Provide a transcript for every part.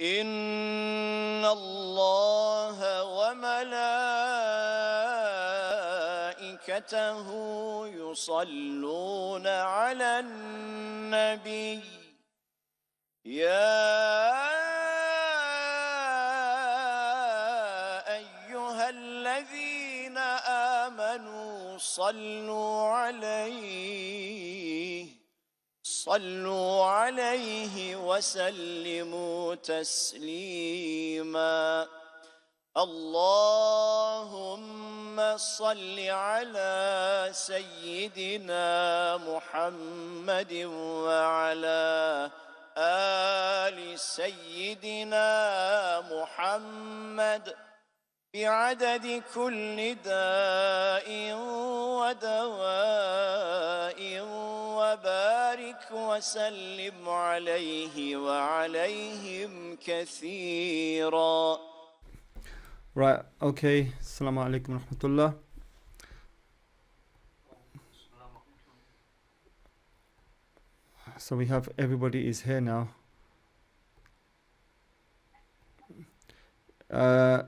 إن الله وملائكته يصلون على النبي يا أيها الذين آمنوا صلوا عليه وسلموا تسليما اللهم صل على سيدنا محمد وعلى آل سيدنا محمد بعدد كل داء ودواء وبارك وسلم عليه وعليهم كثيرا. Right, okay. Assalamu alaikum rahmatullah. So we have everybody is here now.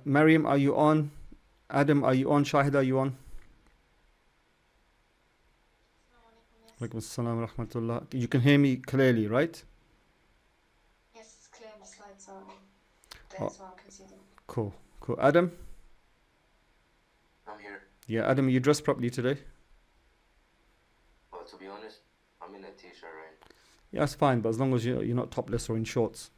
Maryam, are you on? Adam, are you on? Shahid, are you on? Alaikum assalam rahmatullah. You can hear me clearly, right? Yes, it's clear. The slides are there, so I can see them. Cool. Adam? I'm here. Yeah, Adam, you dressed properly today? Well, to be honest, I'm in a t-shirt, right? Yeah, that's fine, but as long as you're not topless or in shorts.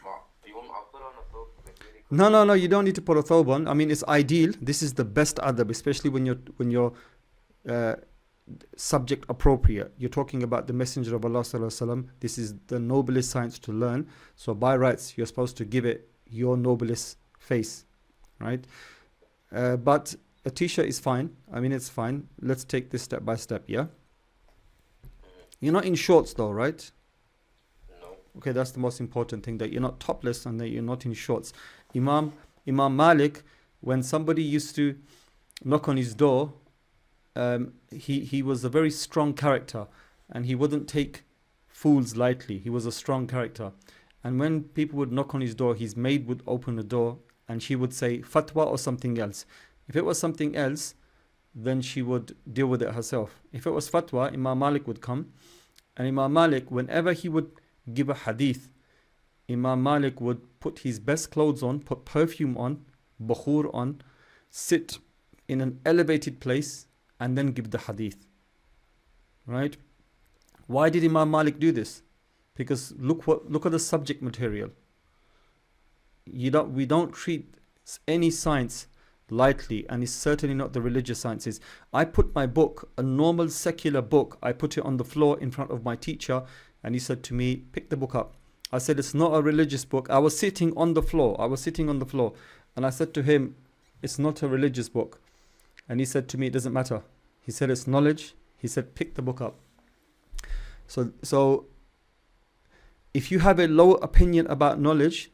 Well, I'll put on a thobe, like, really quick. No, you don't need to put a thobe on. I mean, it's ideal. This is the best adab, especially when you're subject appropriate. You're talking about the Messenger of Allah sallallahu alaihi wasallam. This is the noblest science to learn. So by rights, you're supposed to give it your noblest face, right? But a t-shirt is fine. I mean, it's fine. Let's take this step by step, yeah? You're not in shorts though, right? No. Okay, that's the most important thing, that you're not topless and that you're not in shorts. Imam Malik, when somebody used to knock on his door, he was a very strong character and he wouldn't take fools lightly. He was a strong character. And when people would knock on his door, his maid would open the door and she would say fatwa or something else. If it was something else, then she would deal with it herself. If it was fatwa, Imam Malik would come. And Imam Malik, whenever he would give a hadith, Imam Malik would put his best clothes on, put perfume on, bukhur on, sit in an elevated place, and then give the hadith. Right? Why did Imam Malik do this? Because look at the subject material. We don't treat any science lightly, and it's certainly not the religious sciences. I put my book, a normal secular book, I put it on the floor in front of my teacher, and he said to me, pick the book up. I said, it's not a religious book. I was sitting on the floor, and I said to him, it's not a religious book. And he said to me, it doesn't matter. He said, it's knowledge. He said, pick the book up. So if you have a low opinion about knowledge,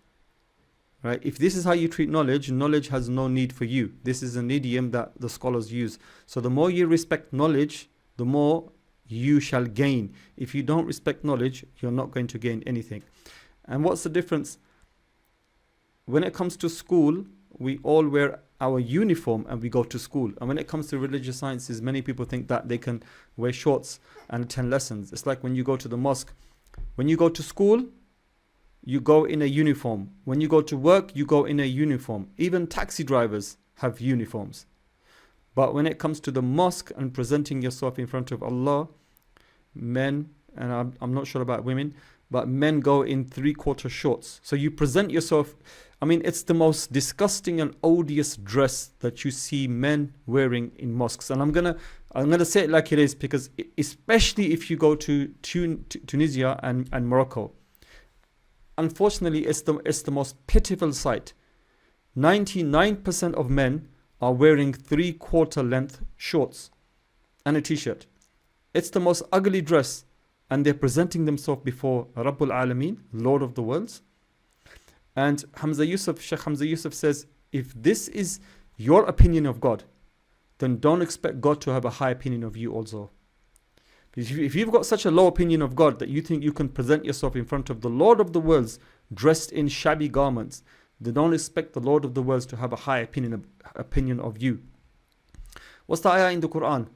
right? If this is how you treat knowledge, knowledge has no need for you. This is an idiom that the scholars use. So the more you respect knowledge, the more you shall gain. If you don't respect knowledge, you're not going to gain anything. And what's the difference? When it comes to school, we all wear our uniform and we go to school. And when it comes to religious sciences, many people think that they can wear shorts and attend lessons. It's like when you go to the mosque. When you go to school, you go in a uniform. When you go to work, you go in a uniform. Even taxi drivers have uniforms. But when it comes to the mosque and presenting yourself in front of Allah, men, and I'm not sure about women, but men go in 3/4 shorts. So you present yourself. I mean, it's the most disgusting and odious dress that you see men wearing in mosques. And I'm gonna say it like it is, because especially if you go to Tunisia and Morocco, unfortunately, it's the most pitiful sight. 99% of men are wearing 3/4 length shorts and a t-shirt. It's the most ugly dress, and they're presenting themselves before Rabbul Alameen, Lord of the worlds. And Sheikh Hamza Yusuf says, if this is your opinion of God, then don't expect God to have a high opinion of you also. If you've got such a low opinion of God that you think you can present yourself in front of the Lord of the worlds dressed in shabby garments. They don't expect the Lord of the worlds to have a high opinion of you. What's the ayah in the Quran?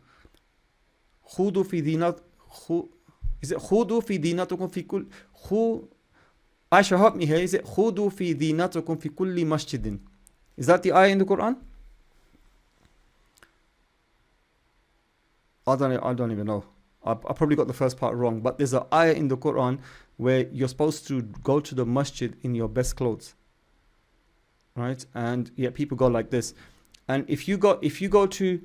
خُوذُوا فِي دِينَتْ Is it خُوذُوا فِي دِينَتُكُمْ فِي كُلِّ Aisha, help me here. Is it خُوذُوا فِي دِينَتُكُمْ فِي كُلِّ مَسْجِدٍ? Is that the ayah in the Quran? I don't even know. I probably got the first part wrong, but there's an ayah in the Quran where you're supposed to go to the masjid in your best clothes, right? And yeah, people go like this. And if you go to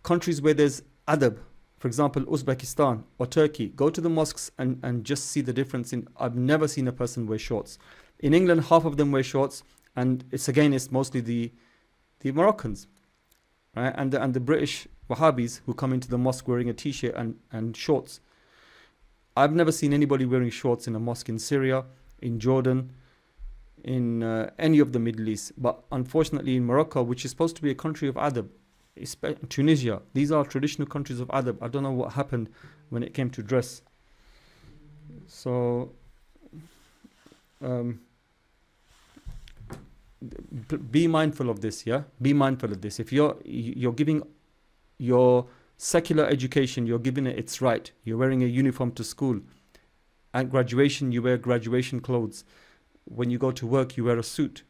countries where there's adab, for example, Uzbekistan or Turkey, go to the mosques and just see the difference in. I've never seen a person wear shorts. In England, half of them wear shorts, and it's mostly the Moroccans, right? And the British Wahhabis who come into the mosque wearing a t-shirt and shorts. I've never seen anybody wearing shorts in a mosque in Syria, in Jordan, in any of the Middle East. But unfortunately in Morocco, which is supposed to be a country of adab, Tunisia, these are traditional countries of adab. I don't know what happened when it came to dress. So be mindful of this, yeah? Be mindful of this. If you're giving your secular education, you're giving it its right. You're wearing a uniform to school. At graduation, you wear graduation clothes. When you go to work, you wear a suit.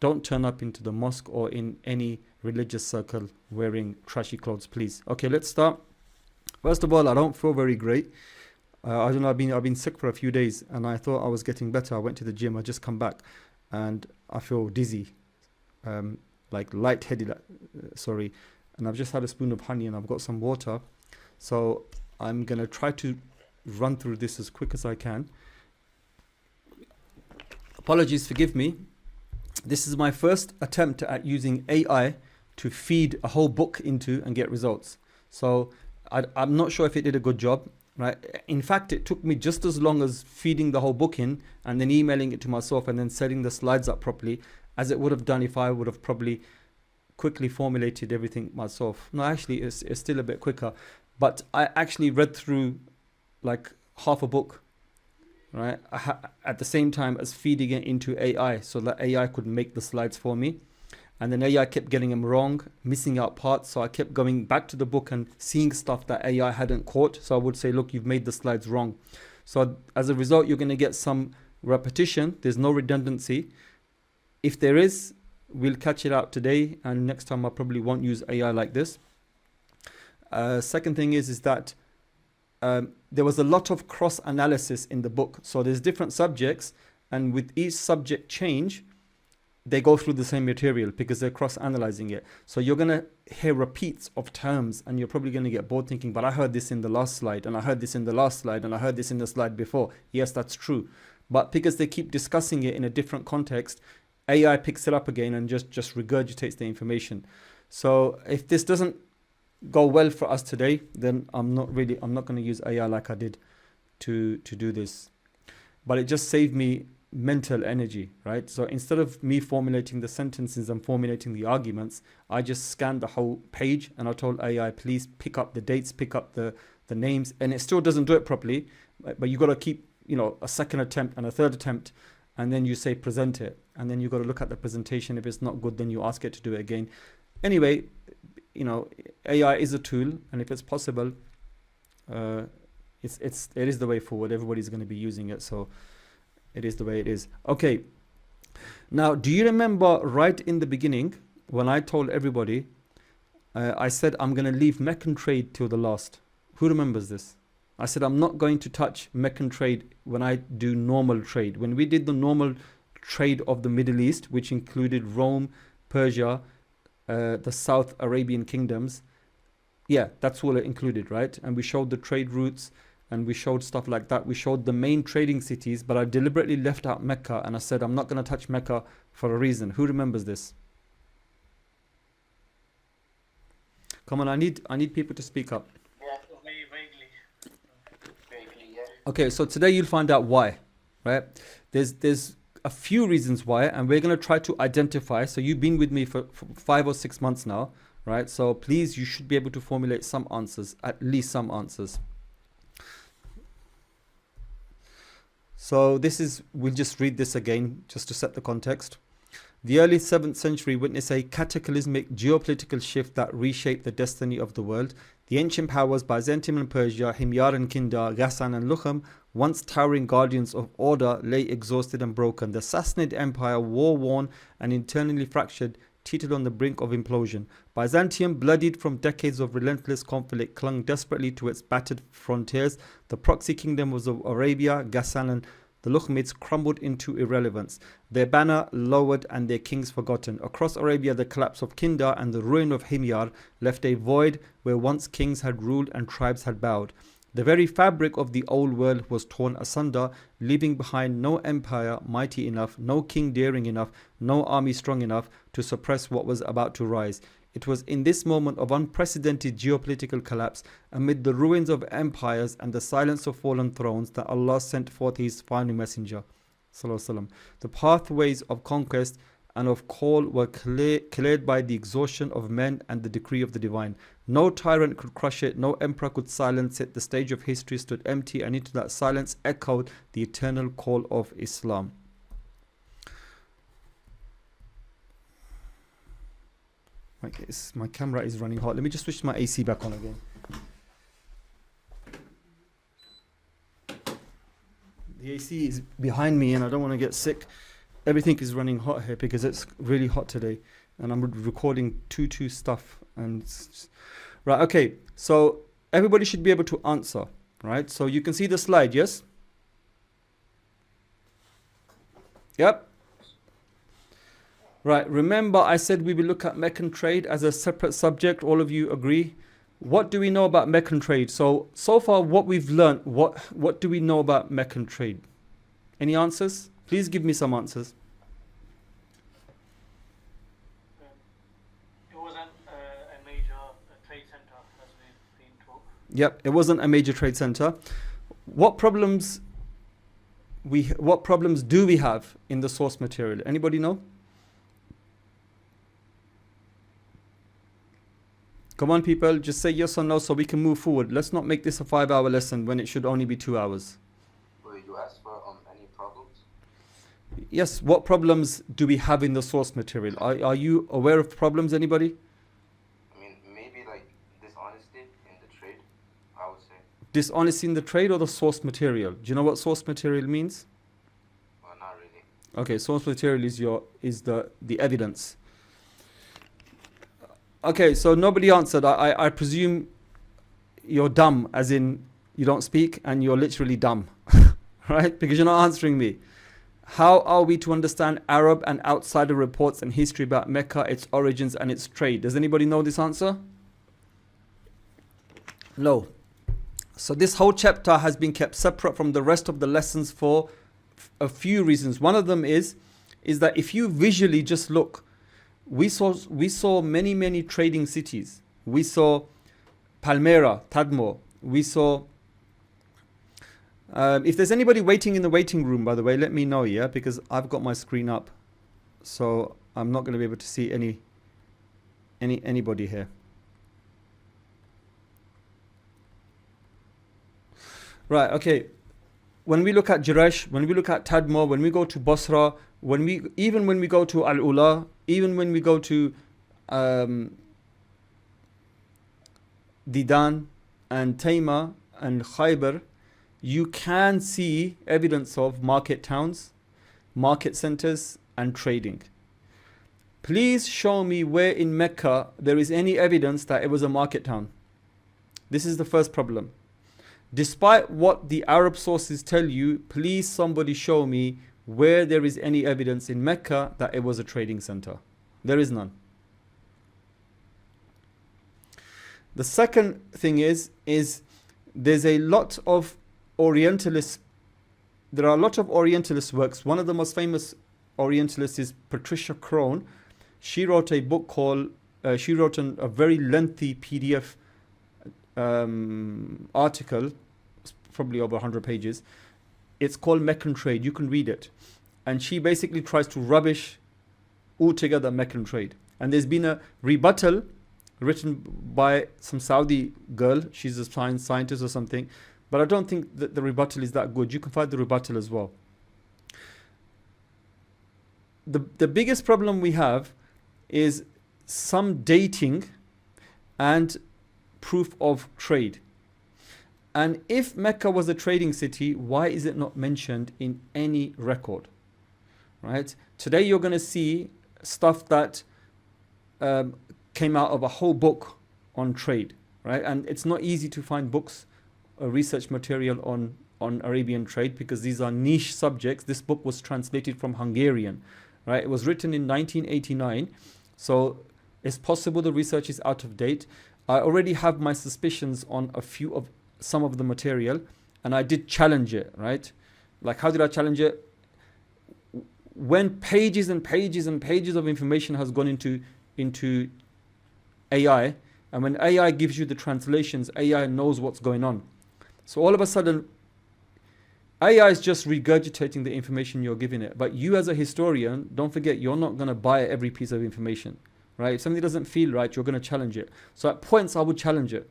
Don't turn up into the mosque or in any religious circle wearing trashy clothes, please. Okay, let's start. First of all, I don't feel very great. I don't know, I've been sick for a few days and I thought I was getting better. I went to the gym, I just come back and I feel dizzy, like lightheaded, and I've just had a spoon of honey and I've got some water. So I'm going to try to run through this as quick as I can. Apologies, forgive me. This is my first attempt at using AI to feed a whole book into and get results. So I'm not sure if it did a good job, right? In fact, it took me just as long as feeding the whole book in and then emailing it to myself and then setting the slides up properly as it would have done if I would have probably quickly formulated everything myself. No, actually, it's still a bit quicker. But I actually read through like half a book, right? At the same time as feeding it into AI so that AI could make the slides for me. And then AI kept getting them wrong, missing out parts. So I kept going back to the book and seeing stuff that AI hadn't caught. So I would say, look, you've made the slides wrong. So as a result, you're going to get some repetition. There's no redundancy. If there is, we'll catch it out today. And next time I probably won't use AI like this. Second thing is that there was a lot of cross analysis in the book. So there's different subjects. And with each subject change, they go through the same material because they're cross-analyzing it. So you're going to hear repeats of terms and you're probably going to get bored thinking, but I heard this in the last slide and I heard this in the last slide and I heard this in the slide before. Yes, that's true. But because they keep discussing it in a different context, AI picks it up again and just regurgitates the information. So if this doesn't go well for us today, then I'm not going to use AI like I did to do this. But it just saved me mental energy, right? So instead of me formulating the sentences and formulating the arguments, I just scanned the whole page and I told AI, please pick up the dates, pick up the names, and it still doesn't do it properly. But you got to keep, a second attempt and a third attempt, and then you say present it, and then you got to look at the presentation. If it's not good, then you ask it to do it again. Anyway, AI is a tool, and if it's possible, it is the way forward. Everybody's going to be using it, so it is the way it is. Okay. Now, do you remember right in the beginning when I told everybody, I said I'm going to leave Meccan trade till the last? Who remembers this? I said I'm not going to touch Meccan trade when I do normal trade. When we did the normal trade of the Middle East, which included Rome, Persia, the South Arabian kingdoms, yeah, that's all it included, right? And we showed the trade routes and we showed stuff like that. We showed the main trading cities, but I deliberately left out Mecca and I said I'm not going to touch Mecca for a reason. Who remembers this? Come on, I need people to speak up. Yeah, vaguely, yeah. Okay, so today you'll find out why, right? There's a few reasons why, and we're going to try to identify. So you've been with me for 5 or 6 months now, right? So please, you should be able to formulate some answers, at least some answers. So we'll just read this again just to set the context. The early 7th century witnessed a cataclysmic geopolitical shift that reshaped the destiny of the world. The ancient powers Byzantium and Persia, Himyar and Kindar, Ghassan and Lukham, once towering guardians of order, lay exhausted and broken. The Sassanid Empire, war-worn and internally fractured, teetered on the brink of implosion. Byzantium, bloodied from decades of relentless conflict, clung desperately to its battered frontiers. The proxy kingdoms of Arabia, Ghassan and the Lakhmids crumbled into irrelevance, their banner lowered and their kings forgotten. Across Arabia, the collapse of Kindar and the ruin of Himyar left a void where once kings had ruled and tribes had bowed. The very fabric of the old world was torn asunder, leaving behind no empire mighty enough, no king daring enough, no army strong enough to suppress what was about to rise. It was in this moment of unprecedented geopolitical collapse, amid the ruins of empires and the silence of fallen thrones, that Allah sent forth His final messenger. The pathways of conquest and of call were cleared by the exhaustion of men and the decree of the divine. No tyrant could crush it, no emperor could silence it. The stage of history stood empty, and into that silence echoed the eternal call of Islam. Okay, my camera is running hot. Let me just switch my AC back on again. The AC is behind me and I don't want to get sick. Everything is running hot here because it's really hot today. And I'm recording two stuff. Right, okay. So everybody should be able to answer, right? So you can see the slide, yes? Yep. Right, remember I said we will look at Meccan trade as a separate subject. All of you agree? What do we know about Meccan trade? So far what we've learned, what do we know about Meccan trade? Any answers? Please give me some answers. It wasn't a major trade center as we've been told. Yep, it wasn't a major trade center. What problems do we have in the source material? Anybody know? Come on, people, just say yes or no so we can move forward. Let's not make this a 5-hour lesson when it should only be 2 hours. Wait, you asked for any problems? Yes, what problems do we have in the source material? Are you aware of problems, anybody? I mean, maybe like dishonesty in the trade, I would say. Dishonesty in the trade or the source material? Do you know what source material means? Well, not really. Okay, source material is the evidence. Okay, so nobody answered. I presume you're dumb, as in you don't speak and you're literally dumb, right? Because you're not answering me. How are we to understand Arab and outsider reports and history about Mecca, its origins and its trade? Does anybody know this answer? No. So this whole chapter has been kept separate from the rest of the lessons for a few reasons. One of them is that if you visually just look, we saw many trading cities. We saw Palmyra, Tadmor. We saw if there's anybody waiting in the waiting room, by the way, let me know, yeah, because I've got my screen up, so I'm not going to be able to see anybody here. Right, okay. When we look at Jerash, when we look at Tadmor, when we go to Basra, even when we go to Al-Ula, even when we go to Didan and Taima and Khaybar, you can see evidence of market towns, market centers and trading. Please show me where in Mecca there is any evidence that it was a market town. This is the first problem. Despite what the Arab sources tell you, please somebody show me where there is any evidence in Mecca that it was a trading center. There is none. The second thing is there's a lot of Orientalist. There are a lot of Orientalist works. One of the most famous Orientalists is Patricia Crone. She wrote a book called. She wrote a very lengthy PDF article, probably over 100 pages. It's called Meccan Trade. You can read it. And she basically tries to rubbish altogether Meccan trade. And there's been a rebuttal written by some Saudi girl. She's a scientist or something. But I don't think that the rebuttal is that good. You can find the rebuttal as well. The biggest problem we have is some dating and proof of trade. And if Mecca was a trading city, why is it not mentioned in any record? Right? Today you're going to see stuff that came out of a whole book on trade, right? And it's not easy to find books or research material on Arabian trade because these are niche subjects. This book was translated from Hungarian, right? It was written in 1989, so it's possible the research is out of date. I already have my suspicions on some of the material, and I did challenge it, right? Like, how did I challenge it? When pages and pages and pages of information has gone into AI, and when AI gives you the translations, AI knows what's going on. So all of a sudden, AI is just regurgitating the information you're giving it. But you as a historian, don't forget, you're not going to buy every piece of information, right? If something doesn't feel right, you're going to challenge it. So at points, I would challenge it.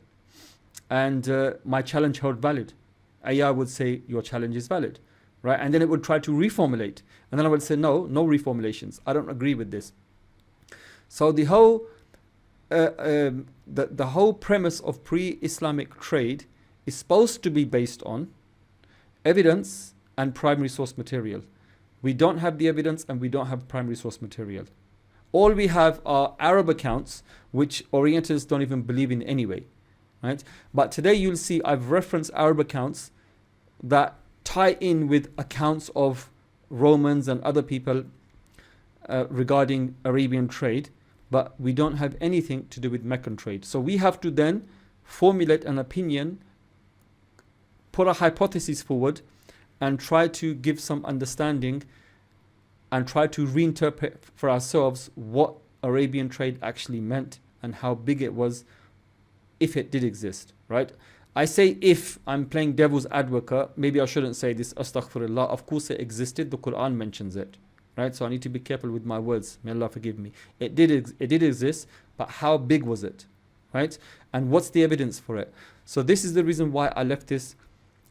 And my challenge held valid. AI would say, your challenge is valid, right? And then it would try to reformulate. And then I would say, no reformulations. I don't agree with this. So the whole premise of pre-Islamic trade is supposed to be based on evidence and primary source material. We don't have the evidence and we don't have primary source material. All we have are Arab accounts, which Orientals don't even believe in anyway, right? But today you'll see I've referenced Arab accounts that tie in with accounts of Romans and other people regarding Arabian trade, but we don't have anything to do with Meccan trade. So we have to then formulate an opinion, put a hypothesis forward, and try to give some understanding and try to reinterpret for ourselves what Arabian trade actually meant and how big it was, if it did exist, right? I say if, I'm playing devil's advocate, maybe I shouldn't say this, astaghfirullah. Of course it existed, the Quran mentions it, right? So I need to be careful with my words, may Allah forgive me. It did exist, but how big was it, right? And what's the evidence for it? So this is the reason why I left this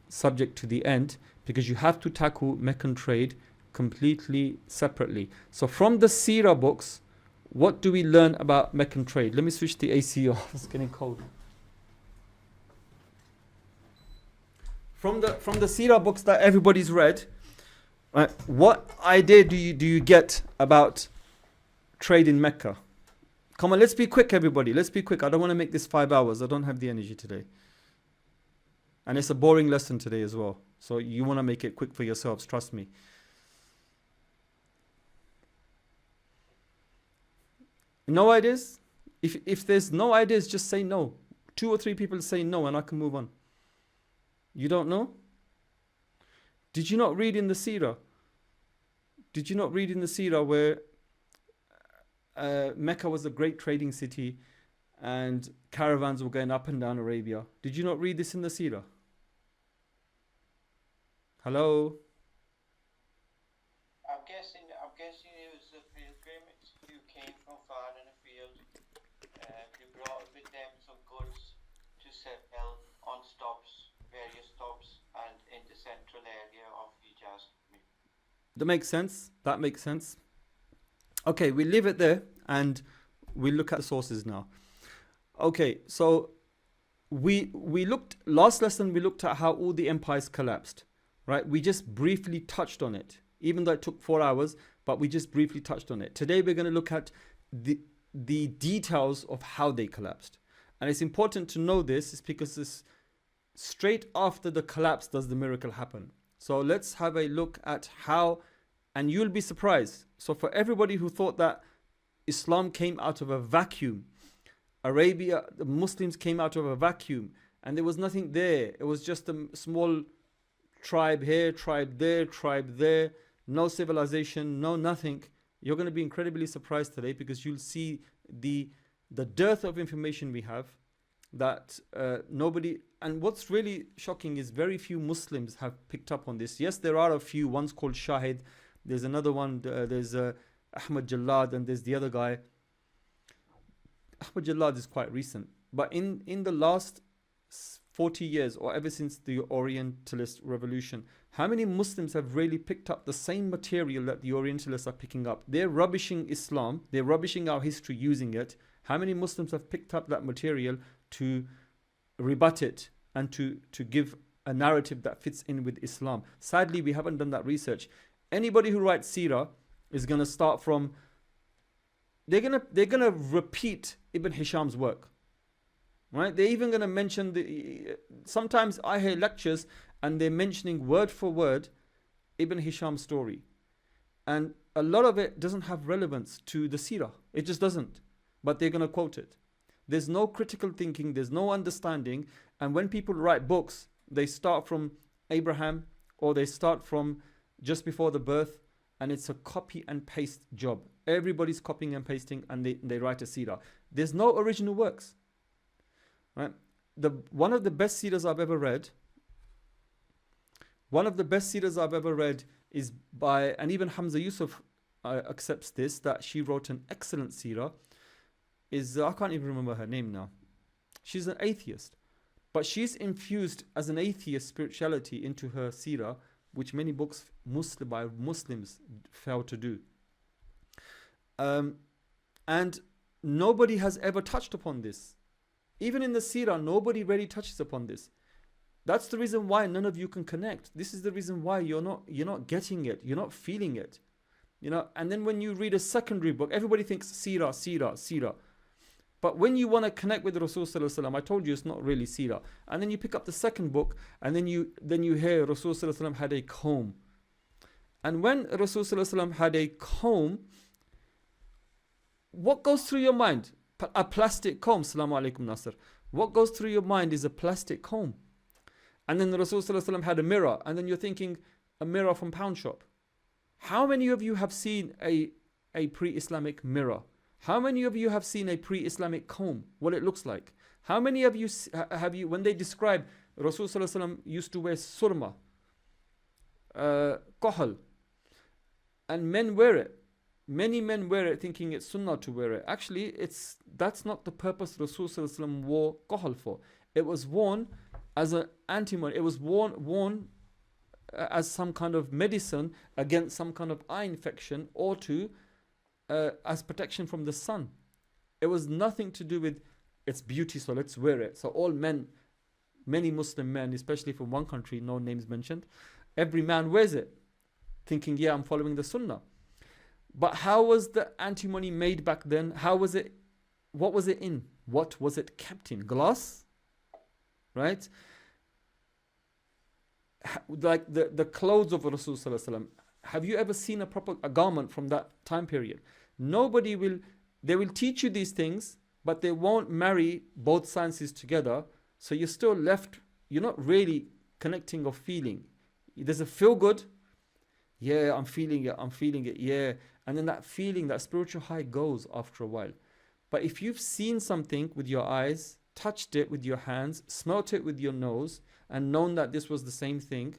subject to the end, because you have to tackle Meccan trade completely separately. So from the Seerah books, what do we learn about Meccan trade? Let me switch the AC off, it's getting cold. From the Seerah books that everybody's read, right, what idea do you get about trade in Mecca? Come on, let's be quick, everybody. Let's be quick. I don't want to make this 5 hours. I don't have the energy today. And it's a boring lesson today as well. So you want to make it quick for yourselves, trust me. No ideas? If there's no ideas, just say no. 2 or 3 people say no and I can move on. You don't know? Did you not read in the Seerah? Did you not read in the Seerah where Mecca was a great trading city and caravans were going up and down Arabia? Did you not read this in the Seerah? Hello? I'm guessing it was the pilgrims who came from far and afield, who brought with them some goods to sell on various stops, and in the central area of Hijaz. That makes sense. That makes sense. Okay, we leave it there and we look at the sources now. Okay, so we looked, last lesson we looked at how all the empires collapsed, right? We just briefly touched on it, even though it took 4 hours, but we just briefly touched on it. Today we're going to look at the details of how they collapsed. And it's important to know this is because this straight after the collapse does the miracle happen. So let's have a look at how, and you'll be surprised. So for everybody who thought that Islam came out of a vacuum, Arabia, the Muslims came out of a vacuum, and there was nothing there. It was just a small tribe here, tribe there, no civilization, no nothing. You're going to be incredibly surprised today because you'll see the dearth of information we have that nobody, and what's really shocking is very few Muslims have picked up on this. Yes, there are a few. One's called Shahid. There's another one. There's Ahmad Jalad, and there's the other guy. Ahmad Jalad is quite recent, but in the last 40 years or ever since the Orientalist revolution, how many Muslims have really picked up the same material that the Orientalists are picking up? They're rubbishing Islam, they're rubbishing our history using it. How many Muslims have picked up that material to rebut it and to give a narrative that fits in with Islam? Sadly, we haven't done that research. Anybody who writes Seerah is going to start from, they're gonna repeat Ibn Hisham's work. Right? They're even going to mention sometimes I hear lectures and they're mentioning word for word Ibn Hisham's story. And a lot of it doesn't have relevance to the Seerah. It just doesn't. But they're going to quote it. There's no critical thinking. There's no understanding. And when people write books, they start from Abraham or they start from just before the birth. And it's a copy and paste job. Everybody's copying and pasting and they write a Seerah. There's no original works. Right? One of the best seerahs I've ever read. One of the best seerahs I've ever read is by, and even Hamza Yusuf accepts this, that she wrote an excellent seerah. Is I can't even remember her name now. She's an atheist, but she's infused as an atheist spirituality into her seerah, which many books by Muslims fail to do. And nobody has ever touched upon this. Even in the Seerah, nobody really touches upon this. That's the reason why none of you can connect. This is the reason why you're not getting it. You're not feeling it. You know, and then when you read a secondary book, everybody thinks Seerah, Seerah, Seerah. But when you want to connect with Rasul Sallallahu Alaihi Wasallam, I told you it's not really Seerah. And then you pick up the second book, and then you hear Rasul Sallallahu Alaihi Wasallam had a comb. And when Rasul Sallallahu Alaihi Wasallam had a comb, what goes through your mind? A plastic comb. Assalamu alaikum, Nasser. What goes through your mind is a plastic comb. And then the Rasul Sallallahu Alaihi Wasallam had a mirror, and then you're thinking a mirror from Pound Shop. How many of you have seen a pre-Islamic mirror? How many of you have seen a pre-Islamic comb? What it looks like? How many of you have you, when they describe Rasul Sallallahu Alaihi Wasallam used to wear surma, kohal, and men wear it. Many men wear it thinking it's sunnah to wear it. Actually, that's not the purpose Rasul Sallallahu Alaihi Wasallam wore kohal for. It was worn as an antimony. It was worn as some kind of medicine against some kind of eye infection or as protection from the sun. It was nothing to do with its beauty, so let's wear it. So all men, many Muslim men, especially from one country, no names mentioned, every man wears it, thinking, yeah, I'm following the sunnah. But how was the antimony made back then? How was it? What was it in? What was it kept in? Glass? Right? Like the clothes of Rasul Sallallahu Alaihi Wasallam. Have you ever seen a garment from that time period? Nobody will, they will teach you these things, but they won't marry both sciences together. So you're still left, you're not really connecting or feeling. There's a feel good. Yeah, I'm feeling it, yeah. And then that feeling, that spiritual high goes after a while. But if you've seen something with your eyes, touched it with your hands, smelt it with your nose, and known that this was the same thing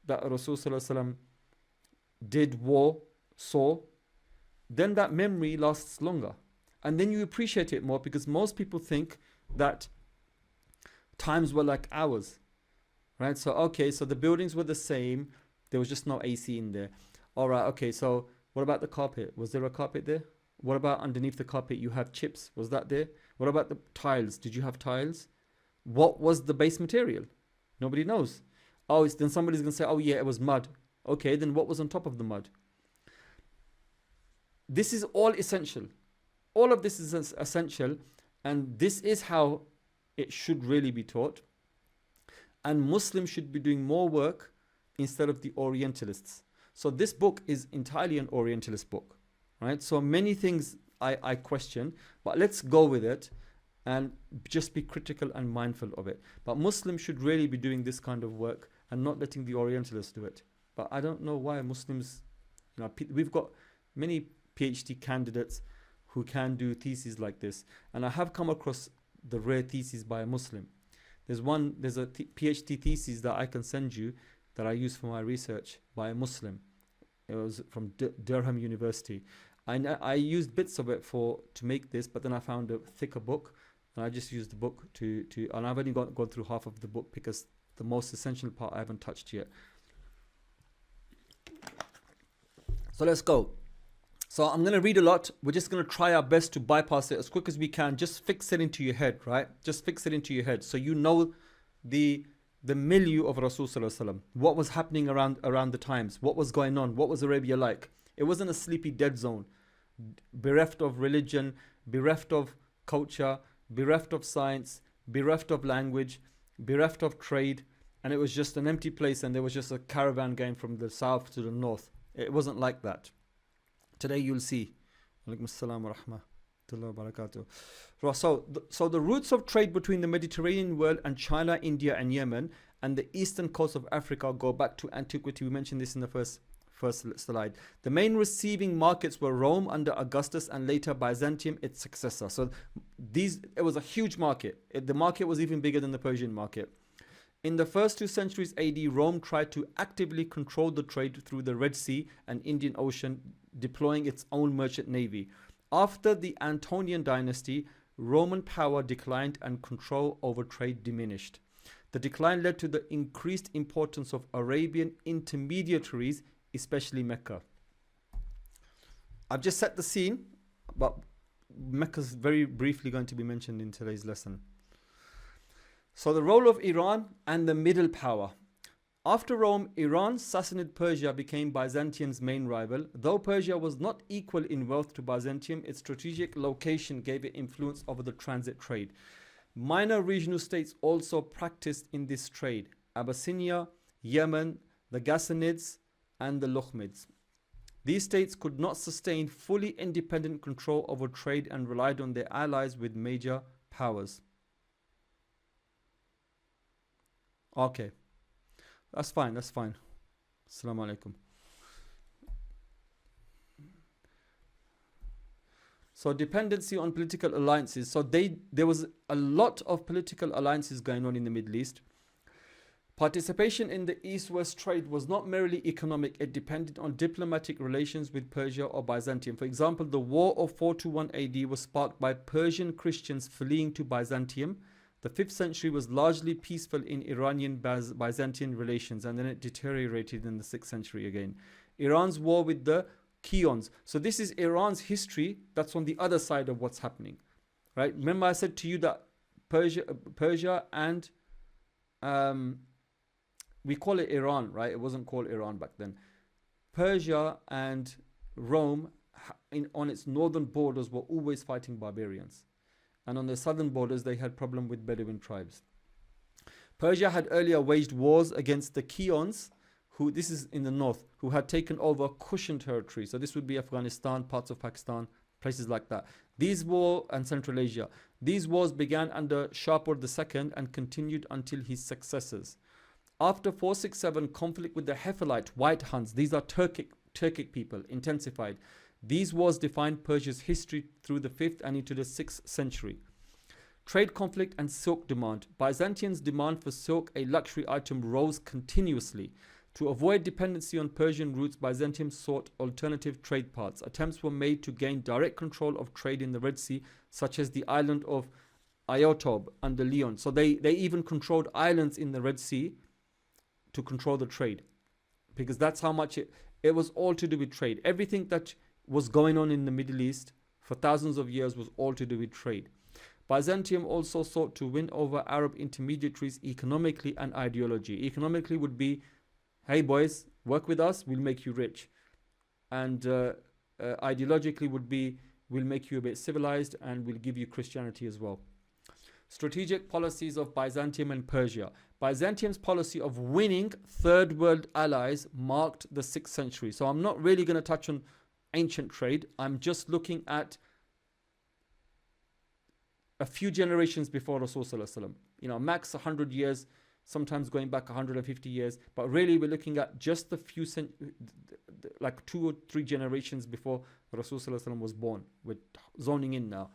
that Rasul Sallallahu Alaihi Wasallam did, saw, then that memory lasts longer. And then you appreciate it more, because most people think that times were like hours. Right? So, okay, so the buildings were the same. There was just no AC in there. All right, okay, so what about the carpet? Was there a carpet there? What about underneath the carpet you have chips? Was that there? What about the tiles? Did you have tiles? What was the base material? Nobody knows. Oh, then somebody's going to say, oh yeah, it was mud. Okay, then what was on top of the mud? This is all essential. All of this is essential, and this is how it should really be taught. And Muslims should be doing more work instead of the Orientalists. So this book is entirely an Orientalist book, right? So many things I question, but let's go with it and just be critical and mindful of it. But Muslims should really be doing this kind of work and not letting the Orientalists do it. But I don't know why Muslims, we've got many PhD candidates who can do theses like this. And I have come across the rare thesis by a Muslim. There's a PhD thesis that I can send you that I use for my research by a Muslim. It was from Durham University. I used bits of it to make this, but then I found a thicker book, And I just used the book and I've only gone through half of the book because the most essential part I haven't touched yet. So let's go. So I'm going to read a lot. We're just going to try our best to bypass it as quick as we can. Just fix it into your head, right? Just fix it into your head. So you know the milieu of Rasul Sallallahu Alaihi Wasallam. What was happening around the times. What was going on. What was Arabia like. It wasn't a sleepy dead zone. Bereft of religion, bereft of culture, bereft of science, bereft of language, bereft of trade. And it was just an empty place, and there was just a caravan going from the south to the north. It wasn't like that. Today you'll see. Alaikum assalam wa rahmatullahi wa barakatuh. So the roots of trade between the Mediterranean world and China, India and Yemen and the eastern coast of Africa go back to antiquity. We mentioned this in the first slide. The main receiving markets were Rome under Augustus and later Byzantium, its successor. So it was a huge market. The market was even bigger than the Persian market. In the first 2 centuries AD, Rome tried to actively control the trade through the Red Sea and Indian Ocean, deploying its own merchant navy. After the Antonian dynasty, Roman power declined and control over trade diminished. The decline led to the increased importance of Arabian intermediaries, especially Mecca. I've just set the scene, but Mecca is very briefly going to be mentioned in today's lesson. So the role of Iran and the middle power. After Rome, Iran, Sassanid Persia became Byzantium's main rival. Though Persia was not equal in wealth to Byzantium, its strategic location gave it influence over the transit trade. Minor regional states also practiced in this trade: Abyssinia, Yemen, the Ghassānids and the Lakhmids. These states could not sustain fully independent control over trade and relied on their allies with major powers. Okay, that's fine. Assalamu alaikum. So dependency on political alliances. So there was a lot of political alliances going on in the Middle East. Participation in the East-West trade was not merely economic, it depended on diplomatic relations with Persia or Byzantium. For example, the War of 421 AD was sparked by Persian Christians fleeing to Byzantium. The 5th century was largely peaceful in Iranian-Byzantine relations, and then it deteriorated in the 6th century again. Iran's war with the Qians. So this is Iran's history. That's on the other side of what's happening, right? Remember I said to you that Persia and we call it Iran, right? It wasn't called Iran back then. Persia and Rome on its northern borders were always fighting barbarians. And on the southern borders, they had problem with Bedouin tribes. Persia had earlier waged wars against the Qians, who, this is in the north, who had taken over Kushan territory. So this would be Afghanistan, parts of Pakistan, places like that. These wars, and Central Asia. These wars began under Shapur II and continued until his successors. After 467, conflict with the Hephilite White Huns, these are Turkic people, intensified. These wars defined Persia's history through the 5th and into the 6th century. Trade conflict and silk demand. Byzantium's demand for silk, a luxury item, rose continuously. To avoid dependency on Persian routes, Byzantium sought alternative trade paths. Attempts were made to gain direct control of trade in the Red Sea, such as the island of Iotob under Leon. So they even controlled islands in the Red Sea to control the trade, because that's how much it was all to do with trade. Everything that was going on in the Middle East for thousands of years was all to do with trade. Byzantium also sought to win over Arab intermediaries economically and ideology. Economically would be, hey boys, work with us, we'll make you rich. And ideologically would be, we'll make you a bit civilized and we'll give you Christianity as well. Strategic policies of Byzantium and Persia. Byzantium's policy of winning third world allies marked the 6th century. So I'm not really going to touch on ancient trade. I'm just looking at a few generations before Rasulullah, max 100 years, sometimes going back 150 years, but really we're looking at just the few like 2 or 3 generations before Rasulullah was born. We're zoning in now.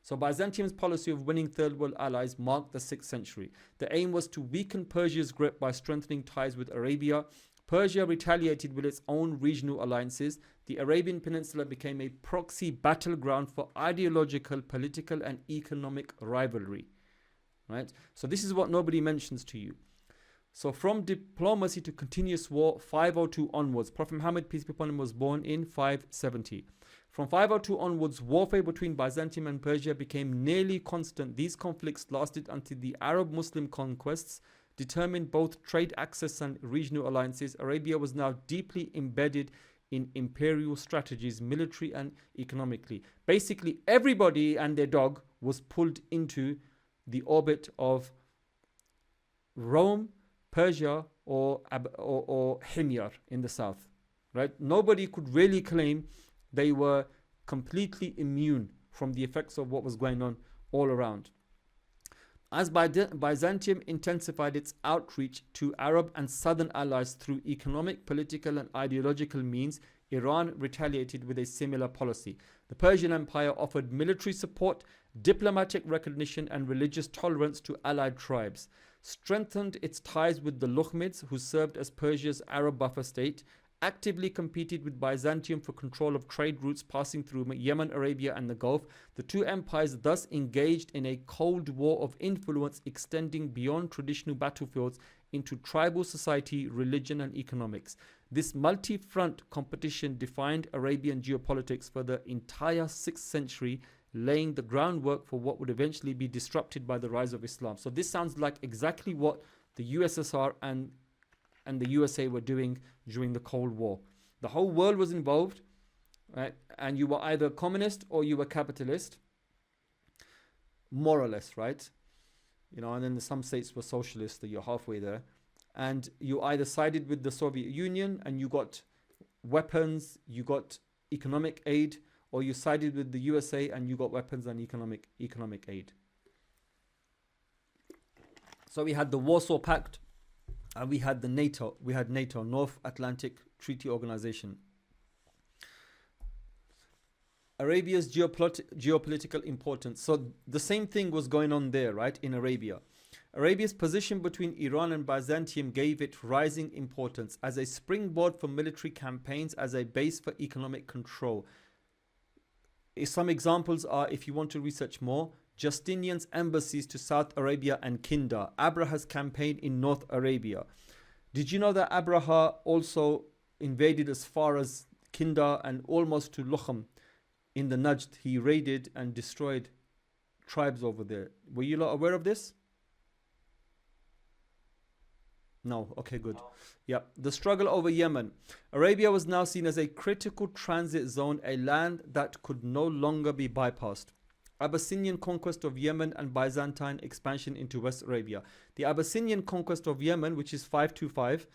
So Byzantium's policy of winning third world allies marked the 6th century. The aim was to weaken Persia's grip by strengthening ties with Arabia. Persia retaliated with its own regional alliances. The Arabian Peninsula became a proxy battleground for ideological, political, and economic rivalry. Right? So this is what nobody mentions to you. So from diplomacy to continuous war, 502 onwards. Prophet Muhammad, peace be upon him, was born in 570. From 502 onwards, warfare between Byzantium and Persia became nearly constant. These conflicts lasted until the Arab-Muslim conquests determined both trade access and regional alliances. Arabia was now deeply embedded in imperial strategies, military and economically. Basically, everybody and their dog was pulled into the orbit of Rome, Persia, or Himyar in the south. Right? Nobody could really claim they were completely immune from the effects of what was going on all around. As Byzantium intensified its outreach to Arab and southern allies through economic, political, and ideological means, Iran retaliated with a similar policy. The Persian Empire offered military support, diplomatic recognition, and religious tolerance to allied tribes, strengthened its ties with the Lakhmids, who served as Persia's Arab buffer state, actively competed with Byzantium for control of trade routes passing through Yemen, Arabia, and the Gulf. The two empires thus engaged in a cold war of influence extending beyond traditional battlefields into tribal society, religion, and economics. This multi-front competition defined Arabian geopolitics for the entire 6th century, laying the groundwork for what would eventually be disrupted by the rise of Islam. So this sounds like exactly what the USSR and the USA were doing during the Cold War. The whole world was involved, right? And you were either communist or you were capitalist, more or less, right? You know, and then some states were socialist, that you're halfway there. And you either sided with the Soviet Union and you got weapons, you got economic aid, or you sided with the USA and you got weapons and economic aid. So we had the Warsaw Pact, and we had NATO, North Atlantic Treaty Organization. Arabia's geopolitical importance. So the same thing was going on there, right, in Arabia. Arabia's position between Iran and Byzantium gave it rising importance as a springboard for military campaigns, as a base for economic control. Some examples are, if you want to research more, Justinian's embassies to South Arabia and Kinda, Abraha's campaign in North Arabia. Did you know that Abraha also invaded as far as Kinda and almost to Luchem in the Najd? He raided and destroyed tribes over there. Were you lot aware of this? No. Okay, good. Yeah. The struggle over Yemen. Arabia was now seen as a critical transit zone, a land that could no longer be bypassed. Abyssinian conquest of Yemen and Byzantine expansion into West Arabia. The Abyssinian conquest of Yemen, which is 525,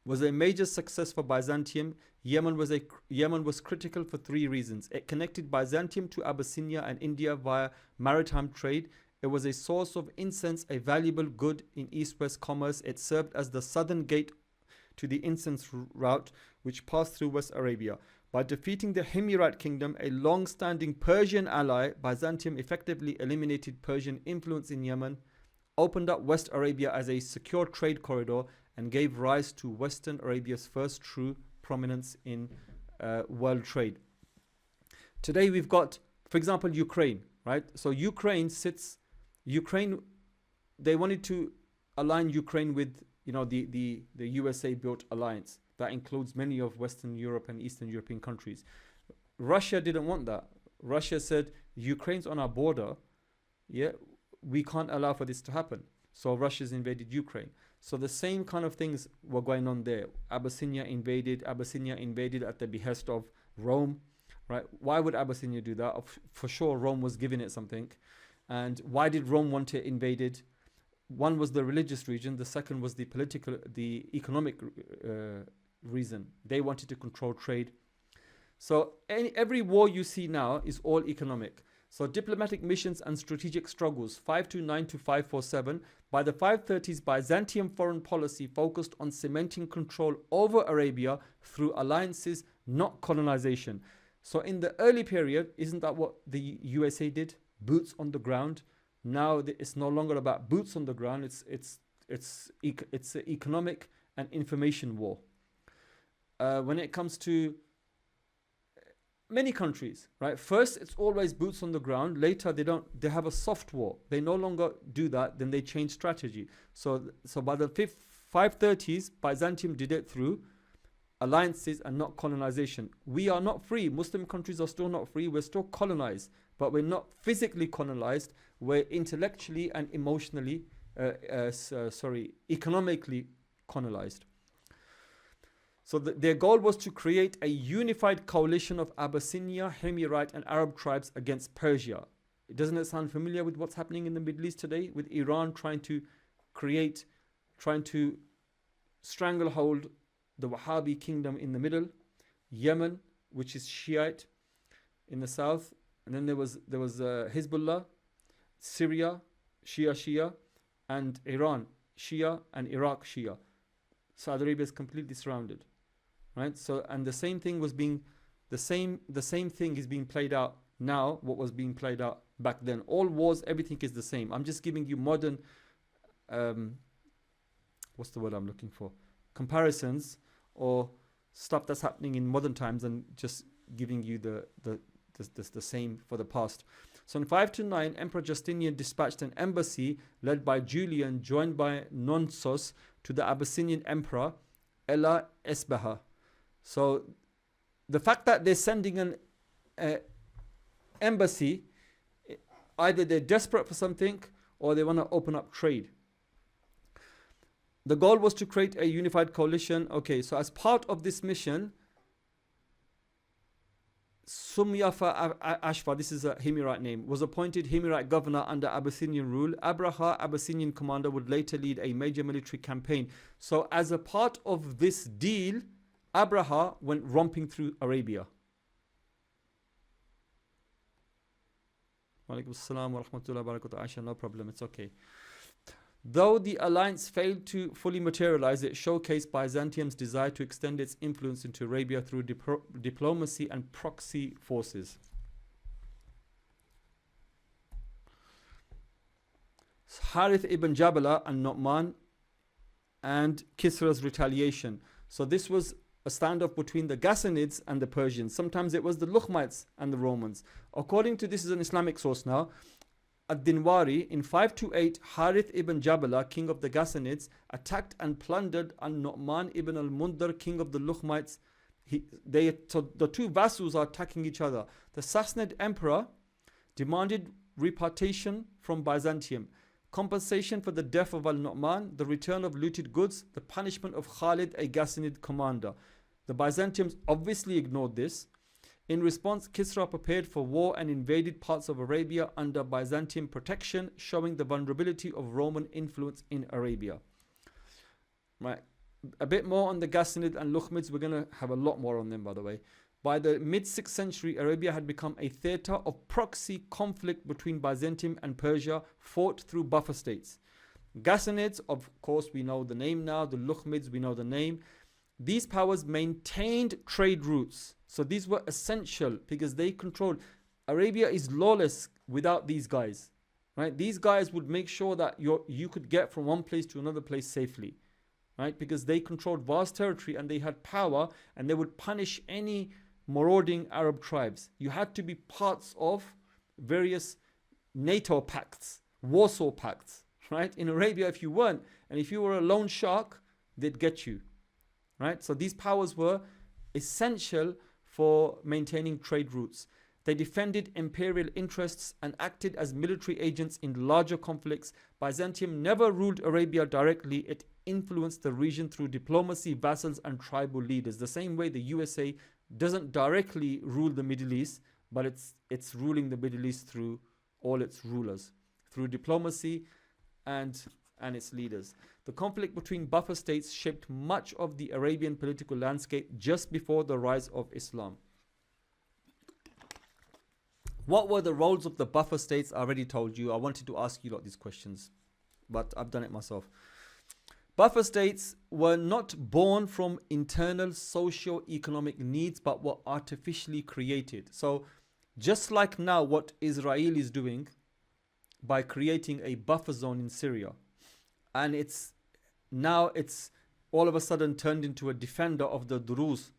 was a major success for Byzantium. Yemen was critical for three reasons. It connected Byzantium to Abyssinia and India via maritime trade. It was a source of incense, a valuable good in east-west commerce. It served as the southern gate to the incense route, which passed through West Arabia. By defeating the Himyarite kingdom, a long-standing Persian ally, Byzantium effectively eliminated Persian influence in Yemen, opened up West Arabia as a secure trade corridor, and gave rise to Western Arabia's first true prominence in world trade. Today we've got, for example, Ukraine, right? So Ukraine, they wanted to align Ukraine with, you know, the USA-built alliance. That includes many of Western Europe and Eastern European countries. Russia didn't want that. Russia said, Ukraine's on our border. Yeah, we can't allow for this to happen. So Russia's invaded Ukraine. So the same kind of things were going on there. Abyssinia invaded at the behest of Rome. Right? Why would Abyssinia do that? For sure, Rome was giving it something. And why did Rome want it invaded? One was the religious region. The second was the economic reason. They wanted to control trade. So every war you see now is all economic. So diplomatic missions and strategic struggles, 529 to 547. By the 530s, Byzantium foreign policy focused on cementing control over Arabia through alliances, not colonization. So in the early period, isn't that what the USA did? Boots on the ground. Now it's no longer about boots on the ground. It's an economic and information war. when it comes to many countries, right? First, it's always boots on the ground. Later, they have a soft war. They no longer do that. Then they change strategy. So by the 530s, Byzantium did it through alliances and not colonization. We are not free. Muslim countries are still not free. We're still colonized, but we're not physically colonized. We're intellectually and emotionally, economically colonized. So their goal was to create a unified coalition of Abyssinia, Himyarite and Arab tribes against Persia. Doesn't it sound familiar with what's happening in the Middle East today? With Iran trying to stranglehold the Wahhabi kingdom in the middle, Yemen, which is Shiite in the south, and then there was Hezbollah, Syria, Shia, and Iran, Shia, and Iraq, Shia. Saudi Arabia is completely surrounded, right? So, and the same thing is being played out now. What was being played out back then? All wars, everything is the same. I'm just giving you modern, what's the word I'm looking for? Comparisons or stuff that's happening in modern times, and just giving you the same for the past. So in 529, Emperor Justinian dispatched an embassy led by Julian, joined by Nonsos, to the Abyssinian Emperor Ella Esbaha. So the fact that they're sending an embassy, either they're desperate for something or they want to open up trade. The goal was to create a unified coalition. Okay, so as part of this mission, Sumyafa Ashfa, this is a Himyarite name, was appointed Himyarite governor under Abyssinian rule. Abraha, Abyssinian commander, would later lead a major military campaign. So as a part of this deal, Abraha went romping through Arabia. Walaikum assalam wa rahmatullahi wa barakatuh. Aisha, no problem, it's okay. Though the alliance failed to fully materialize, it showcased Byzantium's desire to extend its influence into Arabia through diplomacy and proxy forces. Harith ibn Jabala and Nu'man and Kisra's retaliation. So this was a standoff between the Ghassānids and the Persians. Sometimes it was the Lakhmids and the Romans. According to, this is an Islamic source now, Ad-Dinwari, in 528, Harith ibn Jabala, king of the Ghassānids, attacked and plundered Nu'man ibn al-Mundar, king of the Lakhmids. So the two vassals are attacking each other. The Sassanid emperor demanded repatriation from Byzantium, compensation for the death of al-Nu'man, the return of looted goods, the punishment of Khalid, a Ghassanid commander. The Byzantians obviously ignored this. In response, Kisra prepared for war and invaded parts of Arabia under Byzantine protection, showing the vulnerability of Roman influence in Arabia. Right. A bit more on the Ghassanid and Lakhmids. We're going to have a lot more on them, by the way. By the mid-6th century, Arabia had become a theatre of proxy conflict between Byzantium and Persia, fought through buffer states. Ghassanids, of course, we know the name now. The Lakhmids, we know the name. These powers maintained trade routes. So these were essential because they controlled. Arabia is lawless without these guys, right? These guys would make sure that you could get from one place to another place safely, right? Because they controlled vast territory and they had power, and they would punish any marauding Arab tribes. You had to be parts of various NATO pacts, Warsaw pacts, right? In Arabia, if you weren't, and if you were a lone shark, they'd get you, right? So these powers were essential for maintaining trade routes. They defended imperial interests and acted as military agents in larger conflicts. Byzantium never ruled Arabia directly. It influenced the region through diplomacy, vassals, and tribal leaders. The same way the USA doesn't directly rule the Middle East, but it's ruling the Middle East through all its rulers, through diplomacy and its leaders. The conflict between buffer states shaped much of the Arabian political landscape just before the rise of Islam. What were the roles of the buffer states? I already told you. I wanted to ask you lot these questions, but I've done it myself. Buffer states were not born from internal socio-economic needs, but were artificially created. So just like now what Israel is doing by creating a buffer zone in Syria, and it's all of a sudden turned into a defender of the Druze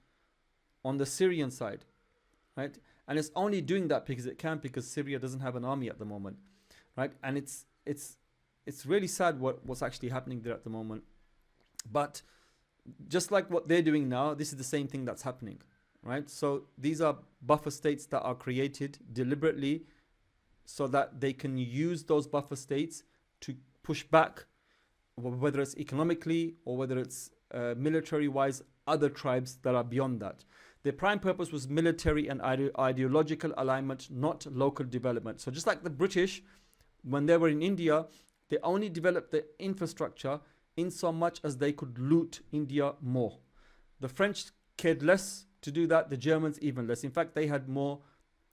on the Syrian side, right? And it's only doing that because it can, because Syria doesn't have an army at the moment, right? And it's really sad what's actually happening there at the moment. But just like what they're doing now, this is the same thing that's happening, right? So these are buffer states that are created deliberately so that they can use those buffer states to push back, whether it's economically or whether it's military-wise, other tribes that are beyond that. Their prime purpose was military and ideological alignment, not local development. So just like the British, when they were in India, they only developed the infrastructure in so much as they could loot India more. The French cared less to do that, the Germans even less. In fact, they had more,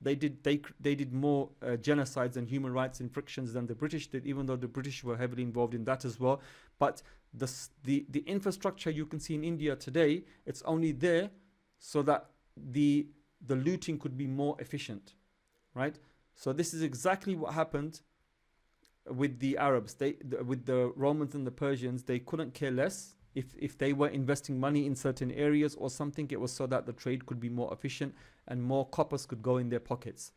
they did more genocides and human rights infractions than the British did, even though the British were heavily involved in that as well. But the infrastructure you can see in India today, it's only there so that the looting could be more efficient, right? So this is exactly what happened with the Arabs. With the Romans and the Persians, they couldn't care less if they were investing money in certain areas or something. It was so that the trade could be more efficient and more coppers could go in their pockets.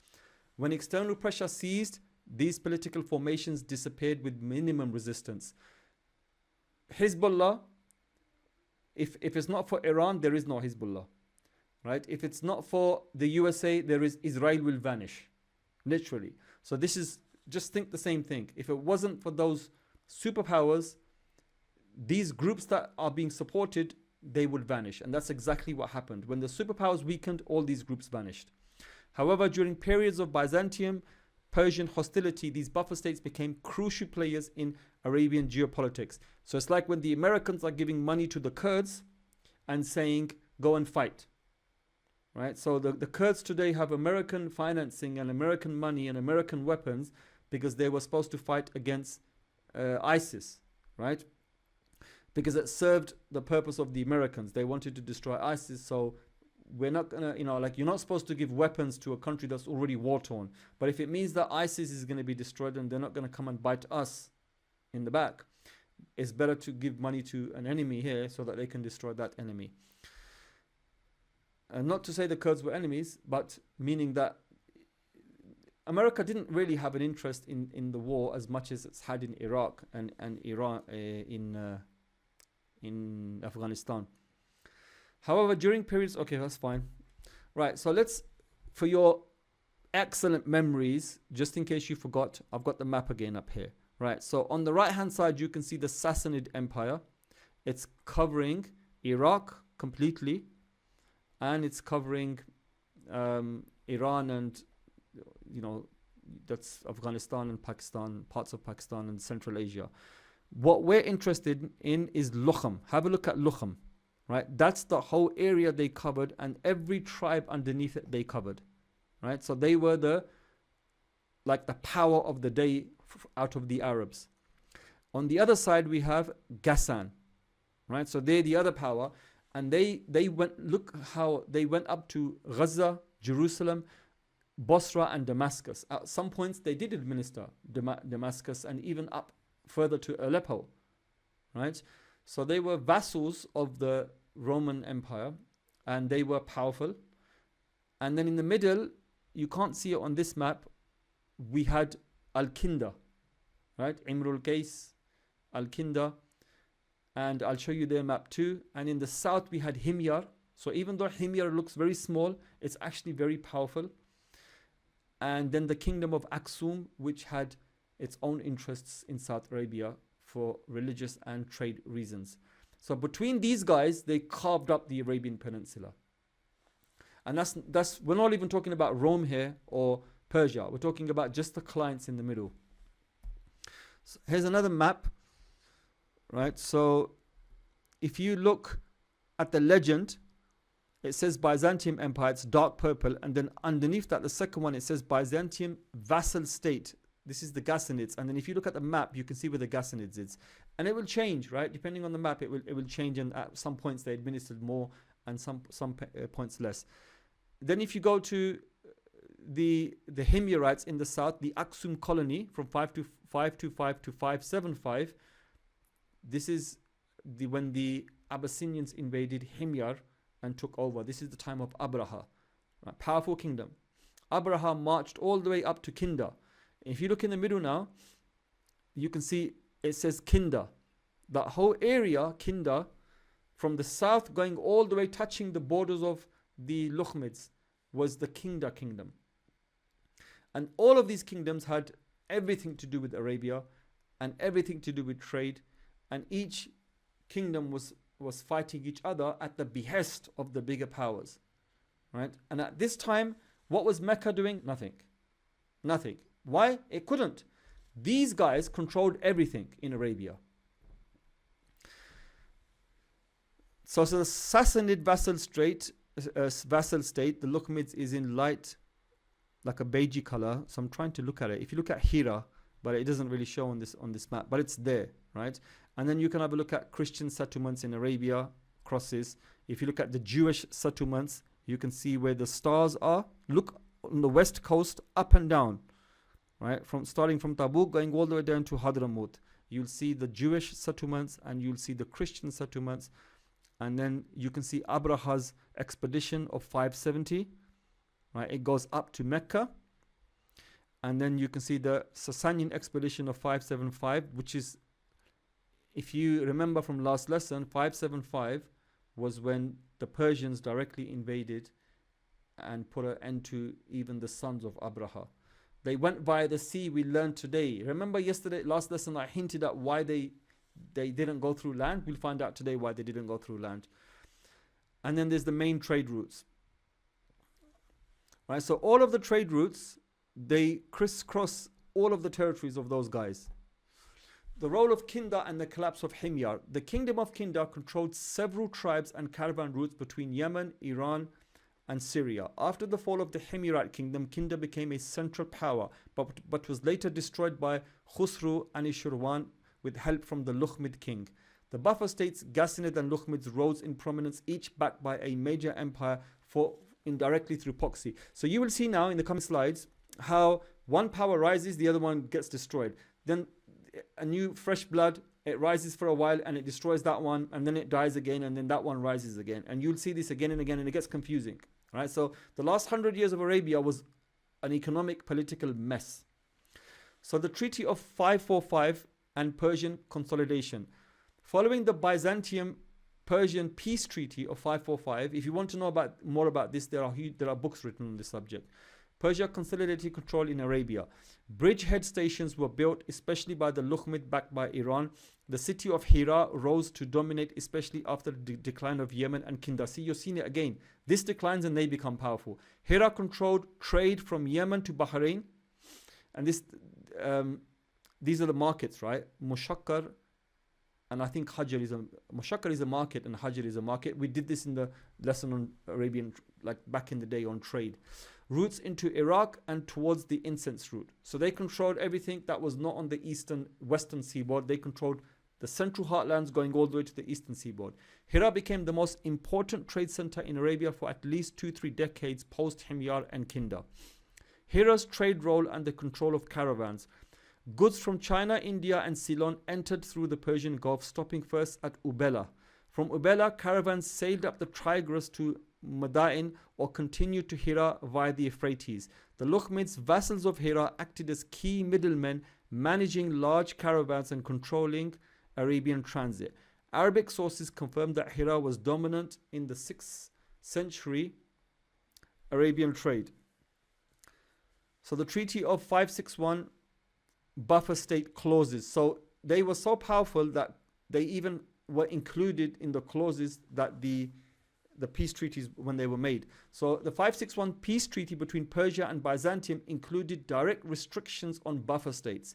When external pressure ceased, these political formations disappeared with minimum resistance. Hezbollah, if it's not for Iran, there is no Hezbollah, right? If it's not for the USA, Israel will vanish, literally. So this is, just think the same thing. If it wasn't for those superpowers, these groups that are being supported, they would vanish. And that's exactly what happened. When the superpowers weakened, all these groups vanished. However, during periods of Byzantium, Persian hostility, these buffer states became crucial players in Arabian geopolitics. So it's like when the Americans are giving money to the Kurds and saying, go and fight. Right? So the Kurds today have American financing and American money and American weapons because they were supposed to fight against ISIS, right? Because it served the purpose of the Americans. They wanted to destroy ISIS, so we're not gonna, you're not supposed to give weapons to a country that's already war-torn. But if it means that ISIS is going to be destroyed and they're not going to come and bite us in the back, it's better to give money to an enemy here so that they can destroy that enemy. And not to say the Kurds were enemies, but meaning that America didn't really have an interest in the war as much as it's had in Iraq and Iran, in Afghanistan. However, during periods, okay, that's fine. Right, so for your excellent memories, just in case you forgot, I've got the map again up here. Right, so on the right hand side, you can see the Sassanid Empire. It's covering Iraq completely, and it's covering Iran and, that's Afghanistan and Pakistan, parts of Pakistan and Central Asia. What we're interested in is Lukham. Have a look at Lukham, right? That's the whole area they covered, and every tribe underneath it they covered, right? So they were the power of the day out of the Arabs. On the other side, we have Ghassan, right? So they're the other power, and they went, look how they went up to Gaza, Jerusalem, Bosra and Damascus. At some points they did administer Damascus and even up further to Aleppo, right? So they were vassals of the Roman Empire and they were powerful. And then in the middle, you can't see it on this map, we had Al-Kinda, right? Imrul Qais, Al-Kinda, and I'll show you their map too. And in the south we had Himyar. So even though Himyar looks very small, it's actually very powerful. And then the kingdom of Aksum, which had its own interests in South Arabia for religious and trade reasons. So between these guys, they carved up the Arabian Peninsula. And that's we're not even talking about Rome here or Persia. We're talking about just the clients in the middle. So here's another map, right? So if you look at the legend, it says Byzantium Empire, it's dark purple, and then underneath that, the second one, it says Byzantium vassal state. This is the Ghassānids, and then if you look at the map, you can see where the Ghassānids is, and it will change, right? Depending on the map, it will change, and at some points they administered more, and some points less. Then if you go to the Himyarites in the south, the Aksum colony from 525 to 575, this is when the Abyssinians invaded Himyar and took over. This is the time of Abraha, right? Powerful kingdom. Abraha marched all the way up to Kinda. If you look in the middle now, you can see it says Kinda. That whole area, Kinda, from the south going all the way touching the borders of the Lakhmids, was the Kinda kingdom. And all of these kingdoms had everything to do with Arabia and everything to do with trade, and each kingdom was fighting each other at the behest of the bigger powers, right? And at this time, what was Mecca doing? Nothing. Why? It couldn't. These guys controlled everything in Arabia. So the Sassanid vassal state, the Lakhmids, is in light, like a beigey color. So I'm trying to look at it. If you look at Hira, but it doesn't really show on this map, but it's there, right? And then you can have a look at Christian settlements in Arabia, crosses. If you look at the Jewish settlements, you can see where the stars are. Look on the west coast, up and down, right? Starting from Tabuk, going all the way down to Hadramaut. You'll see the Jewish settlements and you'll see the Christian settlements. And then you can see Abraha's expedition of 570, right? It goes up to Mecca. And then you can see the Sasanian expedition of 575, which is, if you remember from last lesson, 575 was when the Persians directly invaded and put an end to even the sons of Abraha. They went via the sea, we learned today. Remember yesterday, last lesson, I hinted at why they didn't go through land. We'll find out today why they didn't go through land. And then there's the main trade routes. Right, so all of the trade routes, they crisscross all of the territories of those guys. The role of Kinda and the collapse of Himyar. The kingdom of Kinda controlled several tribes and caravan routes between Yemen, Iran, and Syria. After the fall of the Himyarite kingdom, Kinda became a central power, but was later destroyed by Khusru and Ishurwan with help from the Lakhmid king. The buffer states, Ghassānids and Lakhmids, rose in prominence, each backed by a major empire for indirectly through proxy. So you will see now in the coming slides how one power rises, the other one gets destroyed. Then a new fresh blood, it rises for a while and it destroys that one, and then it dies again, and then that one rises again. And you'll see this again and again, and it gets confusing. Right? So the last 100 years of Arabia was an economic, political mess. So the Treaty of 545 and Persian consolidation. Following the Byzantium-Persian peace treaty of 545, if you want to know more about this, there are books written on this subject. Persia consolidated control in Arabia. Bridgehead stations were built, especially by the Lakhmid backed by Iran. The city of Hira rose to dominate, especially after the decline of Yemen and Kinda. See, you're seeing it again. This declines and they become powerful. Hira controlled trade from Yemen to Bahrain. And these are the markets, right? Mushakkar, and I think Hajar is Mushakkar is a market and Hajar is a market. We did this in the lesson on Arabian, like back in the day, on trade. Routes into Iraq and towards the incense route. So they controlled everything that was not on the western seaboard. They controlled the central heartlands going all the way to the eastern seaboard. Hira became the most important trade center in Arabia for at least 2-3 decades post Himyar and Kinda. Hira's trade role and the control of caravans. Goods from China, India and Ceylon entered through the Persian Gulf, stopping first at Ubela. From Ubela, caravans sailed up the Tigris to Madain or continued to Hira via the Euphrates. The Lakhmids, vassals of Hira, acted as key middlemen, managing large caravans and controlling Arabian transit. Arabic sources confirm that Hira was dominant in the 6th century Arabian trade. So the Treaty of 561 buffer state clauses. So they were so powerful that they even were included in the clauses that the peace treaties when they were made. So the 561 peace treaty between Persia and Byzantium included direct restrictions on buffer states.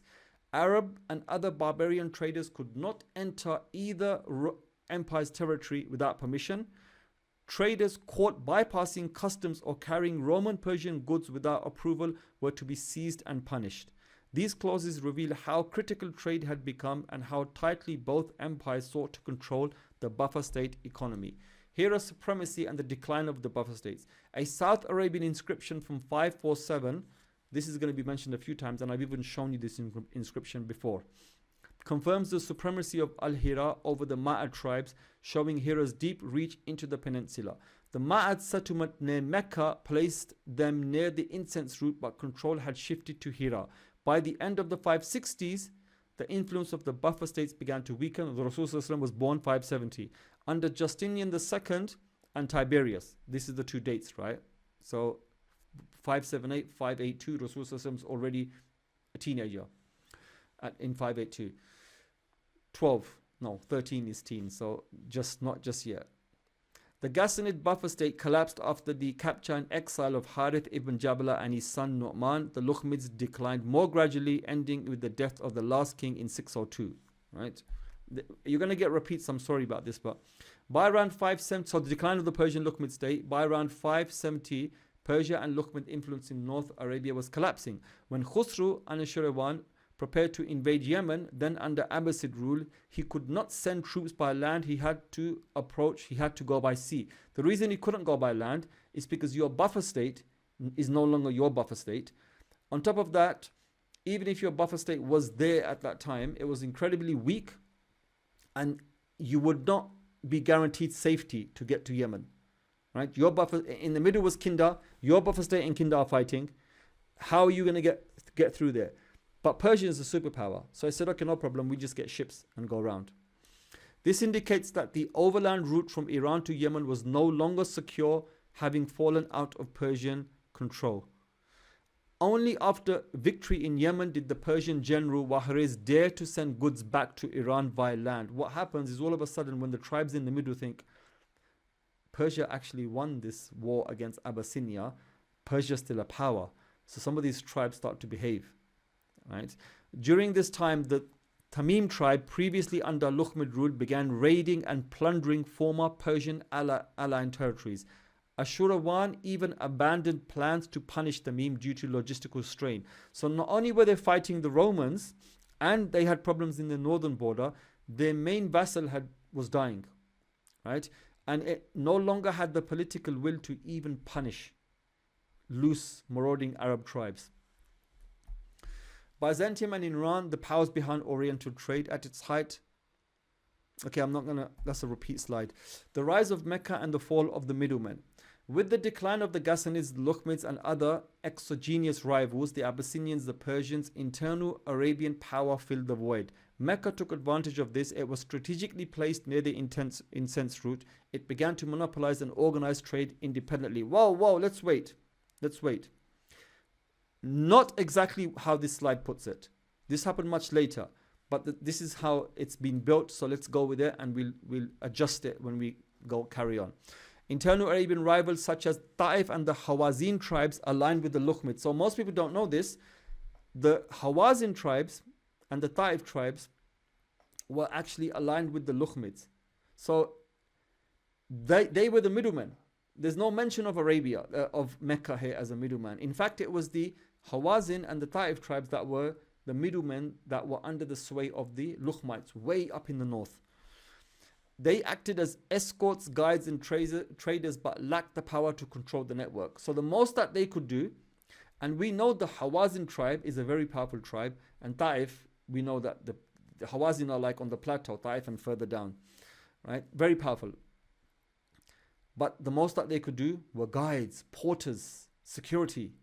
Arab and other barbarian traders could not enter either empire's territory without permission. Traders caught bypassing customs or carrying Roman Persian goods without approval were to be seized and punished. These clauses reveal how critical trade had become and how tightly both empires sought to control the buffer state economy. Hira's supremacy and the decline of the buffer states. A South Arabian inscription from 547, this is going to be mentioned a few times, and I've even shown you this inscription before, confirms the supremacy of Al-Hira over the Ma'ad tribes, showing Hira's deep reach into the peninsula. The Ma'ad settlement near Mecca placed them near the incense route, but control had shifted to Hira. By the end of the 560s, the influence of the buffer states began to weaken. The Rasul ﷺ was born 570. Under Justinian II and Tiberius, this is the two dates, right? So 578, 582, Rasul ﷺ is already a teenager in 582. 13 is teen, so not just yet. The Ghassanid buffer state collapsed after the capture and exile of Harith ibn Jabala and his son Nu'man. The Lakhmids declined more gradually, ending with the death of the last king in 602. Right? You're going to get repeats, I'm sorry about this, but by around 570, so the decline of the Persian Lakhmid state, by around 570, Persia and Lakhmid influence in North Arabia was collapsing. When Khusru Anushirwan prepared to invade Yemen, then under Abbasid rule, he could not send troops by land. He had to go by sea. The reason he couldn't go by land is because your buffer state is no longer your buffer state. On top of that, even if your buffer state was there at that time, it was incredibly weak, and you would not be guaranteed safety to get to Yemen. Right? Your buffer in the middle was Kinda. Your buffer state and Kinda are fighting. How are you going to get through there? But Persia is a superpower. So I said, okay, no problem. We just get ships and go around. This indicates that the overland route from Iran to Yemen was no longer secure, having fallen out of Persian control. Only after victory in Yemen did the Persian general Wahriz dare to send goods back to Iran via land. What happens is all of a sudden when the tribes in the middle think Persia actually won this war against Abyssinia, Persia is still a power. So some of these tribes start to behave. Right? During this time, the Tamim tribe, previously under Lakhmid rule, began raiding and plundering former Persian allied territories. Ashurawan even abandoned plans to punish Tamim due to logistical strain. So not only were they fighting the Romans, and they had problems in the northern border, their main vassal was dying. Right? And it no longer had the political will to even punish loose, marauding Arab tribes. Byzantium and Iran, the powers behind Oriental trade at its height. Okay, that's a repeat slide. The rise of Mecca and the fall of the middlemen. With the decline of the Ghassānids, the Lakhmids and other exogenous rivals, the Abyssinians, the Persians, internal Arabian power filled the void. Mecca took advantage of this. It was strategically placed near the incense route. It began to monopolize and organize trade independently. Whoa, let's wait. Not exactly how this slide puts it. This happened much later, but this is how it's been built. So let's go with it, and we'll adjust it when we carry on. Internal Arabian rivals such as Ta'if and the Hawazin tribes aligned with the Lakhmids. So most people don't know this. The Hawazin tribes and the Ta'if tribes were actually aligned with the Lakhmids. So they were the middlemen. There's no mention of Arabia, of Mecca here as a middleman. In fact, it was the Hawazin and the Ta'if tribes that were the middlemen that were under the sway of the Lakhmids, way up in the north. They acted as escorts, guides, and traders, but lacked the power to control the network. So the most that they could do, and we know the Hawazin tribe is a very powerful tribe, and Ta'if, we know that the Hawazin are like on the plateau, Ta'if and further down, right? Very powerful. But the most that they could do were guides, porters, security.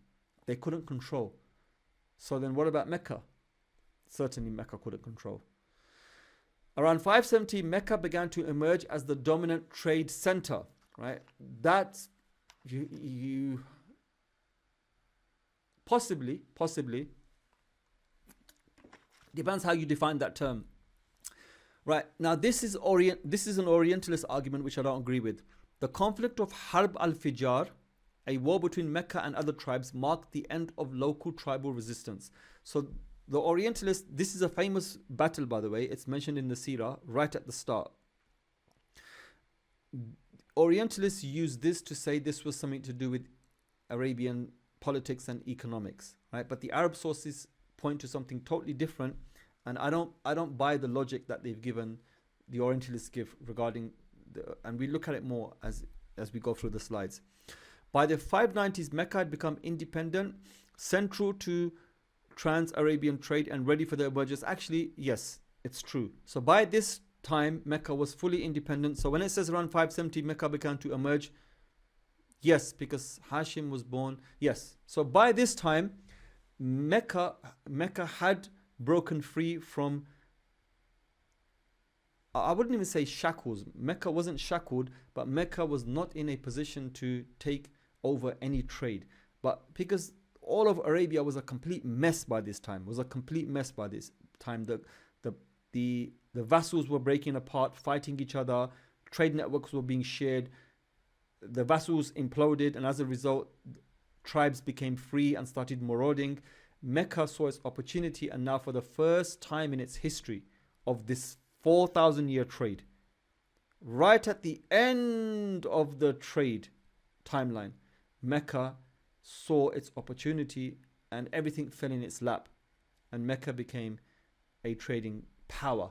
They couldn't control. So then what about Mecca? Certainly Mecca couldn't control. Around 570, Mecca began to emerge as the dominant trade center. Right? That's you possibly depends how you define that term. Right, now this is an Orientalist argument which I don't agree with. The conflict of Harb al-Fijar, a war between Mecca and other tribes, marked the end of local tribal resistance. So the Orientalists, this is a famous battle, by the way. It's mentioned in the Seerah right at the start. Orientalists use this to say this was something to do with Arabian politics and economics, right? But the Arab sources point to something totally different, and I don't buy the logic that they've given, the Orientalists give regarding and we look at it more as we go through the slides. By the 590s, Mecca had become independent, central to trans-Arabian trade and ready for the emergence. Actually, yes, It's true. So by this time, Mecca was fully independent. So when it says around 570, Mecca began to emerge. Yes, because Hashim was born. Yes. So by this time, Mecca had broken free from, I wouldn't even say shackles. Mecca wasn't shackled, but Mecca was not in a position to take over any trade. But because all of Arabia was a complete mess by this time, the vassals were breaking apart, fighting each other, trade networks were being shared, the vassals imploded, and as a result, tribes became free and started marauding. Mecca saw its opportunity, and now for the first time in its history of this 4,000-year trade, right at the end of the trade timeline, Mecca saw its opportunity and everything fell in its lap, and Mecca became a trading power.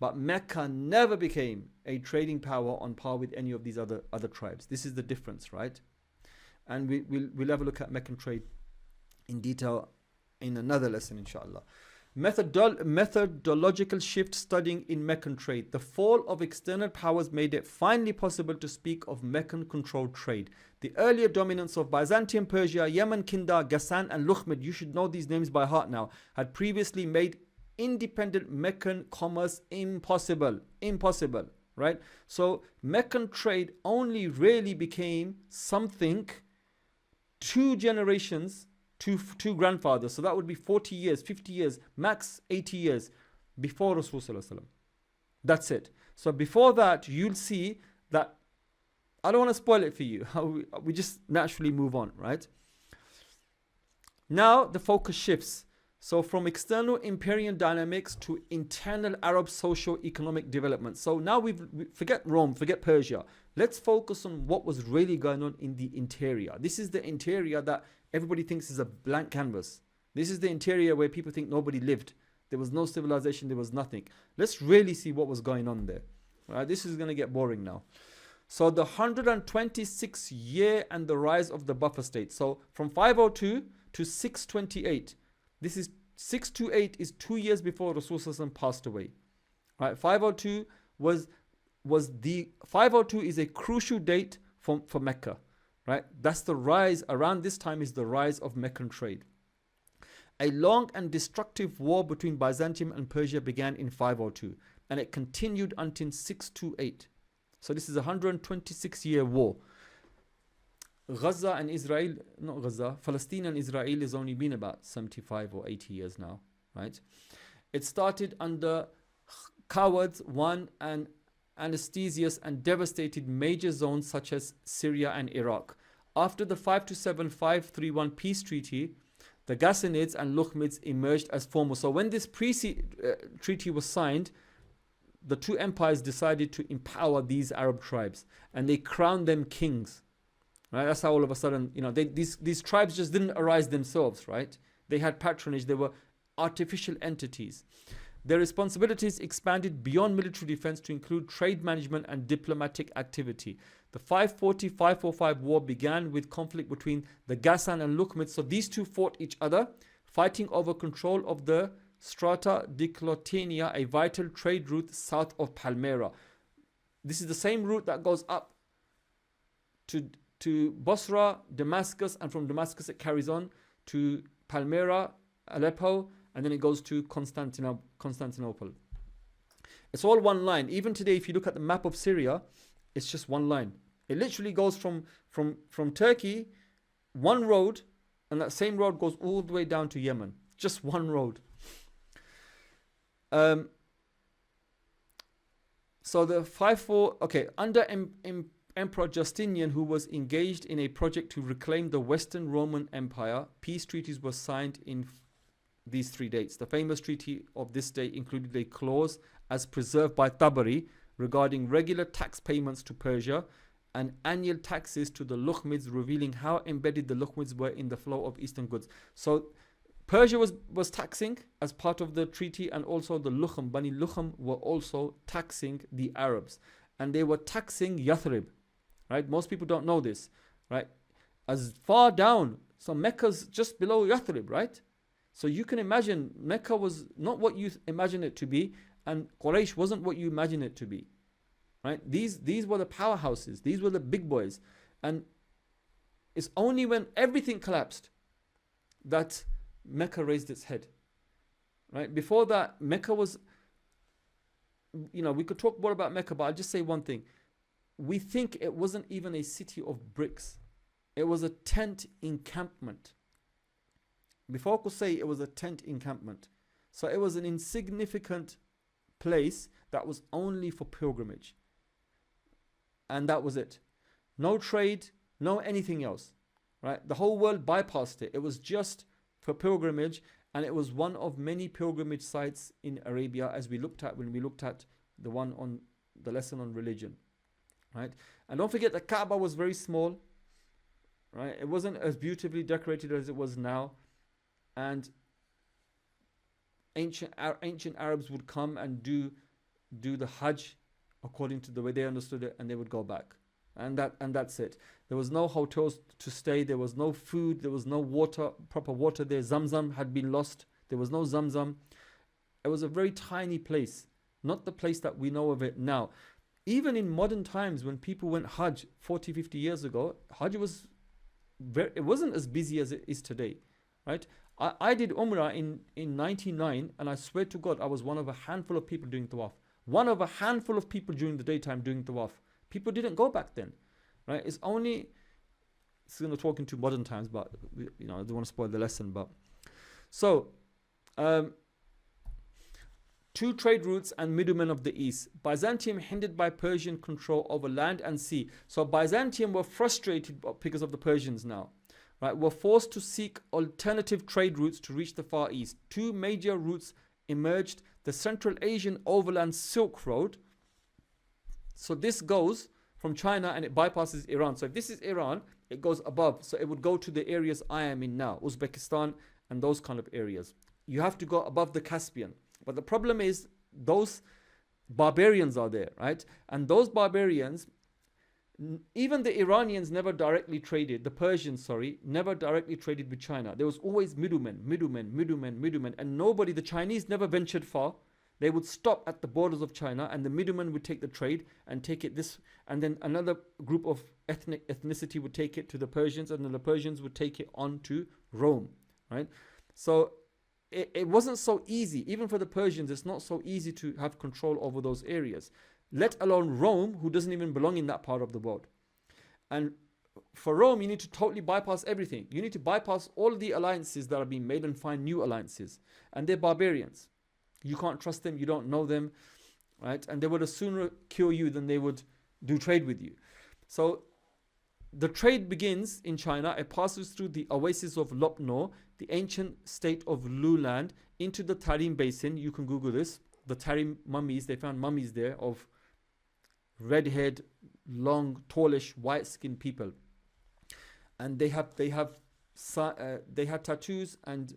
But Mecca never became a trading power on par with any of these other tribes. This is the difference, right? And we'll have a look at Meccan trade in detail in another lesson, inshallah. Methodological shift studying in Meccan trade. The fall of external powers made it finally possible to speak of Meccan-controlled trade. The earlier dominance of Byzantium, Persia, Yemen, Kinda, Ghassan and Lakhmid, you should know these names by heart now, had previously made independent Meccan commerce impossible, right? So Meccan trade only really became something 2 generations, two grandfathers, so that would be 40 years, 50 years, max 80 years before Rasulullah. That's it. So before that, you'll see that, I don't want to spoil it for you, we just naturally move on, right? Now the focus shifts. So from external imperial dynamics to internal Arab socio-economic development. So now we forget Rome, forget Persia. Let's focus on what was really going on in the interior. This is the interior that everybody thinks is a blank canvas. This is the interior where people think nobody lived. There was no civilization, there was nothing. Let's really see what was going on there. All right, this is going to get boring now. So the 126th year and the rise of the buffer state. So from 502 to 628. This is 628 is 2 years before Rasulullah passed away. Right? 502 is a crucial date for Mecca. Right? That's the rise, around this time is the rise of Meccan trade. A long and destructive war between Byzantium and Persia began in 502 and it continued until 628. So this is a 126-year war. Gaza and Israel, not Gaza, Palestine and Israel has only been about 75 or 80 years now, right? It started under cowards, and Anastasius, and devastated major zones such as Syria and Iraq. After the 527-531 peace treaty, the Ghassānids and Lakhmids emerged as foremost. So when this treaty was signed, the two empires decided to empower these Arab tribes and they crowned them kings. Right? That's how all of a sudden, these tribes just didn't arise themselves, right? They had patronage, they were artificial entities. Their responsibilities expanded beyond military defense to include trade management and diplomatic activity. The 540-545 war began with conflict between the Ghassan and Lakhmids. So these two fought each other, fighting over control of the Strata di Clotenia, a vital trade route south of Palmyra. This is the same route that goes up to Basra, Damascus, and from Damascus it carries on to Palmyra, Aleppo, and then it goes to Constantinople. It's all one line. Even today, if you look at the map of Syria, it's just one line. It literally goes from Turkey, one road, and that same road goes all the way down to Yemen. Just one road. So the 5-4, okay, under Emperor Justinian, who was engaged in a project to reclaim the Western Roman Empire, peace treaties were signed in these 3 dates. The famous treaty of this date included a clause, as preserved by Tabari, regarding regular tax payments to Persia and annual taxes to the Lakhmids, revealing how embedded the Lakhmids were in the flow of Eastern goods. So Persia was taxing as part of the treaty, and also the Bani Lukhm were also taxing the Arabs. And they were taxing Yathrib. Right? Most people don't know this. Right? As far down, so Mecca's just below Yathrib, right? So you can imagine Mecca was not what you imagine it to be, And Quraysh wasn't what you imagine it to be. Right? These were the powerhouses. These were the big boys. And it's only when everything collapsed that Mecca raised its head. Right? Before that, Mecca was, we could talk more about Mecca, but I'll just say one thing. We think it wasn't even a city of bricks. It was a tent encampment. Before Qusay, it was a tent encampment. So it was an insignificant place that was only for pilgrimage. And that was it. No trade, no anything else. Right? The whole world bypassed it. It was just for pilgrimage, and it was one of many pilgrimage sites in Arabia, as we looked at when we looked at the one on the lesson on religion. Right? And don't forget, the Kaaba was very small. Right? It wasn't as beautifully decorated as it was now. And ancient Arabs would come and do the Hajj according to the way they understood it, and they would go back. And that's it. There was no hotels to stay. There was no food. There was no water, proper water there. Zamzam had been lost. There was no Zamzam. It was a very tiny place, not the place that we know of it now. Even in modern times, when people went Hajj 40, 50 years ago, Hajj it wasn't as busy as it is today, right? I did Umrah in 99, and I swear to God, I was one of a handful of people doing tawaf. One of a handful of people during the daytime doing tawaf. People didn't go back then, right? It's going to talk into modern times, but I don't want to spoil the lesson. But so, two trade routes and middlemen of the east. Byzantium hindered by Persian control over land and sea. So Byzantium were frustrated because of the Persians now. Right, were forced to seek alternative trade routes to reach the Far East. Two major routes emerged: the Central Asian Overland Silk Road. So this goes from China and it bypasses Iran. So if this is Iran, it goes above. So it would go to the areas I am in now, Uzbekistan and those kind of areas. You have to go above the Caspian. But the problem is those barbarians are there, right? And those barbarians, even the Iranians never directly traded, the Persians, never directly traded with China. There was always middlemen, and nobody, the Chinese never ventured far. They would stop at the borders of China, and the middlemen would take the trade and take it this, and then another group of ethnicity would take it to the Persians, and then the Persians would take it on to Rome, right? So it wasn't so easy. Even for the Persians, it's not so easy to have control over those areas, let alone Rome, who doesn't even belong in that part of the world. And for Rome, you need to totally bypass everything. You need to bypass all the alliances that are being made and find new alliances. And they're barbarians. You can't trust them. You don't know them, right? And they would sooner kill you than they would do trade with you. So the trade begins in China. It passes through the oasis of Lopnor, the ancient state of Luland, into the Tarim Basin. You can Google this. The Tarim mummies, they found mummies there of red-haired, long, tallish, white-skinned people. And they have tattoos and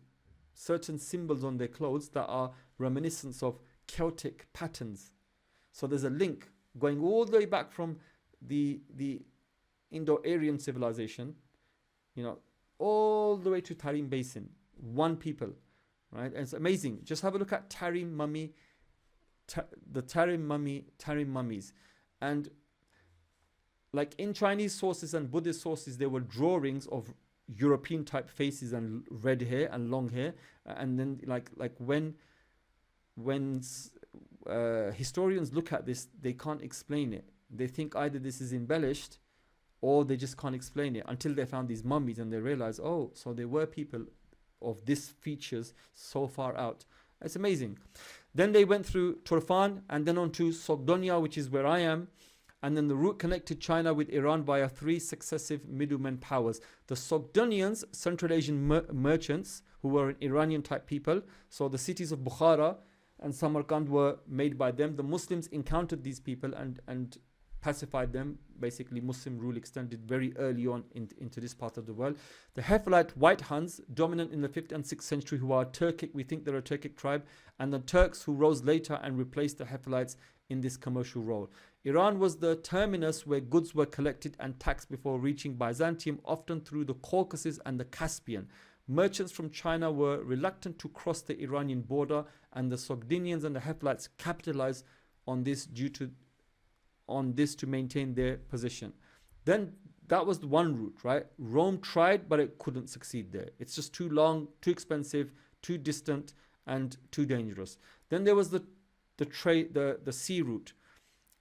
certain symbols on their clothes that are reminiscence of Celtic patterns. So there's a link going all the way back from the Indo-Aryan civilization, all the way to Tarim Basin. One people, right? And it's amazing. Just have a look at Tarim mummy, the Tarim mummies. And like in Chinese sources and Buddhist sources, there were drawings of European type faces and red hair and long hair. And then like when historians look at this, they can't explain it. They think either this is embellished or they just can't explain it until they found these mummies and they realize, oh, so there were people of these features so far out. It's amazing. Then they went through Turfan and then on to Sogdonia, which is where I am. And then the route connected China with Iran via 3 successive middlemen powers. The Sogdonians, Central Asian merchants, who were an Iranian type people. So the cities of Bukhara and Samarkand were made by them. The Muslims encountered these people and pacified them. Basically, Muslim rule extended very early on into this part of the world. The Hephalite White Huns, dominant in the 5th and 6th century, who are Turkic, we think they're a Turkic tribe, and the Turks who rose later and replaced the Hephalites in this commercial role. Iran was the terminus where goods were collected and taxed before reaching Byzantium, often through the Caucasus and the Caspian. Merchants from China were reluctant to cross the Iranian border, and the Sogdians and the Hephlites capitalized on this to maintain their position. Then that was the one route, right? Rome tried, but it couldn't succeed there. It's just too long, too expensive, too distant, and too dangerous. Then there was the sea route.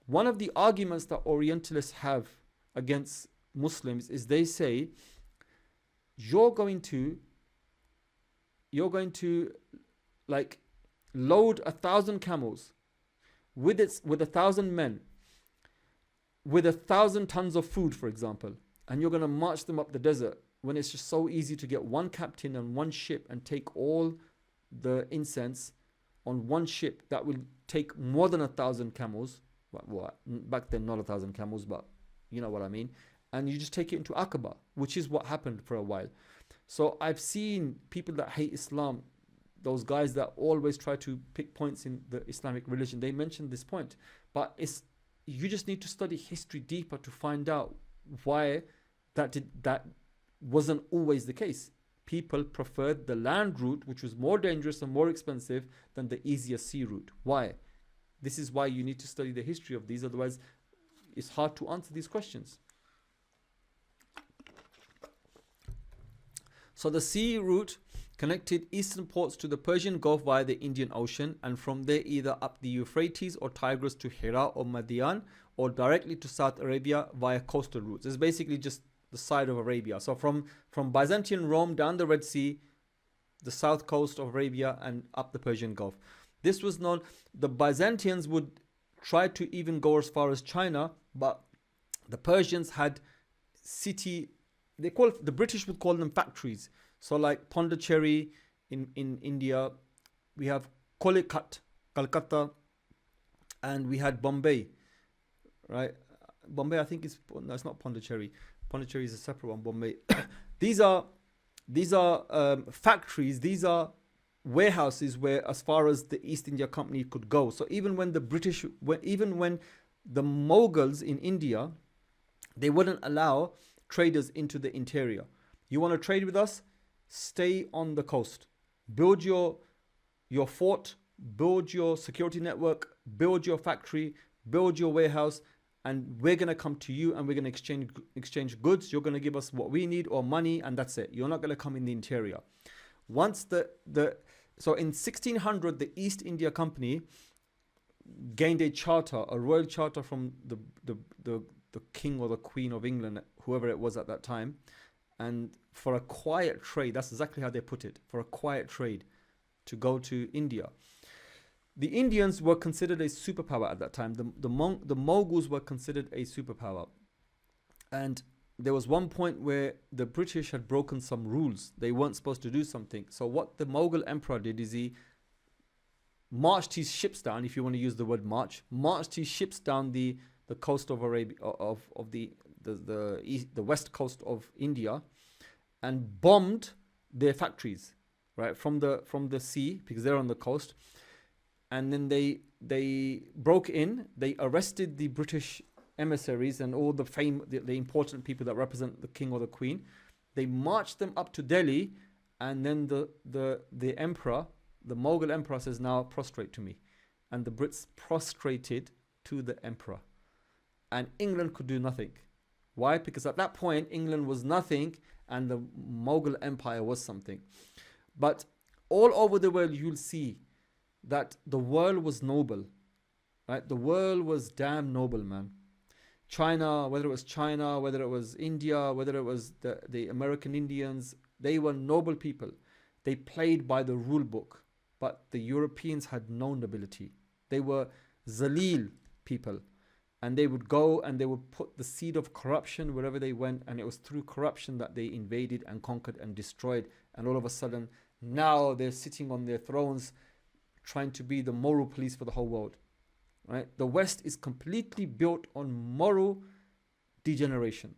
One of the arguments that Orientalists have against Muslims is they say, you're going to like load 1,000 camels with 1,000 men with 1,000 tons of food, for example, and you're going to march them up the desert when it's just so easy to get one captain on one ship and take all the incense on one ship. That will take more than 1,000 camels. Well, back then not 1,000 camels, but you know what I mean. And you just take it into Aqaba, which is what happened for a while. So I've seen people that hate Islam, those guys that always try to pick points in the Islamic religion, they mention this point. But you just need to study history deeper to find out why that wasn't always the case. People preferred the land route, which was more dangerous and more expensive than the easier sea route. Why? This is why you need to study the history of these, otherwise it's hard to answer these questions. So the sea route connected eastern ports to the Persian Gulf via the Indian Ocean, and from there either up the Euphrates or Tigris to Hira or Madian, or directly to South Arabia via coastal routes. It's basically just the side of Arabia. So from Byzantine Rome down the Red Sea, the south coast of Arabia, and up the Persian Gulf. This was known. The Byzantines would try to even go as far as China, but the Persians had the British would call them factories. So like Pondicherry in India, we have Calicut, Calcutta, and we had Bombay, right? Bombay, I think no, it's not Pondicherry. Pondicherry is a separate one. Bombay. These are factories. These are warehouses where, as far as the East India Company could go. So even when the Mughals in India, they wouldn't allow traders into the interior. You want to trade with us? Stay on the coast. Build your fort, build your security network, build your factory, build your warehouse, and we're going to come to you and we're going to exchange goods. You're going to give us what we need or money, and that's it. You're not going to come in the interior. Once so in 1600, the East India Company gained a royal charter from the king or the queen of England, whoever it was at that time, and for a quiet trade, that's exactly how they put it, for a quiet trade to go to India. The Indians were considered a superpower at that time. The Mughals were considered a superpower. And there was one point where the British had broken some rules. They weren't supposed to do something. So what the Mughal emperor did is he marched his ships down, if you want to use the word marched his ships down the coast of Arabia, of the west coast of India, and bombed their factories, right, from the sea, because they're on the coast. And then they broke in, they arrested the British emissaries and all the important people that represent the king or the queen. They marched them up to Delhi, and then the emperor, the Mughal emperor, says, now prostrate to me. And the Brits prostrated to the emperor. And England could do nothing. Why? Because at that point, England was nothing and the Mughal Empire was something. But all over the world, you'll see that the world was noble. Right? The world was damn noble, man. China, whether it was India, whether it was the American Indians, they were noble people. They played by the rule book. But the Europeans had no nobility. They were Zalil people. And they would go and they would put the seed of corruption wherever they went. And it was through corruption that they invaded and conquered and destroyed. And all of a sudden, now they're sitting on their thrones trying to be the moral police for the whole world. Right? The West is completely built on moral degeneration.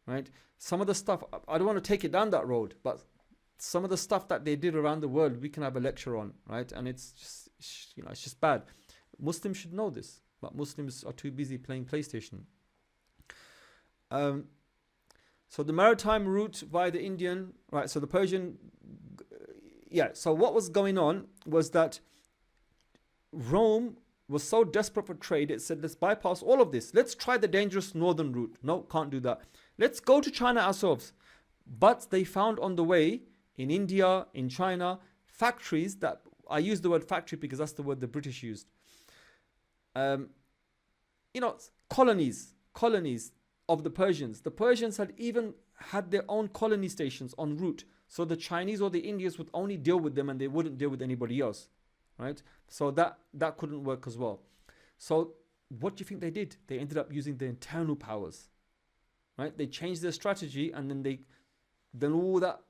Right? Some of the stuff, I don't want to take it down that road, but some of the stuff that they did around the world, we can have a lecture on. Right? And it's just, it's just bad. Muslims should know this. But Muslims are too busy playing PlayStation. So the maritime route via the Indian, right? So the Persian yeah, so what was going on was that Rome was so desperate for trade, it said, let's bypass all of this. Let's try the dangerous northern route. No, can't do that. Let's go to China ourselves. But they found on the way, in India, in China, factories that, I use the word factory because that's the word the British used. Colonies of the Persians. The Persians had even had their own colony stations en route. So the Chinese or the Indians would only deal with them and they wouldn't deal with anybody else. Right? So that couldn't work as well. So what do you think they did? They ended up using their internal powers. Right? They changed their strategy, and then all that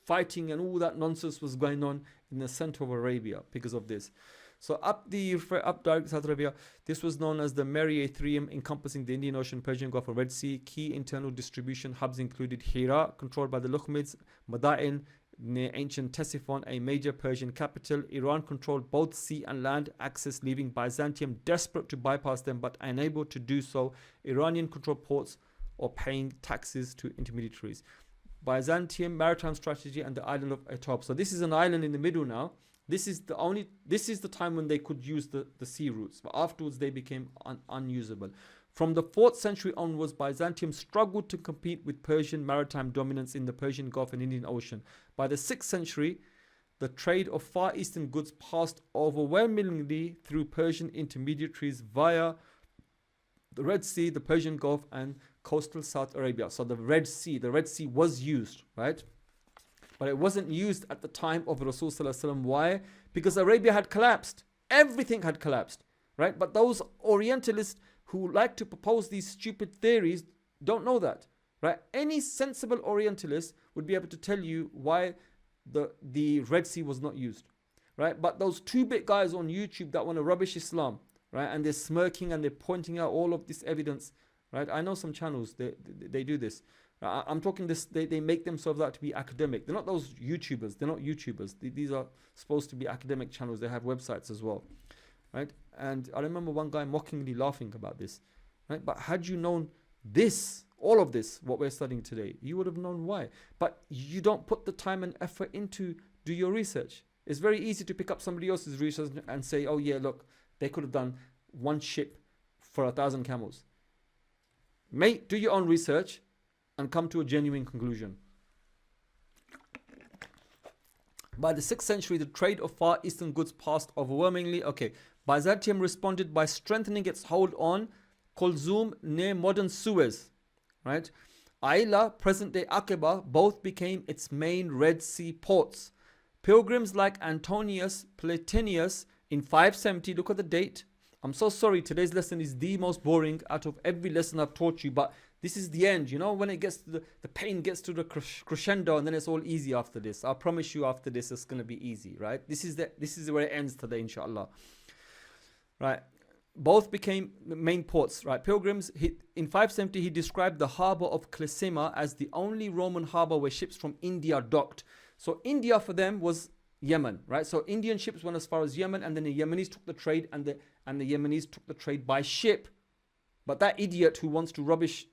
fighting and all that nonsense was going on in the center of Arabia because of this. So up direct South Arabia, this was known as the Meri-Ethereum, encompassing the Indian Ocean, Persian Gulf and Red Sea. Key internal distribution hubs included Himyar, controlled by the Lakhmids, Madain, near ancient Ctesiphon, a major Persian capital. Iran controlled both sea and land access, leaving Byzantium desperate to bypass them but unable to do so. Iranian controlled ports or paying taxes to intermediaries. Byzantium maritime strategy and the island of Etob. So this is an island in the middle now. This is the time when they could use the sea routes, but afterwards they became unusable. From the 4th century onwards, Byzantium struggled to compete with Persian maritime dominance in the Persian Gulf and Indian Ocean. By the 6th century, the trade of Far Eastern goods passed overwhelmingly through Persian intermediaries via the Red Sea, the Persian Gulf, and coastal South Arabia. So the Red Sea was used, right? But it wasn't used at the time of Rasul Sallallahu Alaihi Wasallam. Why? Because Arabia had collapsed. Everything had collapsed, right? But those Orientalists who like to propose these stupid theories don't know that, right? Any sensible Orientalist would be able to tell you why the Red Sea was not used, right? But those 2-bit guys on YouTube that want to rubbish Islam, right? And they're smirking and they're pointing out all of this evidence, right? I know some channels, they do this. I'm talking this, they make themselves out to be academic. They're not those YouTubers. They're not YouTubers. These are supposed to be academic channels. They have websites as well, right? And I remember one guy mockingly laughing about this, right? But had you known this, all of this, what we're studying today, you would have known why. But you don't put the time and effort into do your research. It's very easy to pick up somebody else's research and say, oh yeah, look, they could have done one ship for 1,000 camels. Mate, do your own research and come to a genuine conclusion. By the 6th century, the trade of Far Eastern goods passed overwhelmingly. Okay, Byzantium responded by strengthening its hold on Kulzum near modern Suez, right? Ayla, present-day Aqaba, both became its main Red Sea ports. Pilgrims like Antonius Platinius in 570, look at the date. I'm so sorry, today's lesson is the most boring out of every lesson I've taught you, but this is the end, you know, when it gets to the pain gets to the crescendo, and then it's all easy after this. I promise you after this it's going to be easy, right? This is where it ends today, inshallah. Right, both became main ports, right? Pilgrims, in 570 he described the harbor of Klesima as the only Roman harbor where ships from India docked. So India for them was Yemen, right? So Indian ships went as far as Yemen, and then the Yemenis took the trade, and the Yemenis took the trade by ship. But that idiot who wants to rubbish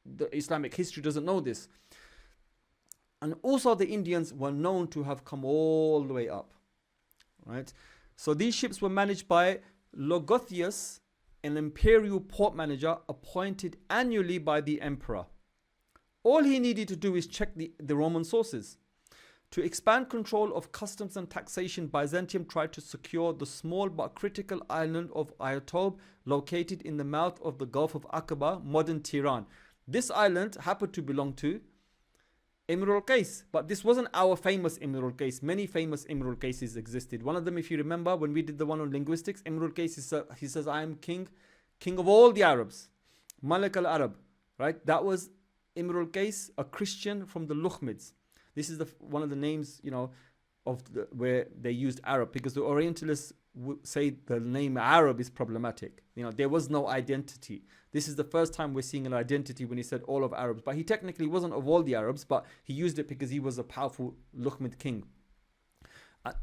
the Islamic history doesn't know this. And also the Indians were known to have come all the way up, right? So these ships were managed by Logotheus, an imperial port manager appointed annually by the emperor. All he needed to do is check the Roman sources. To expand control of customs and taxation, Byzantium tried to secure the small but critical island of Etob, located in the mouth of the Gulf of Aqaba, modern Tehran. This island happened to belong to Imr al-Qais, but this wasn't our famous Imr al-Qais. Many famous Imr al-Qaises existed. One of them, if you remember, when we did the one on linguistics, Imr al-Qais, he says, I am king of all the Arabs. Malik al-Arab, right? That was Imr al-Qais, a Christian from the Lakhmids. This is one of the names, you know, where they used Arab, because the Orientalists would say the name Arab is problematic. You know, there was no identity. This is the first time we're seeing an identity when he said all of Arabs. But he technically wasn't of all the Arabs, but he used it because he was a powerful Lakhmid king.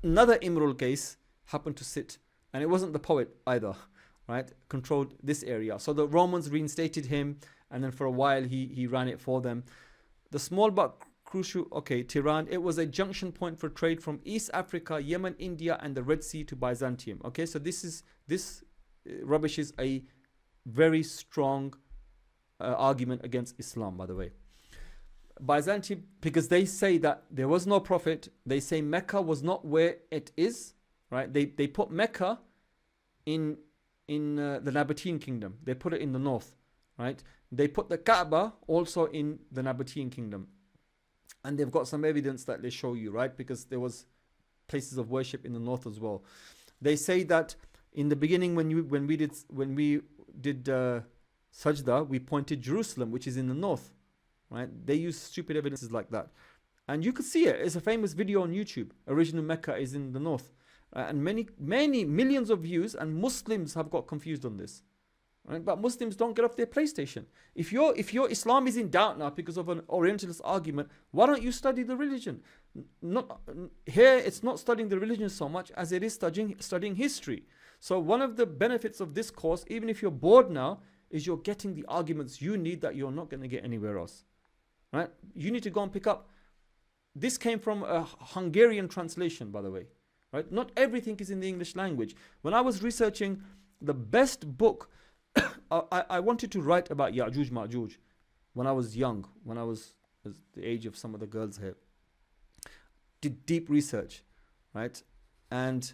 Another Imr al-Qais happened to sit, and it wasn't the poet either, right? Controlled this area. So the Romans reinstated him, and then for a while he ran it for them. The small but crucial, okay, Tehran, it was a junction point for trade from East Africa, Yemen, India, and the Red Sea to Byzantium. Okay, so this rubbish is a very strong argument against Islam, by the way. Byzantium, because they say that there was no prophet. They say Mecca was not where it is, right? They put Mecca in the Nabatean kingdom. They put it in the north, right? They put the Kaaba also in the Nabatean kingdom. And they've got some evidence that they show you, right? Because there was places of worship in the north as well. They say that in the beginning when we did sajda, we pointed Jerusalem, which is in the north, right? They use stupid evidences like that. And you could see it. It's a famous video on YouTube. Original Mecca is in the north. And many millions of views, and Muslims have got confused on this. Right? But Muslims don't get off their PlayStation. If your Islam is in doubt now because of an Orientalist argument, why don't you study the religion? Here it's not studying the religion so much as it is studying history. So one of the benefits of this course, even if you're bored now, is you're getting the arguments you need that you're not going to get anywhere else. Right? You need to go and pick up. This came from a Hungarian translation, by the way. Right? Not everything is in the English language. When I was researching the best book, I wanted to write about Ya'juj Ma'juj when I was young, when I was the age of some of the girls here. Did deep research, right? And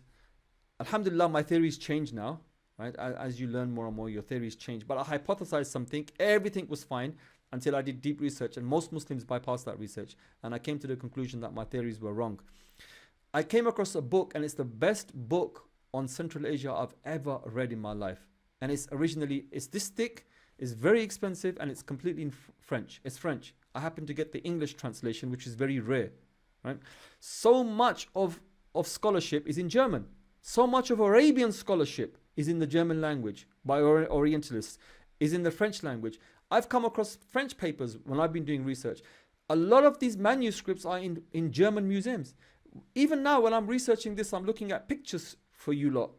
alhamdulillah, my theories change now, right? As you learn more and more, your theories change. But I hypothesized something, everything was fine until I did deep research, and most Muslims bypass that research. And I came to the conclusion that my theories were wrong. I came across a book, and it's the best book on Central Asia I've ever read in my life. And it's this thick, it's very expensive, and it's completely in French. It's French. I happen to get the English translation, which is very rare, right? So much of scholarship is in German. So much of Arabian scholarship is in the German language by Orientalists, is in the French language. I've come across French papers when I've been doing research. A lot of these manuscripts are in German museums. Even now, when I'm researching this, I'm looking at pictures for you lot.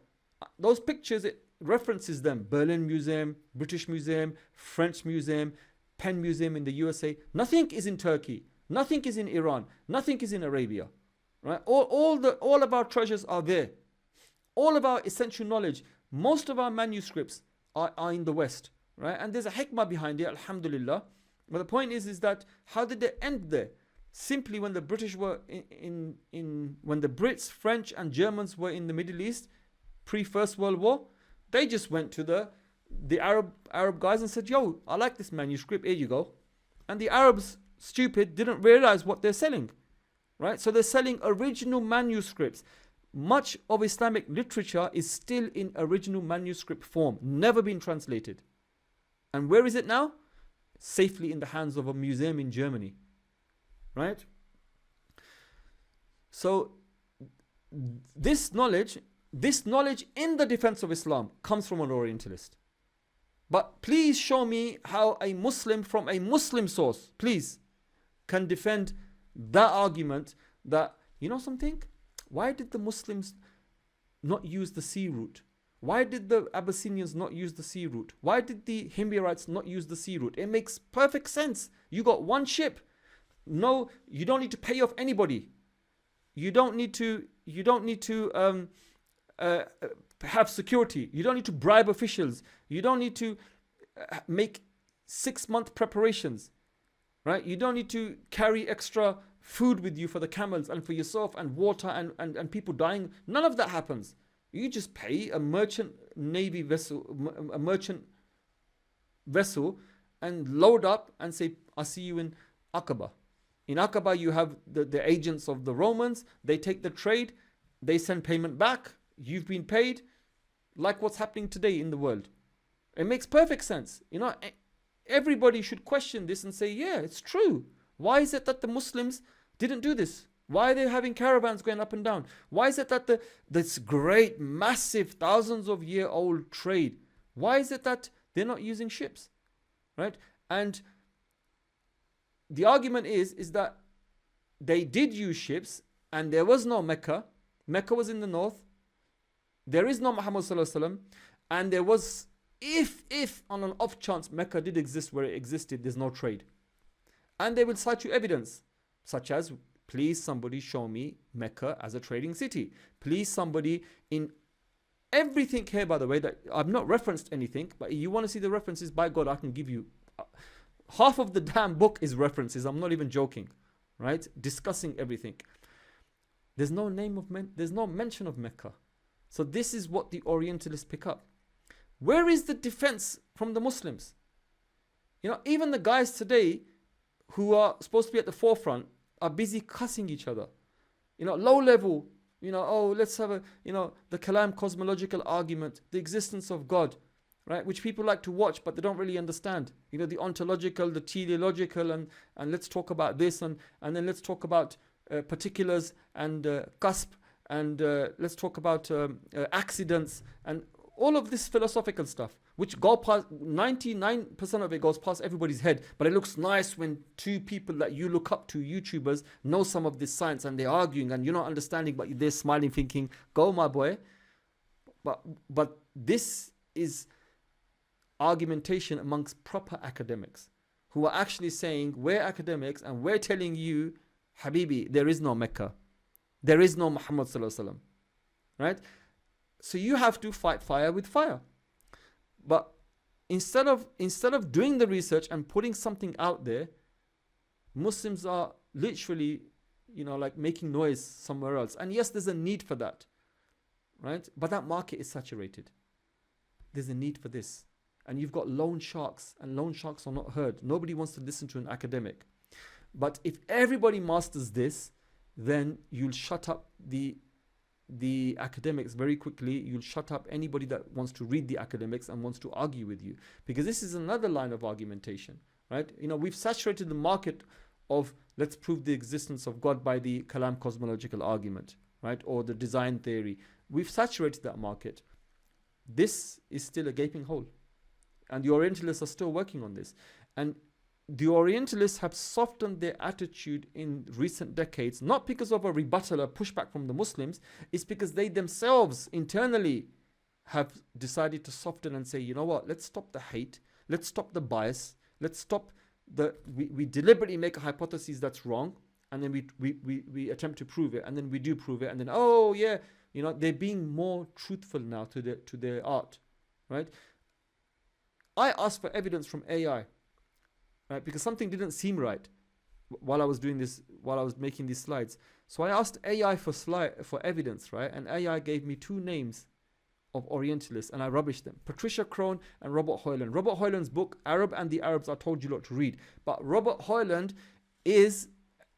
Those pictures, it references them. Berlin Museum, British Museum, French Museum, Penn Museum in the USA. Nothing is in Turkey. Nothing is in Iran. Nothing is in Arabia. Right? All of our treasures are there. All of our essential knowledge, most of our manuscripts are in the West. Right? And there's a hikmah behind it, alhamdulillah. But the point is that how did they end there? Simply when the British were when the Brits, French and Germans were in the Middle East, pre-First World War, they just went to the Arab guys and said, yo, I like this manuscript, here you go. And the Arabs, stupid, didn't realize what they're selling. Right? So they're selling original manuscripts. Much of Islamic literature is still in original manuscript form, never been translated. And where is it now? Safely in the hands of a museum in Germany. Right? So this knowledge in the defense of Islam comes from an Orientalist. But please show me how a Muslim from a Muslim source, please, can defend that argument that, you know something? Why did the Muslims not use the sea route? Why did the Abyssinians not use the sea route? Why did the Himyarites not use the sea route? It makes perfect sense. You got one ship. No, you don't need to pay off anybody. You don't need to have security. You don't need to bribe officials. You don't need to make 6-month preparations. Right? You don't need to carry extra food with you for the camels and for yourself and water and people dying. None of that happens. You just pay a merchant navy vessel, a merchant vessel, and load up and say, I'll see you in Aqaba. In Aqaba, you have the agents of the Romans. They take the trade. They send payment back. You've been paid, like what's happening today in the world. It makes perfect sense. You know, everybody should question this and say, yeah, it's true. Why is it that the Muslims didn't do this? Why are they having caravans going up and down? Why is it that this great, massive, thousands of year old trade, why is it that they're not using ships? Right? And the argument is that they did use ships and there was no Mecca. Mecca was in the north. There is no Muhammad sallallahu alaihi wasallam. And there was, if on an off chance Mecca did exist where it existed, there's no trade. And they will cite you evidence. such as, please somebody show me Mecca as a trading city. Please somebody, in everything here, by the way, that I've not referenced anything, but you want to see the references, by God, I can give you half of the damn book is references. I'm not even joking, right? Discussing everything. There's no there's no mention of Mecca. So this is what the Orientalists pick up. Where is the defense from the Muslims? You know, even the guys today who are supposed to be at the forefront are busy cussing each other. You know, low level, you know, oh, let's have a, you know, the Kalam cosmological argument, the existence of God, right? Which people like to watch, but they don't really understand. You know, the ontological, the teleological, and let's talk about this, and then let's talk about particulars and cusp, and let's talk about accidents, and all of this philosophical stuff, which go past, 99% of it goes past everybody's head. But it looks nice when two people that you look up to, YouTubers, know some of this science and they're arguing and you're not understanding, but they're smiling, thinking, go my boy. But this is argumentation amongst proper academics who are actually saying, we're academics and we're telling you, Habibi, there is no Mecca. There is no Muhammad Sallallahu Alaihi Wasallam. Right? So you have to fight fire with fire. But instead of doing the research and putting something out there, Muslims are literally, you know, like making noise somewhere else. And yes, there's a need for that, right? But that market is saturated. There's a need for this. And you've got loan sharks, and loan sharks are not heard. Nobody wants to listen to an academic. But if everybody masters this, then you'll shut up the academics very quickly. You'll shut up anybody that wants to read the academics and wants to argue with you, because this is another line of argumentation, right? You know, we've saturated the market of let's prove the existence of God by the Kalam cosmological argument, right? Or the design theory. We've saturated that market. This is still a gaping hole, and the Orientalists are still working on this. And the Orientalists have softened their attitude in recent decades, not because of a rebuttal or pushback from the Muslims. It's because they themselves internally have decided to soften and say, you know what, let's stop the hate, let's stop the bias, let's stop we deliberately make a hypothesis that's wrong, and then we attempt to prove it, and then we do prove it, and then, oh yeah, you know, they're being more truthful now to their art, right? I asked for evidence from AI, right? Because something didn't seem right while I was making these slides. So I asked AI for evidence, right? And AI gave me two names of Orientalists, and I rubbished them: Patricia Crone and Robert Hoyland. Robert Hoyland's book, Arab and the Arabs, I told you lot to read. But Robert Hoyland is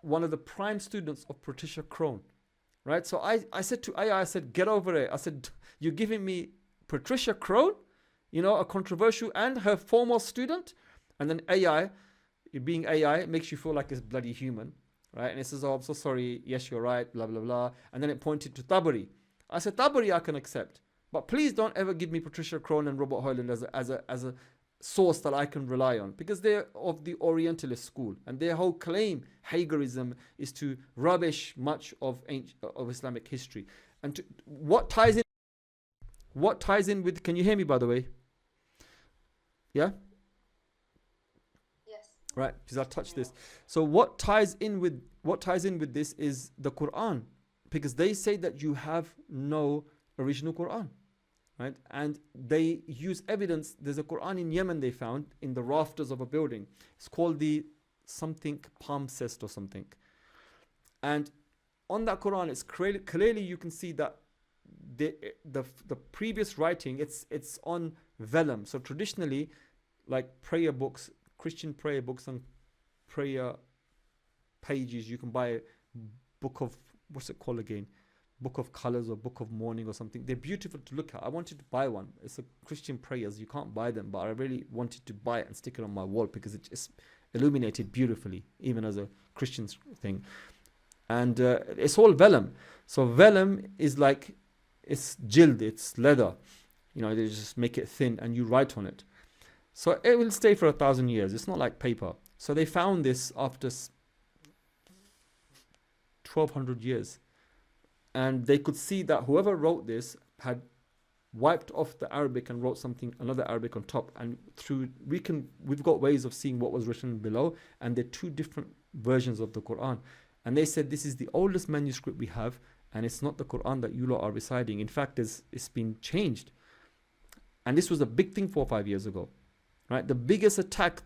one of the prime students of Patricia Crone, right? So I said to AI, I said, get over it. I said, you're giving me Patricia Crone, you know, a controversial, and her foremost student? And then AI, being AI, it makes you feel like it's bloody human, right? And it says, oh, I'm so sorry, yes, you're right, blah, blah, blah. And then it pointed to Tabari. I said, Tabari I can accept, but please don't ever give me Patricia Crone and Robert Hoyland as a source that I can rely on, because they're of the Orientalist school, and their whole claim, Haigerism, is to rubbish much of Islamic history. And what ties in with, can you hear me, by the way? Yeah? Right, because I'll touch this. So what ties in with this is the Quran, because they say that you have no original Quran, right? And they use evidence. There's a Quran in Yemen they found in the rafters of a building. It's called the something palimpsest or something. And on that Quran, it's clearly you can see that the previous writing, it's on vellum. So traditionally, like prayer books, Christian prayer books and prayer pages, you can buy a book of, what's it called again? Book of Colors or Book of Mourning or something. They're beautiful to look at. I wanted to buy one. It's a Christian prayers. You can't buy them, but I really wanted to buy it and stick it on my wall because it just illuminated beautifully, even as a Christian thing. And it's all vellum. So vellum is like, it's jild, it's leather. You know, they just make it thin and you write on it. So it will stay for 1,000 years. It's not like paper. So they found this after 1,200 years. And they could see that whoever wrote this had wiped off the Arabic and wrote another Arabic on top. And we've got ways of seeing what was written below. And they're two different versions of the Quran. And they said, this is the oldest manuscript we have, and it's not the Quran that you lot are reciting. In fact, it's been changed. And this was a big thing 4 or 5 years ago, right? The biggest attack,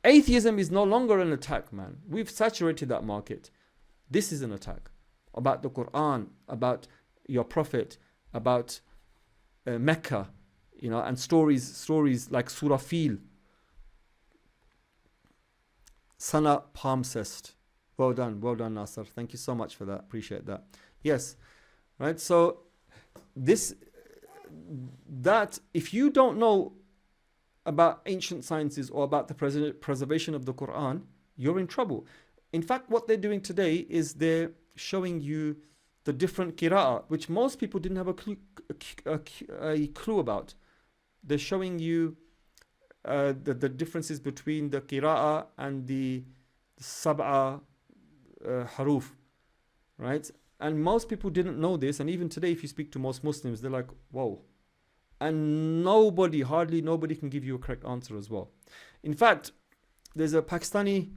atheism is no longer an attack, man. We've saturated that market. This is an attack about the Quran, about your Prophet, about Mecca, and stories like Surah Fil, Sana Palmcest. Well done, Nasser. Thank you so much for that. Appreciate that. Yes, right. So that if you don't know about ancient sciences or about the preservation of the Quran, you're in trouble. In fact, what they're doing today is they're showing you the different qira'ah, which most people didn't have a clue about. They're showing you the differences between the qira'ah and the sab'a haruf, right? And most people didn't know this, and even today if you speak to most Muslims, they're like, whoa. And hardly nobody can give you a correct answer as well. In fact, there's a Pakistani,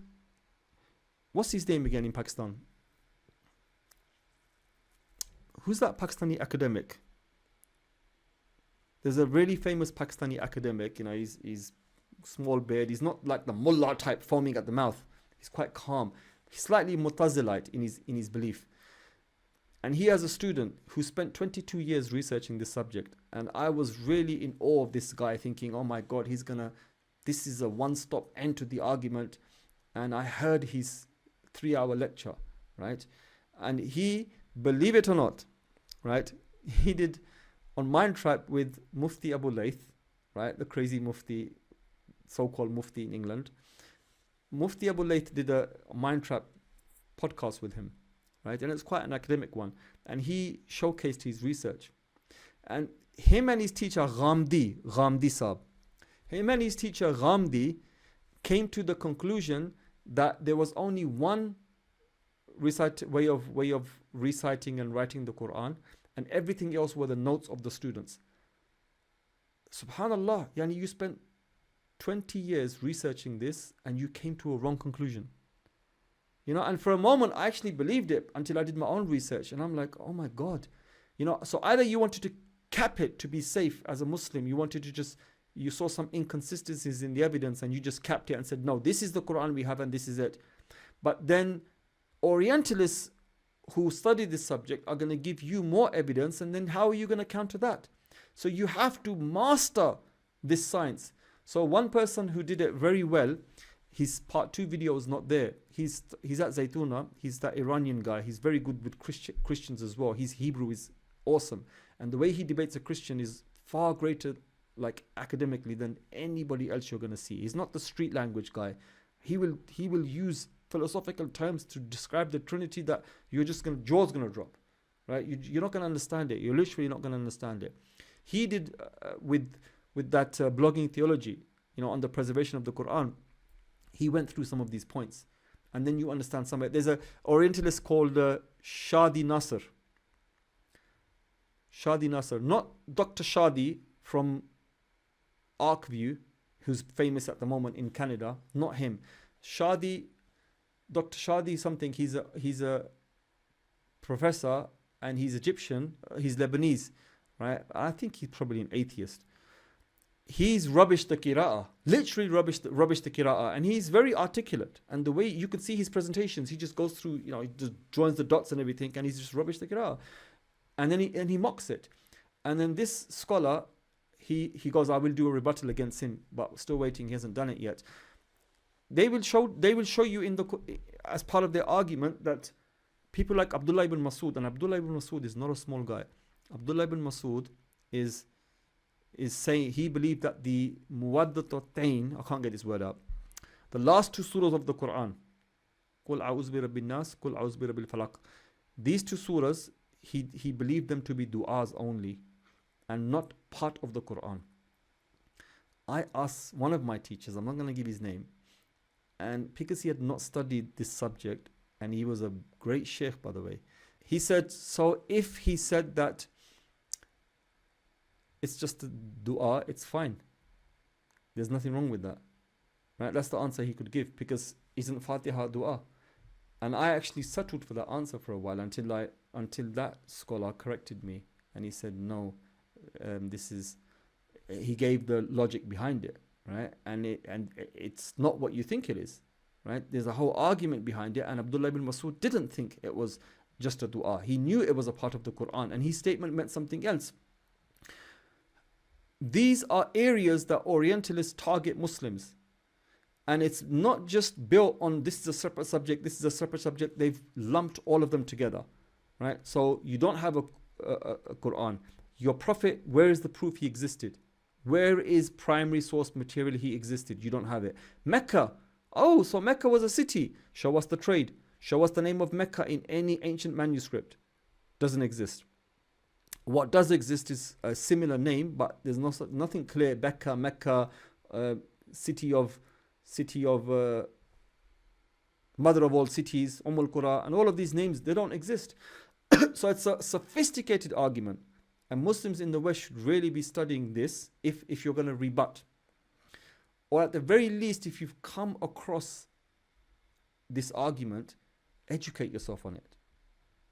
what's his name again in Pakistan? Who's that Pakistani academic? There's a really famous Pakistani academic, he's small beard, he's not like the mullah type foaming at the mouth. He's quite calm. He's slightly mutazilite in his belief. And he has a student who spent 22 years researching this subject. And I was really in awe of this guy, thinking, oh my God, this is a one-stop end to the argument. And I heard his 3-hour lecture, right? And he, believe it or not, right, he did on Mind Trap with Mufti Abu Layth, right, the crazy Mufti, so-called Mufti in England. Mufti Abu Layth did a Mind Trap podcast with him, right? And it's quite an academic one. And he showcased his research. And him and his teacher Ghamdi Saab, him and his teacher Ghamdi came to the conclusion that there was only one way of reciting and writing the Quran, and everything else were the notes of the students. Subhanallah, yani you spent 20 years researching this and you came to a wrong conclusion. And for a moment I actually believed it until I did my own research, and I'm like, oh my God. So either you wanted to cap it to be safe as a Muslim, you saw some inconsistencies in the evidence and you just capped it and said, no, this is the Quran we have and this is it. But then Orientalists who study this subject are going to give you more evidence, and then how are you going to counter that? So you have to master this science. So one person who did it very well, his part 2 video is not there. He's at Zaytuna. He's that Iranian guy. He's very good with Christians as well. His Hebrew is awesome. And the way he debates a Christian is far greater, like academically, than anybody else you're going to see. He's not the street language guy. He will use philosophical terms to describe the Trinity that you're just jaw's going to drop, right? You're not going to understand it. You're literally not going to understand it. He did with that blogging theology, on the preservation of the Quran. He went through some of these points, and then you understand some of it. There's a Orientalist called Shadi Nasser. Shadi Nasser, not Dr. Shadi from Arkview, who's famous at the moment in Canada. Not him. Dr. Shadi something. He's a professor, and he's Egyptian. He's Lebanese, right? I think he's probably an atheist. He's rubbished the qira'ah, literally rubbished the qira'ah, and he's very articulate. And the way you can see his presentations, he just goes through, he just joins the dots and everything, and he's just rubbished the qira'ah. And then he mocks it. And then this scholar, he goes, I will do a rebuttal against him, but still waiting, he hasn't done it yet. They will show you as part of their argument that people like Abdullah ibn Masud, and Abdullah ibn Masud is not a small guy. Abdullah ibn Masud is saying he believed that the muwaddatatain, I can't get this word out, the last 2 surahs of the Quran, Qul a'udhu bi rabbin nas, Qul a'udhu bi rabbil falaq, these 2 surahs, he believed them to be du'as only and not part of the Quran. I asked one of my teachers, I'm not going to give his name, and because he had not studied this subject, and he was a great sheikh, by the way, he said, so if he said that it's just a dua, it's fine. There's nothing wrong with that. Right? That's the answer he could give. Because isn't Fatiha dua? And I actually settled for that answer for a while until that scholar corrected me, and he said no, this is. He gave the logic behind it, right? And it's not what you think it is, right? There's a whole argument behind it, and Abdullah ibn Mas'ud didn't think it was just a dua. He knew it was a part of the Quran, and his statement meant something else. These are areas that Orientalists target Muslims. And it's not just built on this is a separate subject, this is a separate subject. They've lumped all of them together, right? So you don't have a Quran. Your Prophet, where is the proof he existed? Where is primary source material he existed? You don't have it. Mecca. Oh, so Mecca was a city. Show us the trade. Show us the name of Mecca in any ancient manuscript. Doesn't exist. What does exist is a similar name, but there's nothing clear. Mecca, city of mother of all cities, Qura, and all of these names, they don't exist. So it's a sophisticated argument, and Muslims in the West should really be studying this if you're going to rebut, or at the very least, if you've come across this argument, educate yourself on it.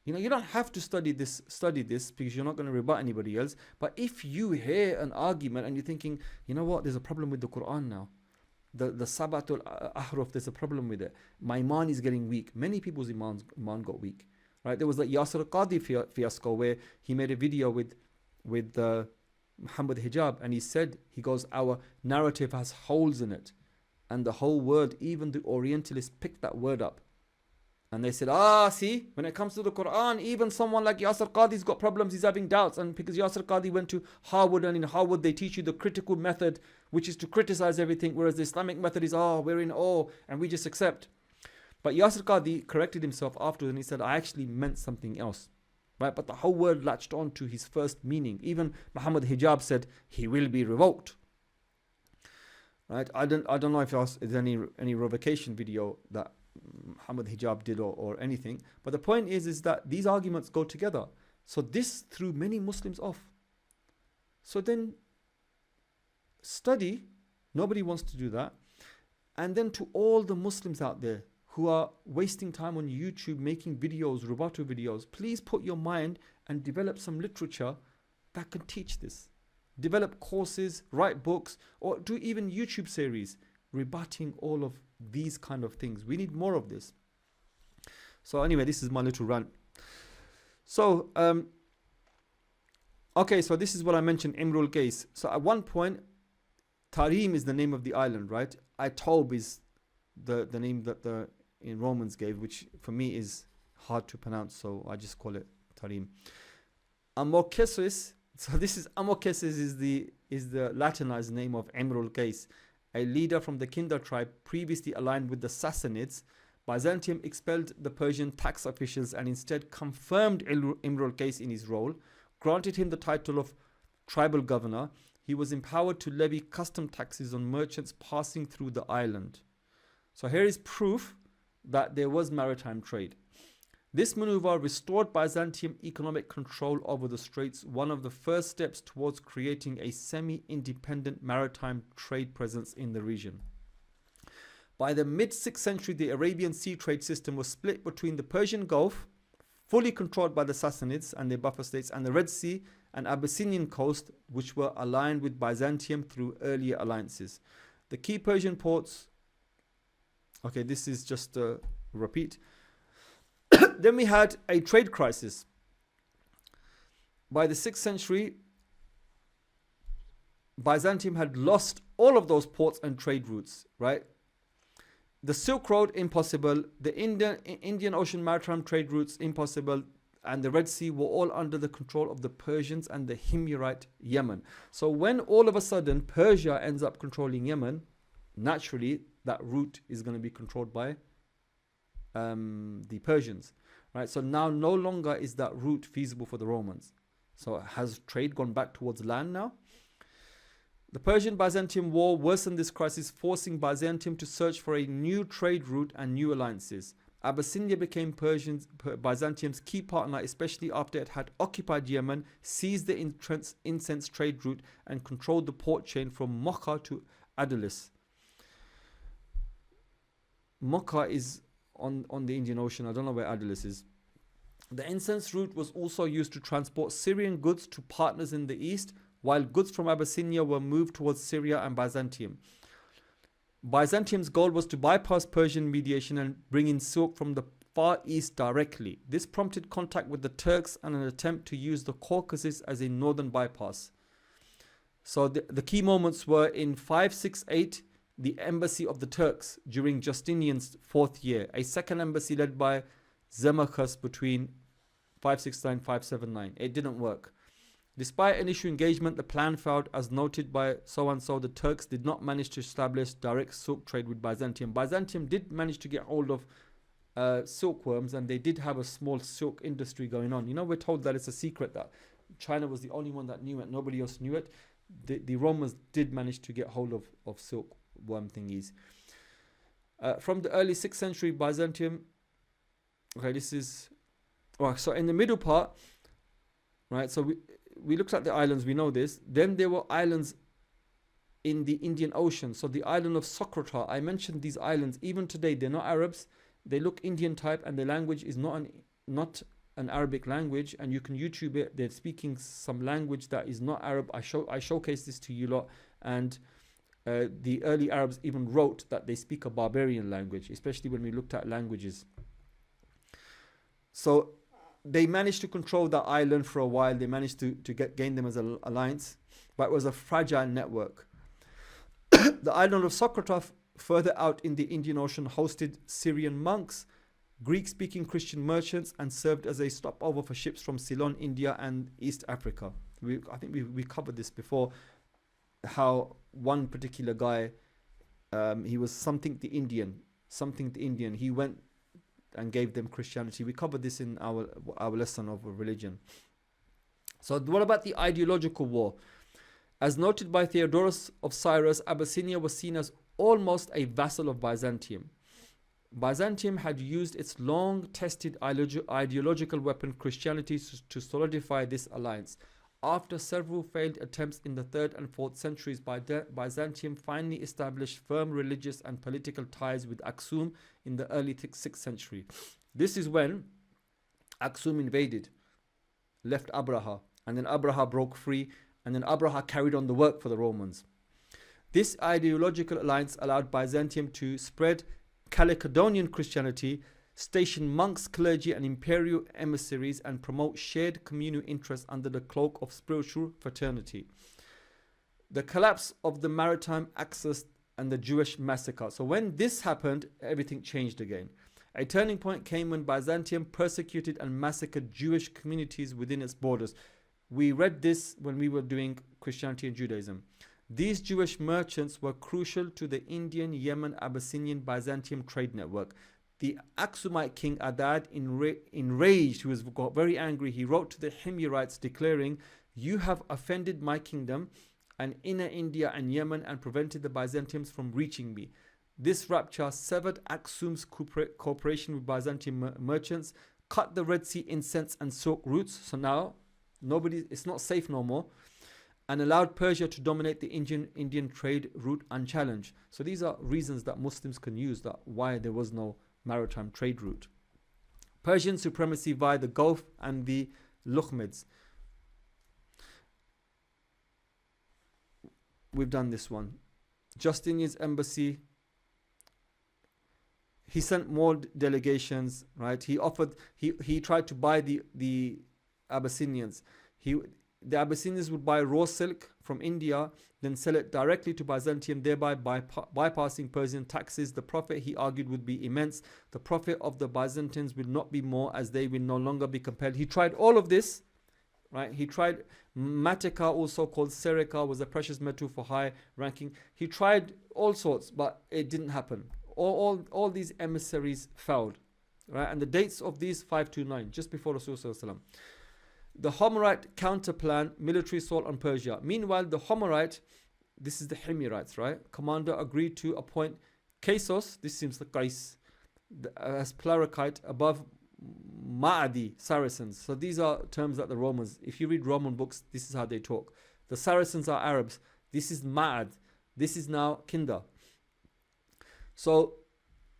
You know, you don't have to study this because you're not going to rebut anybody else. But if you hear an argument and you're thinking, you know what, there's a problem with the Quran now. The Sabatul Ahruf, there's a problem with it. My iman is getting weak. Many people's iman got weak. Right? There was that Yasir Qadi fiasco where he made a video with Muhammad Hijab, and he goes, our narrative has holes in it. And the whole world, even the Orientalists, picked that word up. And they said, see, when it comes to the Quran, even someone like Yasir Qadi's got problems, he's having doubts. And because Yasir Qadi went to Harvard, and in Harvard they teach you the critical method, which is to criticize everything, whereas the Islamic method is, we're in awe, and we just accept. But Yasir Qadi corrected himself afterwards, and he said, I actually meant something else. Right? But the whole word latched on to his first meaning. Even Muhammad Hijab said, he will be revoked. Right? I don't know if there's any revocation video that Muhammad Hijab did or anything, but the point is that these arguments go together. So this threw many Muslims off. So then study. Nobody wants to do that. And then to all the Muslims out there who are wasting time on YouTube making videos, rebuttal videos, please put your mind and develop some literature that can teach this. Develop courses, write books, or do even YouTube series rebutting all of these kind of things. We need more of this. So anyway, this is my little rant. So okay, so this is what I mentioned, Imrul Qais. So at one point, Tarim is the name of the island, right? Aitob is the name that the in Romans gave, which for me is hard to pronounce, so I just call it Tarim. Amokesis. So this is Amokesis is the Latinized name of Imrul Qais, a leader from the Kinda tribe previously aligned with the Sassanids. Byzantium expelled the Persian tax officials and instead confirmed Imrul Qais in his role, granted him the title of tribal governor. He was empowered to levy custom taxes on merchants passing through the island. So here is proof that there was maritime trade. This maneuver restored Byzantium economic control over the straits, one of the first steps towards creating a semi-independent maritime trade presence in the region. By the mid-6th century, the Arabian sea trade system was split between the Persian Gulf, fully controlled by the Sassanids and their buffer states, and the Red Sea and Abyssinian coast, which were aligned with Byzantium through earlier alliances. The key Persian ports, okay, this is just a repeat. Then we had a trade crisis. By the 6th century, Byzantium had lost all of those ports and trade routes, right? The Silk Road, impossible. The Indian Ocean maritime trade routes, impossible. And the Red Sea were all under the control of the Persians and the Himyarite Yemen. So when all of a sudden Persia ends up controlling Yemen, naturally that route is going to be controlled by the Persians, right? So now no longer is that route feasible for the Romans. So has trade gone back towards land now? The Persian-Byzantium War worsened this crisis, forcing Byzantium to search for a new trade route and new alliances. Abyssinia became Byzantium's key partner, especially after it had occupied Yemen, seized the incense trade route, and controlled the port chain from Makkah to Adulis. Makkah is on the Indian Ocean. I don't know where Adulis is. The incense route was also used to transport Syrian goods to partners in the east, while goods from Abyssinia were moved towards Syria and Byzantium. Byzantium's goal was to bypass Persian mediation and bring in silk from the Far East directly. This prompted contact with the Turks and an attempt to use the Caucasus as a northern bypass. So the key moments were in 568, the embassy of the Turks during Justinian's 4th year, a second embassy led by Zemachus between 569 579. It didn't work. Despite initial engagement, the plan failed. As noted by so-and-so, the Turks did not manage to establish direct silk trade with Byzantium. Byzantium did manage to get hold of silkworms, and they did have a small silk industry going on. You know, we're told that it's a secret that China was the only one that knew it. Nobody else knew it. The Romans did manage to get hold of silkworm thingies. From the early 6th century, Byzantium... Okay, this is... Right, so in the middle part, right, so we looked at the islands, we know this. Then there were islands in the Indian Ocean. So the island of Socotra, I mentioned these islands. Even today, they're not Arabs. They look Indian type, and the language is not an Arabic language. And you can YouTube it. They're speaking some language that is not Arab. I showcase this to you lot. And the early Arabs even wrote that they speak a barbarian language, especially when we looked at languages. So they managed to control the island for a while. They managed to gain them as an alliance, but it was a fragile network. The island of Socotra, further out in the Indian Ocean, hosted Syrian monks, Greek-speaking Christian merchants, and served as a stopover for ships from Ceylon, India, and East Africa. I think we covered this before, how one particular guy, he was something the Indian. He went and gave them Christianity. We covered this in our lesson of religion. So what about the ideological war? As noted by Theodorus of Cyrus, Abyssinia was seen as almost a vassal of Byzantium. Byzantium had used its long-tested ideological weapon, Christianity, to solidify this alliance. After several failed attempts in the 3rd and 4th centuries, Byzantium finally established firm religious and political ties with Aksum in the early 6th century. This is when Aksum invaded, left Abraha, and then Abraha broke free, and then Abraha carried on the work for the Romans. This ideological alliance allowed Byzantium to spread Chalcedonian Christianity, station monks, clergy, and imperial emissaries, and promote shared communal interests under the cloak of spiritual fraternity. The collapse of the maritime axis and the Jewish massacre. So when this happened, everything changed again. A turning point came when Byzantium persecuted and massacred Jewish communities within its borders. We read this when we were doing Christianity and Judaism. These Jewish merchants were crucial to the Indian, Yemen, Abyssinian, Byzantium trade network. The Aksumite king Adad, enraged, who got very angry, he wrote to the Himyarites declaring, "You have offended my kingdom and inner India and Yemen and prevented the Byzantians from reaching me." This rupture severed Aksum's cooperation with Byzantine merchants, cut the Red Sea incense and silk routes, so now it's not safe no more, and allowed Persia to dominate the Indian trade route unchallenged. So these are reasons that Muslims can use that why there was no maritime trade route. Persian supremacy via the Gulf and the Lakhmids. We've done this one. Justinian's embassy. He sent more delegations, right? He tried to buy the Abyssinians. The Abyssinians would buy raw silk from India, then sell it directly to Byzantium, thereby bypassing Persian taxes. The profit, he argued, would be immense. The profit of the Byzantines would not be more, as they will no longer be compelled. He tried all of this, right? He tried Matica, also called Seerah, was a precious metal for high ranking. He tried all sorts, but it didn't happen. All these emissaries failed, right? And the dates of these 529, just before Rasulullah. The Homerite counterplan, military assault on Persia. Meanwhile, the Homerite, this is the Himyarites, right? Commander agreed to appoint Kaisos, this seems like Qais, as Pluralite above Ma'adi, Saracens. So these are terms that the Romans, if you read Roman books, this is how they talk. The Saracens are Arabs. This is Ma'ad. This is now Kinda. So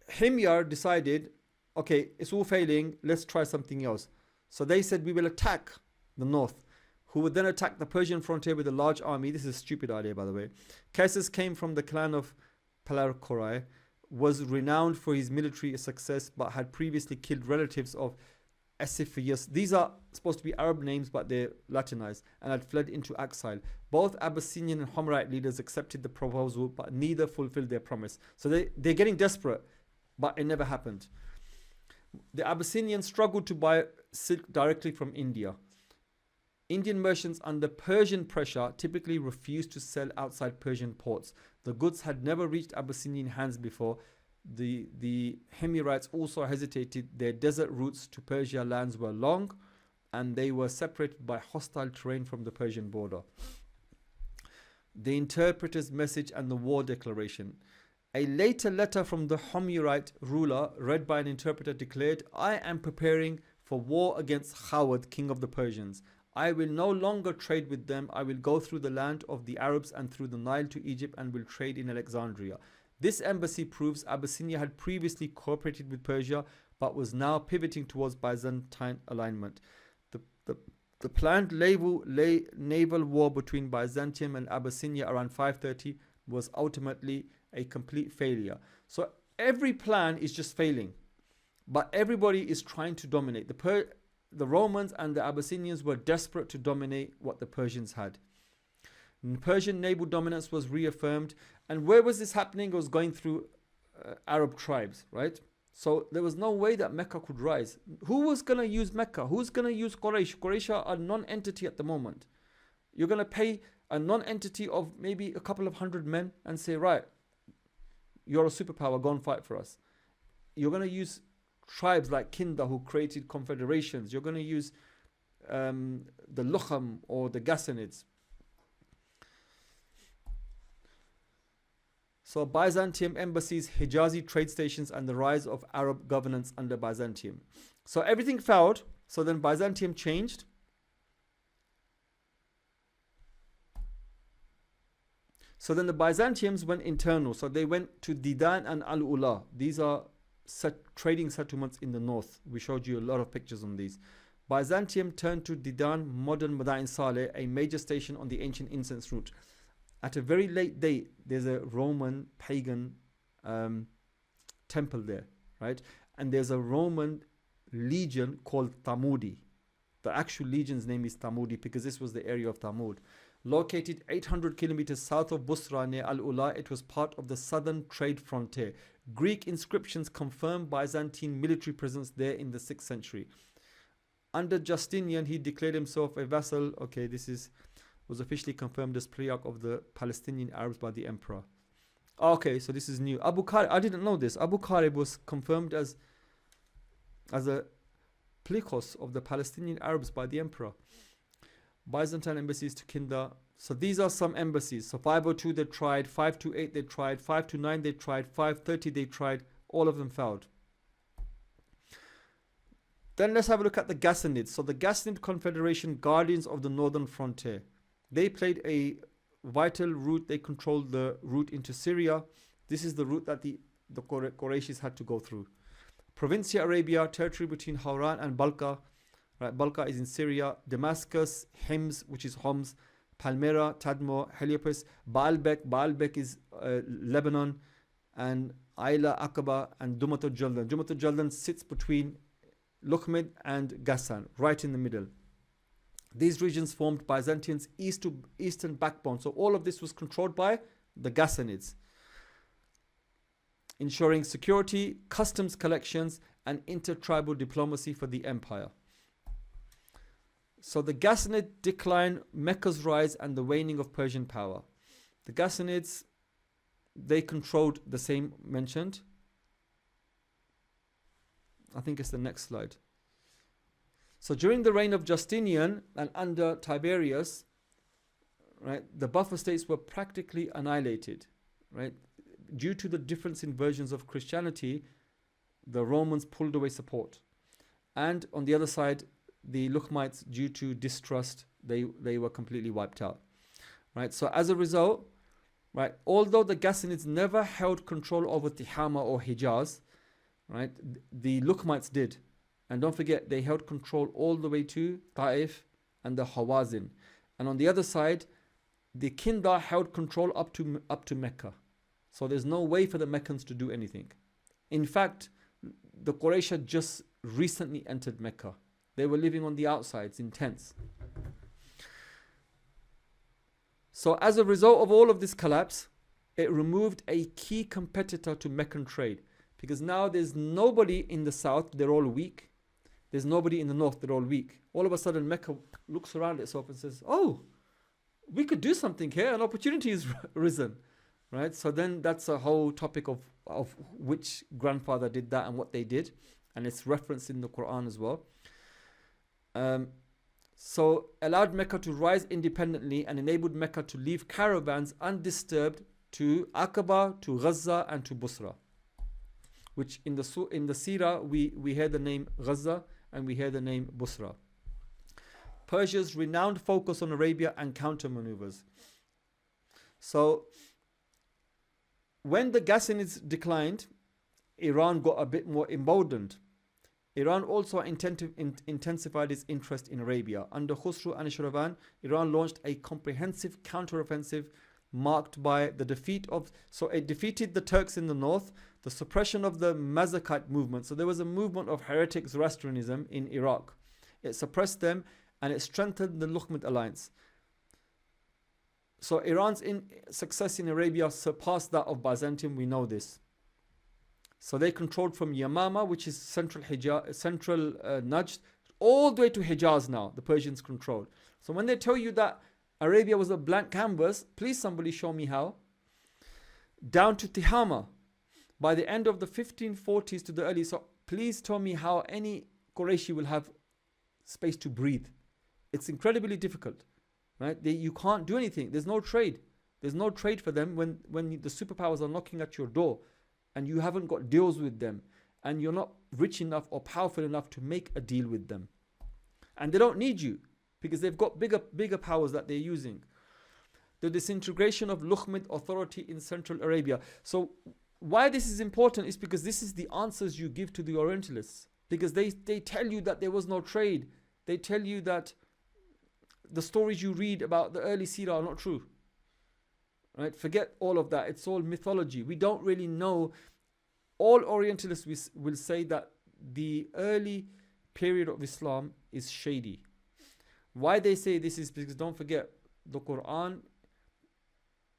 Himyar decided, okay, it's all failing, let's try something else. So they said, we will attack the north, who would then attack the Persian frontier with a large army. This is a stupid idea, by the way. Caesar came from the clan of Palarcorai, was renowned for his military success, but had previously killed relatives of Esiphius. These are supposed to be Arab names, but they're Latinized, and had fled into exile. Both Abyssinian and Homerite leaders accepted the proposal, but neither fulfilled their promise. So they're getting desperate, but it never happened. The Abyssinians struggled to buy silk directly from India. Indian merchants under Persian pressure typically refused to sell outside Persian ports. The goods had never reached Abyssinian hands before. The Himyarites also hesitated. Their desert routes to Persia lands were long, and they were separated by hostile terrain from the Persian border. The interpreter's message and the war declaration. A later letter from the Himyarite ruler, read by an interpreter, declared, I am preparing for war against Khawad, king of the Persians. I will no longer trade with them. I will go through the land of the Arabs and through the Nile to Egypt, and will trade in Alexandria. This embassy proves Abyssinia had previously cooperated with Persia, but was now pivoting towards Byzantine alignment. The planned naval war between Byzantium and Abyssinia around 530 was ultimately a complete failure. So every plan is just failing, but everybody is trying to dominate. The Romans and the Abyssinians were desperate to dominate what the Persians had. Persian naval dominance was reaffirmed. And where was this happening? It was going through Arab tribes, right? So there was no way that Mecca could rise. Who was going to use Mecca? Who's going to use Quraysh? Quraysh are a non-entity at the moment. You're going to pay a non-entity of maybe a couple of hundred men and say, right, you're a superpower, go and fight for us. You're going to use tribes like Kinda, who created confederations. You're going to use the Lukham or the Ghassānids. So Byzantium embassies, Hijazi trade stations, and the rise of Arab governance under Byzantium. So everything failed. So then Byzantium changed. So then the Byzantiums went internal. So they went to Didan and Al-Ula. These are trading settlements in the north. We showed you a lot of pictures on these. Byzantium turned to Didan, modern Madain Saleh, a major station on the ancient incense route. At a very late date, there's a Roman pagan temple there, right? And there's a Roman legion called Thamudi. The actual legion's name is Thamudi because this was the area of Thamud. Located 800 kilometers south of Busra near Al-Ula, it was part of the southern trade frontier. Greek inscriptions confirm Byzantine military presence there in the 6th century. Under Justinian, he declared himself a vassal. Okay, was officially confirmed as Patriarch of the Palestinian Arabs by the emperor. Okay, so this is new. Abu Qarib, I didn't know this. Abu Qarib was confirmed as a Plikos of the Palestinian Arabs by the emperor. Byzantine embassies to Kinda. So these are some embassies. So 502 they tried, 528 they tried, 529 they tried, 530 they tried. All of them failed. Then let's have a look at the Ghassānids. So the Ghassanid Confederation, guardians of the northern frontier. They played a vital route. They controlled the route into Syria. This is the route that the Qurayshis had to go through. Provincia Arabia, territory between Hawran and Balqa. Right, Balqa is in Syria. Damascus, Hims, which is Homs, Palmyra, Tadmor, Heliopis, Baalbek. Baalbek is Lebanon, and Ayla, Aqaba, and Dumatul Jaldan. Dumatul Jaldan sits between Lakhmid and Ghassan, right in the middle. These regions formed Byzantium's eastern backbone. So all of this was controlled by the Ghassānids, ensuring security, customs collections, and intertribal diplomacy for the empire. So the Ghassanid decline, Mecca's rise, and the waning of Persian power. The Ghassānids, they controlled the same mentioned. I think it's the next slide. So during the reign of Justinian and under Tiberius, right, the buffer states were practically annihilated, right? Due to the difference in versions of Christianity, the Romans pulled away support. And on the other side, the Lakhmids, due to distrust, they were completely wiped out, right? So as a result, right, although the Ghassānids never held control over Tihama or Hijaz, right? The Lakhmids did. And don't forget, they held control all the way to Taif and the Hawazin. And on the other side, the Kinda held control up to Mecca. So there's no way for the Meccans to do anything. In fact, the Quraysh had just recently entered Mecca. They were living on the outsides in tents. So as a result of all of this collapse, it removed a key competitor to Meccan trade. Because now there's nobody in the south, they're all weak. There's nobody in the north, they're all weak. All of a sudden Mecca looks around itself and says, oh, we could do something here, an opportunity has risen. Right? So then that's a whole topic of which grandfather did that and what they did. And it's referenced in the Quran as well. So allowed Mecca to rise independently and enabled Mecca to leave caravans undisturbed to Aqaba, to Gaza and to Busra. Which in the Seerah we hear the name Gaza and we hear the name Busra. Persia's renowned focus on Arabia and counter maneuvers. So when the Ghassānids declined, Iran got a bit more emboldened. Iran also intensified its interest in Arabia. Under Khusro and Shirvan, Iran launched a comprehensive counteroffensive marked by the defeat of, so it defeated the Turks in the north, the suppression of the Mazakite movement. So there was a movement of heretic Zoroastrianism in Iraq. It suppressed them and it strengthened the Lakhmid alliance. So Iran's success in Arabia surpassed that of Byzantium, we know this. So they controlled from Yamama, which is central Najd, all the way to Hijaz now, the Persians controlled. So when they tell you that Arabia was a blank canvas, please somebody show me how. Down to Tihama. By the end of the 1540s to the early, so please tell me how any Qurayshi will have space to breathe. It's incredibly difficult, right? You can't do anything. There's no trade. There's no trade for them when the superpowers are knocking at your door and you haven't got deals with them and you're not rich enough or powerful enough to make a deal with them. And they don't need you because they've got bigger powers that they're using. The disintegration of Lakhmid authority in Central Arabia. So why this is important is because this is the answers you give to the Orientalists. Because they tell you that there was no trade. They tell you that the stories you read about the early Seerah are not true. Right? Forget all of that. It's all mythology. We don't really know. All Orientalists will say that the early period of Islam is shady. Why they say this is because don't forget the Quran,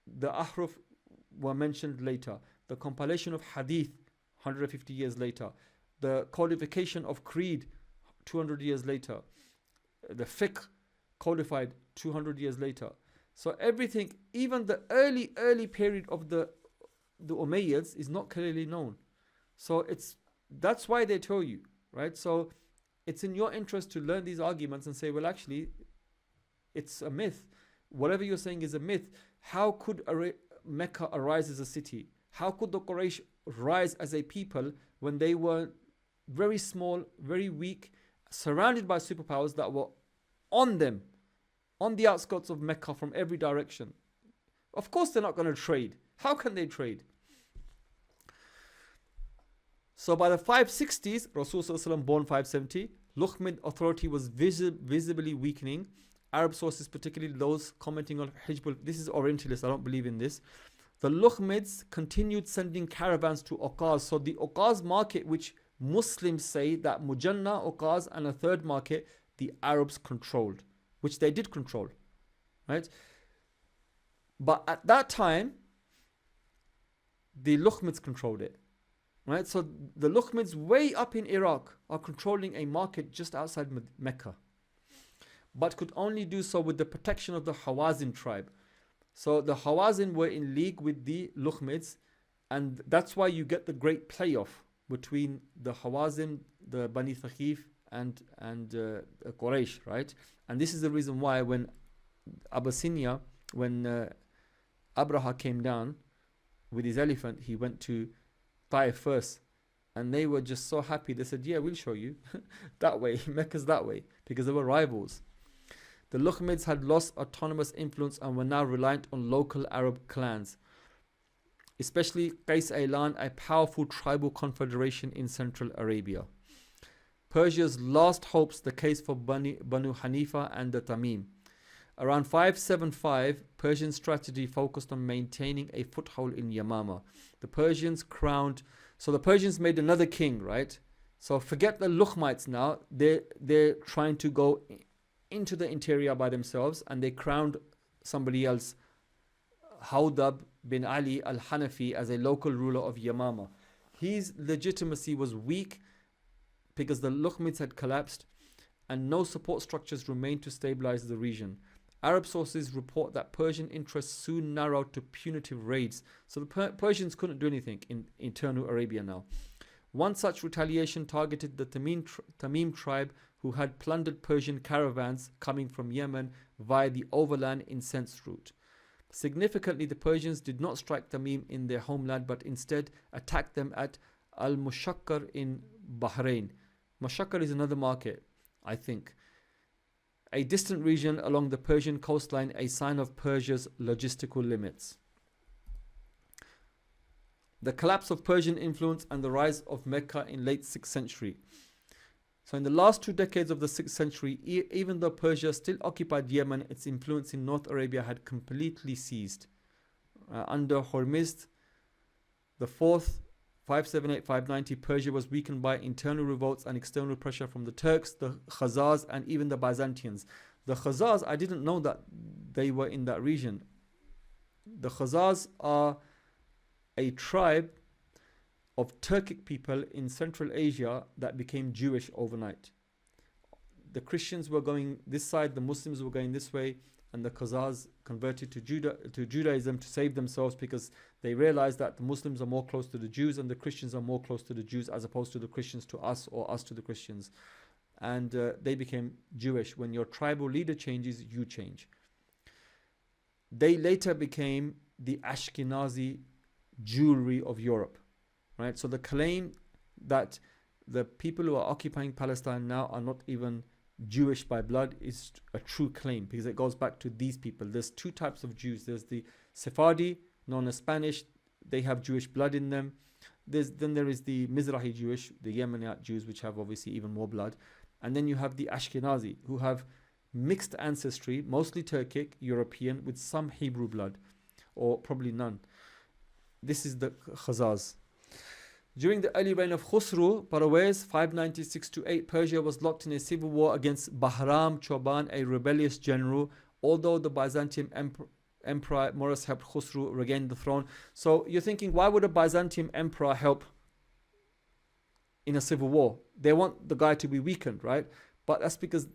the Ahruf were mentioned later. The compilation of Hadith 150 years later. The codification of Creed 200 years later. The fiqh codified 200 years later. So everything, even the early period of the Umayyads is not clearly known. So that's why they tell you, right? So it's in your interest to learn these arguments and say, well, actually, it's a myth. Whatever you're saying is a myth. How could Mecca arise as a city? How could the Quraysh rise as a people when they were very small, very weak, surrounded by superpowers that were on them, on the outskirts of Mecca from every direction? Of course they're not going to trade. How can they trade? So by the 560s, Rasulullah born 570, Lakhmid authority was visibly weakening. Arab sources, particularly those commenting on Hijbul, this is Orientalist, I don't believe in this. The Lakhmids continued sending caravans to Uqaz. So the Uqaz market, which Muslims say that Mujanna, Uqaz and a third market, the Arabs controlled, which they did control, right? But at that time, the Lakhmids controlled it, right? So the Lakhmids way up in Iraq are controlling a market just outside Mecca, but could only do so with the protection of the Hawazin tribe. So the Hawazin were in league with the Lakhmids, and that's why you get the great playoff between the Hawazin, the Bani Thaqif, and Quraysh, right? And this is the reason why when Abyssinia, when Abraha came down with his elephant, he went to Taif first, and they were just so happy. They said, yeah, we'll show you that way. Mecca's that way, because they were rivals. The Lakhmids had lost autonomous influence and were now reliant on local Arab clans. especially Qais Ailan, a powerful tribal confederation in central Arabia. Persia's last hopes, the case for Banu Hanifa and the Tamim. Around 575, Persian strategy focused on maintaining a foothold in Yamama. The Persians made another king, right? So forget the Lakhmids now. They're trying to go into the interior by themselves, and they crowned somebody else, Hawdab bin Ali al-Hanafi, as a local ruler of Yamama. His legitimacy was weak because the Lakhmids had collapsed and no support structures remained to stabilize the region. Arab sources report that Persian interests soon narrowed to punitive raids. So the Persians couldn't do anything in internal Arabia now. One such retaliation targeted the Tamim tribe, who had plundered Persian caravans coming from Yemen via the overland incense route. Significantly, the Persians did not strike Tamim in their homeland, but instead attacked them at Al-Mushakkar in Bahrain. Mushakkar is another market, I think. A distant region along the Persian coastline, a sign of Persia's logistical limits. The collapse of Persian influence and the rise of Mecca in late 6th century. So in the last 2 decades of the 6th century, even though Persia still occupied Yemen, its influence in North Arabia had completely ceased. Under Hormizd the 4th, 578-590, Persia was weakened by internal revolts and external pressure from the Turks, the Khazars, and even the Byzantines. The Khazars, I didn't know that they were in that region. The Khazars are a tribe of Turkic people in Central Asia that became Jewish overnight. The Christians were going this side, the Muslims were going this way, and the Khazars converted to Judaism to save themselves, because they realized that the Muslims are more close to the Jews and the Christians are more close to the Jews, as opposed to the Christians to us or us to the Christians. And they became Jewish. When your tribal leader changes, you change. They later became the Ashkenazi Jewry of Europe. Right? So the claim that the people who are occupying Palestine now are not even Jewish by blood is a true claim, because it goes back to these people. There's 2 types of Jews. There's the Sephardi, known as Spanish. They have Jewish blood in them. Then there is the Mizrahi Jewish, the Yemenite Jews, which have obviously even more blood. And then you have the Ashkenazi, who have mixed ancestry, mostly Turkic, European, with some Hebrew blood, or probably none. This is the Khazars. During the early reign of Khusru, Parvez, 596-8, Persia was locked in a civil war against Bahram Choban, a rebellious general, although the Byzantine Emperor Maurus helped Khusru regain the throne. So you're thinking, why would a Byzantine emperor help in a civil war? They want the guy to be weakened, right? But that's because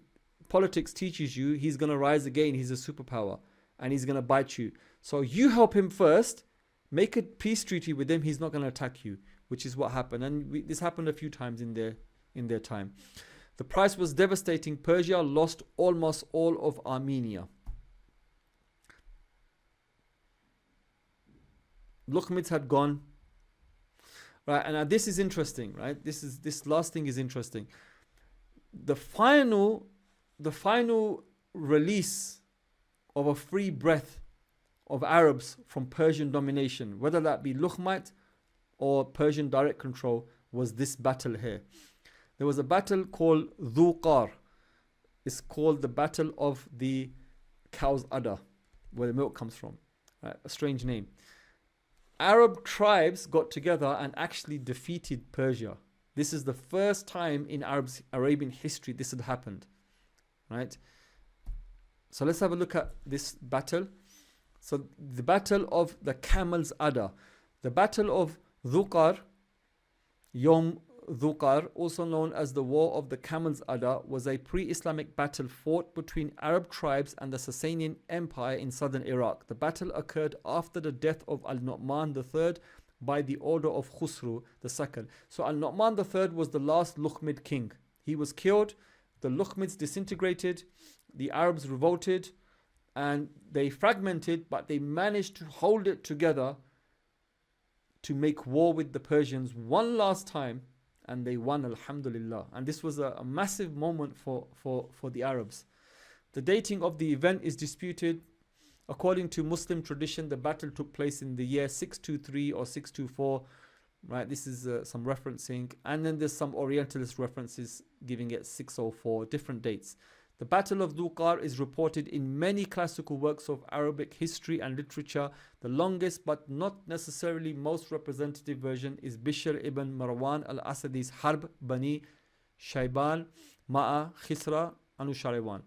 politics teaches you he's going to rise again, he's a superpower, and he's going to bite you. So you help him first, make a peace treaty with him, he's not going to attack you, which is what happened. And this happened a few times in their time. The price was devastating. Persia lost almost all of Armenia. Lakhmids had gone. Right, and this is interesting, right? This last thing is interesting. The final release of a free breath of Arabs from Persian domination, whether that be Lakhmid or Persian direct control, was this battle here. There was a battle called Dhuqar. It's called the Battle of the Cow's Udder, where the milk comes from. Right? A strange name. Arab tribes got together and actually defeated Persia. This is the first time in Arabian history this had happened. Right? So let's have a look at this battle. So the Battle of the Camel's Udder. The Battle of Dhuqar, Yom Dhuqar, also known as the War of the Camel's Udder, was a pre-Islamic battle fought between Arab tribes and the Sasanian Empire in southern Iraq. The battle occurred after the death of Al-Nu'man III by the order of Khusru II. So Al-Nu'man III was the last Lakhmid king. He was killed, the Lakhmids disintegrated, the Arabs revolted, and they fragmented, but they managed to hold it together to make war with the Persians one last time, and they won, alhamdulillah. And this was a massive moment for the Arabs. The dating of the event is disputed. According to Muslim tradition, the battle took place in the year 623 or 624. Right, this is some referencing, and then there's some Orientalist references giving it 604, different dates. The Battle of Dhuqar is reported in many classical works of Arabic history and literature. The longest but not necessarily most representative version is Bishr ibn Marwan al-Asadi's Harb Bani Shayban Ma'a Khisra Anushariwan.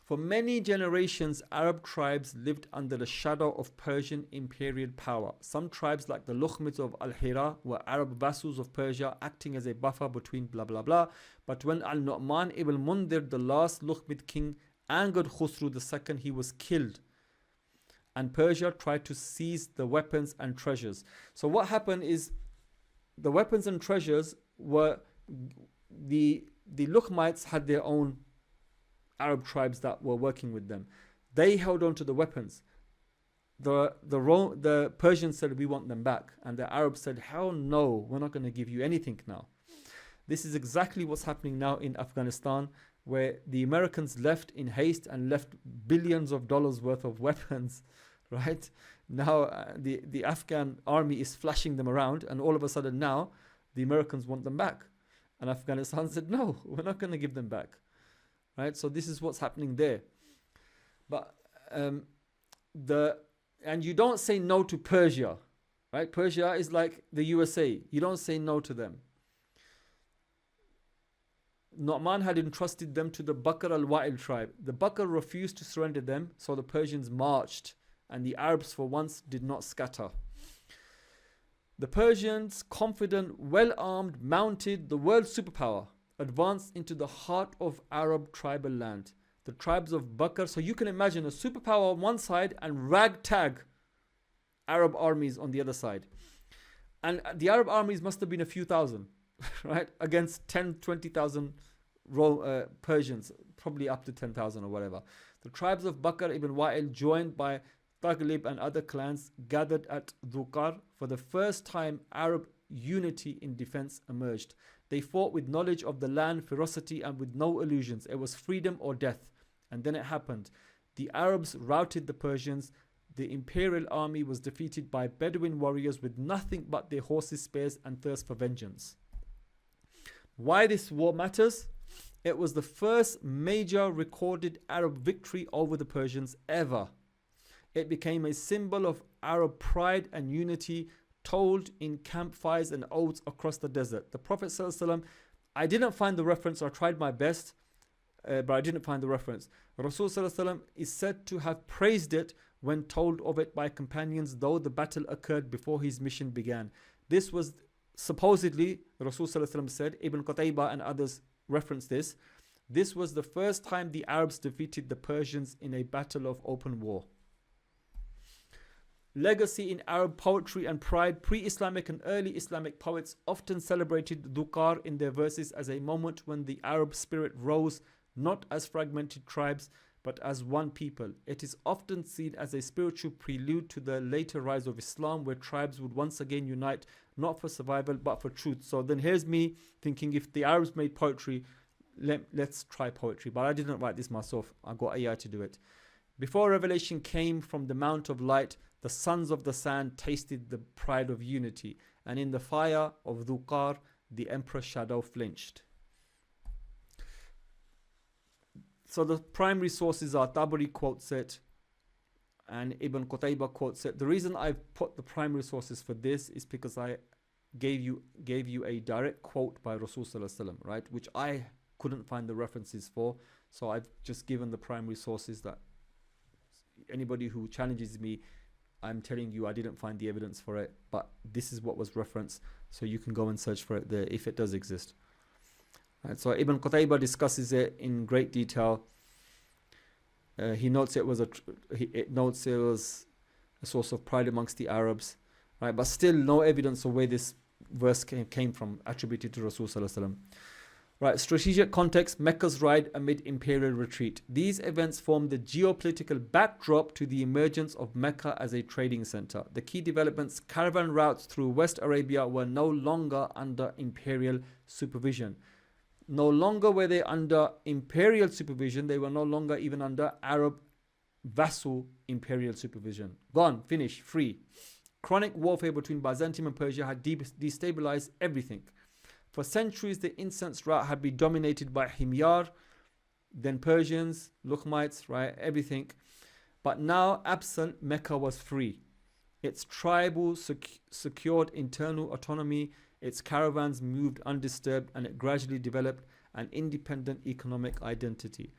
For many generations, Arab tribes lived under the shadow of Persian imperial power. Some tribes, like the Lakhmids of Al-Hira, were Arab vassals of Persia, acting as a buffer between blah blah blah. But when Al-Nu'man ibn Mundhir, the last Lakhmid king, angered Khusru II, he was killed. And Persia tried to seize the weapons and treasures. So what happened is, the weapons and treasures were, the Lakhmites had their own Arab tribes that were working with them. They held on to the weapons. The Persians said, we want them back. And the Arabs said, hell no, we're not going to give you anything now. This is exactly what's happening now in Afghanistan, where the Americans left in haste and left billions of dollars worth of weapons, right? Now the Afghan army is flashing them around, and all of a sudden now the Americans want them back. And Afghanistan said, no, we're not going to give them back. Right, so this is what's happening there. But and you don't say no to Persia, right? Persia is like the USA. You don't say no to them. Nu'man had entrusted them to the Bakr al-Wa'il tribe. The Bakr refused to surrender them, so the Persians marched, and the Arabs for once did not scatter. The Persians, confident, well-armed, mounted, the world superpower, advanced into the heart of Arab tribal land. The tribes of Bakr. So you can imagine a superpower on one side and ragtag Arab armies on the other side. And the Arab armies must have been a few thousand, right? Against 10, 20,000 Persians, probably up to 10,000 or whatever. The tribes of Bakr ibn Wa'il, joined by Taghlib and other clans, gathered at Dhuqar. For the first time, Arab unity in defense emerged. They fought with knowledge of the land, ferocity, and with no illusions. It was freedom or death. And then it happened. The Arabs routed the Persians. The imperial army was defeated by Bedouin warriors with nothing but their horses' spears and thirst for vengeance. Why this war matters? It was the first major recorded Arab victory over the Persians ever. It became a symbol of Arab pride and unity, told in campfires and odes across the desert. The Prophet ﷺ, I didn't find the reference, or I tried my best, but I didn't find the reference. Rasul ﷺ is said to have praised it when told of it by companions, though the battle occurred before his mission began. This was supposedly, Rasul ﷺ said, Ibn Qutaybah and others reference this, this was the first time the Arabs defeated the Persians in a battle of open war. Legacy in Arab poetry and pride. Pre-Islamic and early Islamic poets often celebrated Dhuqar in their verses as a moment when the Arab spirit rose, not as fragmented tribes, but as one people. It is often seen as a spiritual prelude to the later rise of Islam, where tribes would once again unite, not for survival, but for truth. So then here's me thinking, if the Arabs made poetry, let's try poetry. But I didn't write this myself. I got AI to do it. Before revelation came from the Mount of Light, the sons of the sand tasted the pride of unity, and in the fire of Dhuqar, the emperor's shadow flinched. So the primary sources are Tabari quotes it, and Ibn Qutaybah quotes it. The reason I've put the primary sources for this is because I gave you a direct quote by Rasul Sallallahu Alaihi Wasallam, right, which I couldn't find the references for. So I've just given the primary sources that anybody who challenges me, I'm telling you I didn't find the evidence for it, but this is what was referenced, so you can go and search for it there if it does exist. Right, so Ibn Qutaybah discusses it in great detail. He notes it was a source of pride amongst the Arabs, right? But still no evidence of where this verse came from, attributed to Rasul Sallallahu Alaihi Wasallam. Right, strategic context, Mecca's ride amid imperial retreat. These events formed the geopolitical backdrop to the emergence of Mecca as a trading center. The key developments, caravan routes through West Arabia, were no longer under imperial supervision. No longer were they under imperial supervision, they were no longer even under Arab vassal imperial supervision. Gone, finished, free. Chronic warfare between Byzantium and Persia had destabilized everything. For centuries, the incense route had been dominated by Himyar, then Persians, Lakhmids, right, everything. But now, absent, Mecca was free. Its tribal secured internal autonomy, its caravans moved undisturbed, and it gradually developed an independent economic identity.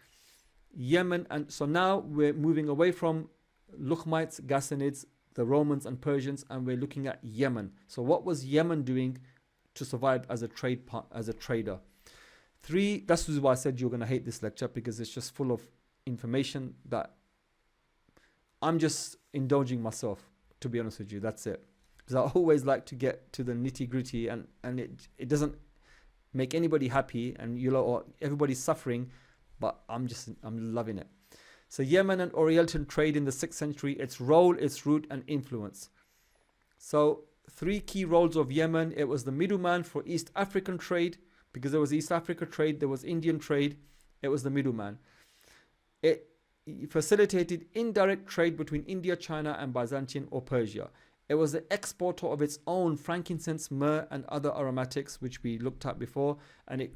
Yemen, and so now we're moving away from Lakhmids, Ghassānids, the Romans and Persians, and we're looking at Yemen. So what was Yemen doing to survive as a trader? This is why I said you're going to hate this lecture, because it's just full of information that I'm just indulging myself, to be honest with you. That's it. Because I always like to get to the nitty gritty, and it doesn't make anybody happy, and or everybody's suffering, but I'm loving it. So Yemen and Oriental trade in the 6th century, its role, its root and influence. So 3 key roles of Yemen. It was the middleman for East African trade, because there was East Africa trade, there was Indian trade, it was the middleman. It facilitated indirect trade between India, China and Byzantium or Persia. It was the exporter of its own frankincense, myrrh and other aromatics, which we looked at before, and it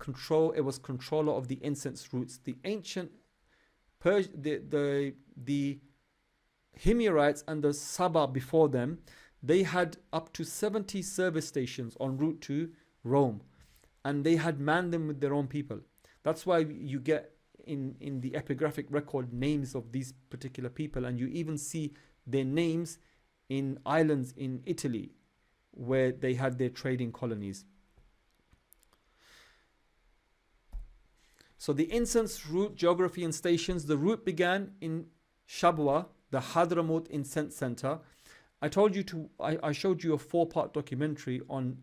was controller of the incense routes. The ancient the Himyarites and the Saba before them, they had up to 70 service stations en route to Rome, and they had manned them with their own people. That's why you get in the epigraphic record names of these particular people, and you even see their names in islands in Italy where they had their trading colonies. So the incense route, geography and stations. The route began in Shabwa, the Hadramaut Incense Center. I showed you a 4-part documentary on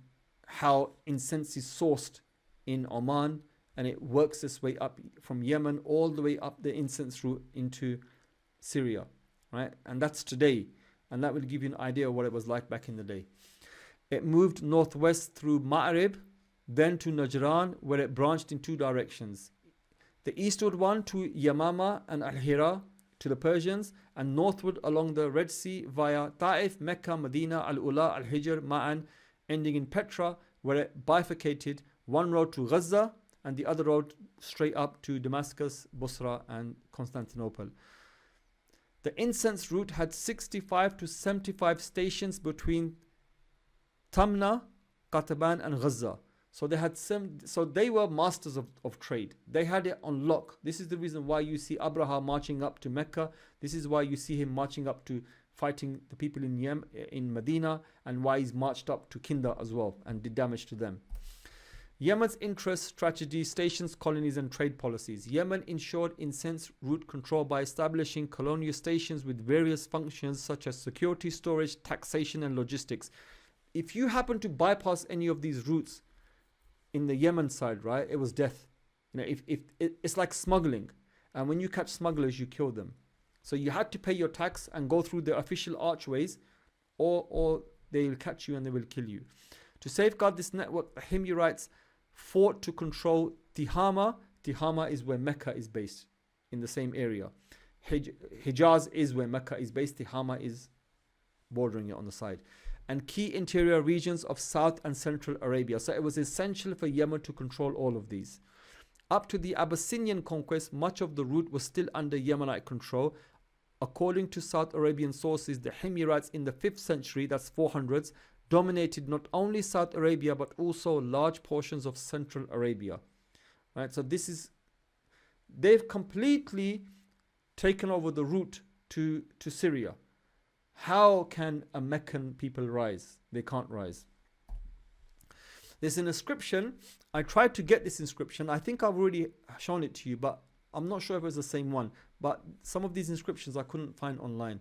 how incense is sourced in Oman, and it works its way up from Yemen all the way up the incense route into Syria, right? And that's today, and that will give you an idea of what it was like back in the day. It moved northwest through Ma'rib, then to Najran, where it branched in 2 directions. The eastward one to Yamama and Al-Hira to the Persians, and northward along the Red Sea via Ta'if, Mecca, Medina, Al-Ula, Al-Hijr, Ma'an, ending in Petra, where it bifurcated, one road to Gaza and the other road straight up to Damascus, Busra and Constantinople. The incense route had 65 to 75 stations between Tamna, Qataban and Gaza. So they were masters of trade. They had it on lock. This is the reason why you see Abraha marching up to Mecca. This is why you see him marching up to fighting the people in Medina, and why he's marched up to Kinda as well and did damage to them. Yemen's interests, strategy, stations, colonies and trade policies. Yemen ensured incense route control by establishing colonial stations with various functions such as security, storage, taxation and logistics. If you happen to bypass any of these routes in the Yemen side, right, it was death. It's like smuggling, and when you catch smugglers, you kill them. So you had to pay your tax and go through the official archways, or they will catch you and they will kill you. To safeguard this network, the Himyarites fought to control Tihama. Tihama is where Mecca is based, in the same area. Hijaz is where Mecca is based. Tihama is bordering it on the side. And key interior regions of South and Central Arabia. So it was essential for Yemen to control all of these. Up to the Abyssinian conquest, much of the route was still under Yemenite control. According to South Arabian sources, the Himyarites in the 5th century, that's 400s, dominated not only South Arabia but also large portions of Central Arabia. Right? So they've completely taken over the route to Syria. How can a Meccan people rise? They can't rise. There's an inscription. I tried to get this inscription. I think I've already shown it to you, but I'm not sure if it's the same one. But some of these inscriptions I couldn't find online.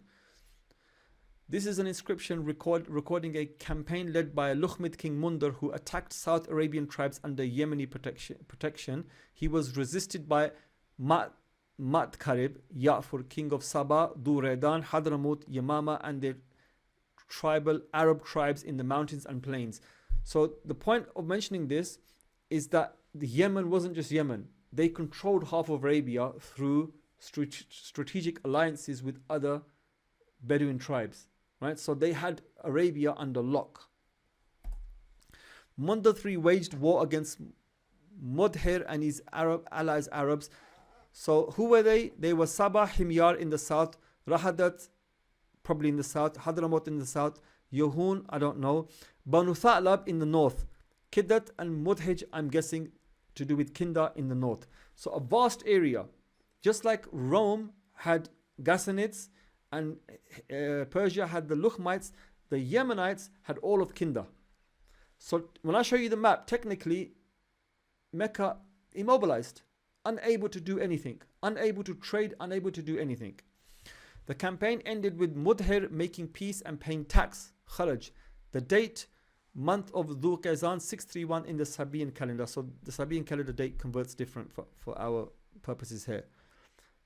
This is an inscription recording a campaign led by a Lakhmid king Mundar, who attacked South Arabian tribes under Yemeni protection. He was resisted by Ma'tkarib, Ya'fur, king of Saba, Duredan, Hadramaut, Yamama and their tribal Arab tribes in the mountains and plains. So the point of mentioning this is that the Yemen wasn't just Yemen. They controlled half of Arabia through strategic alliances with other Bedouin tribes, right? So they had Arabia under lock. Mundar III waged war against Mudhir and his Arab allies Arabs. So who were they? They were Sabah, Himyar in the south, Rahadat probably in the south, Hadramaut in the south, Yohun, I don't know, Banu Tha'lab in the north, Kiddat and Mudhij, I'm guessing to do with Kinda in the north. So a vast area. Just like Rome had Ghassānids and Persia had the Lakhmids, the Yemenites had all of Kinda. So when I show you the map, technically Mecca immobilized, unable to do anything, unable to trade, unable to do anything. The campaign ended with Mudhir making peace and paying tax, kharaj. The date, month of Dhul Qa'zan 631 in the Sabian calendar. So the Sabian calendar date converts different for our purposes here.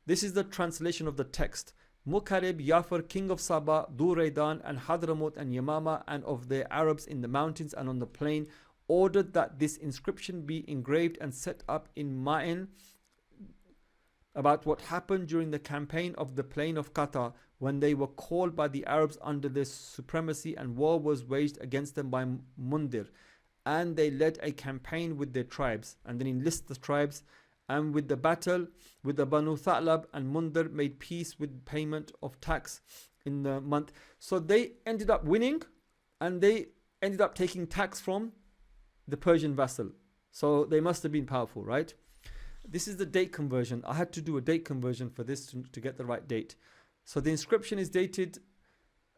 This is the translation of the text. Mukarib, Yafar, king of Saba, Duraydan and Hadramaut and Yamama and of the Arabs in the mountains and on the plain ordered that this inscription be engraved and set up in Ma'in about what happened during the campaign of the plain of Qatar when they were called by the Arabs under their supremacy and war was waged against them by Mundir, and they led a campaign with their tribes, and then he lists the tribes, and with the battle with the Banu Tha'lab and Mundir made peace with payment of tax in the month. So they ended up winning and they ended up taking tax from the Persian vassal. So they must have been powerful, right? This is the date conversion. I had to do a date conversion for this to get the right date. So the inscription is dated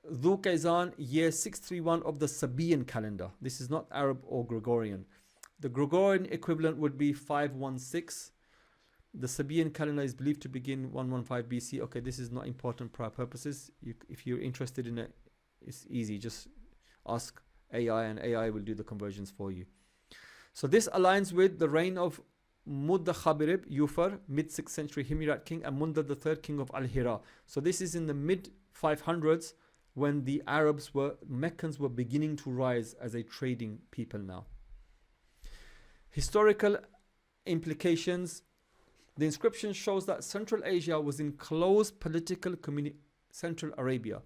Dhul Qa'zan year 631 of the Sabian calendar. This is not Arab or Gregorian. The Gregorian equivalent would be 516. The Sabian calendar is believed to begin 115 BC. Okay, this is not important for our purposes. If you're interested in it, it's easy. Just ask AI and AI will do the conversions for you. So this aligns with the reign of Mudda Khabirib, Yufar, mid-6th century Himyar king, and Mundar III king of Al-Hira. So this is in the mid-500s when the Meccans were beginning to rise as a trading people now. Historical implications. The inscription shows that Central Asia was in close political Central Arabia,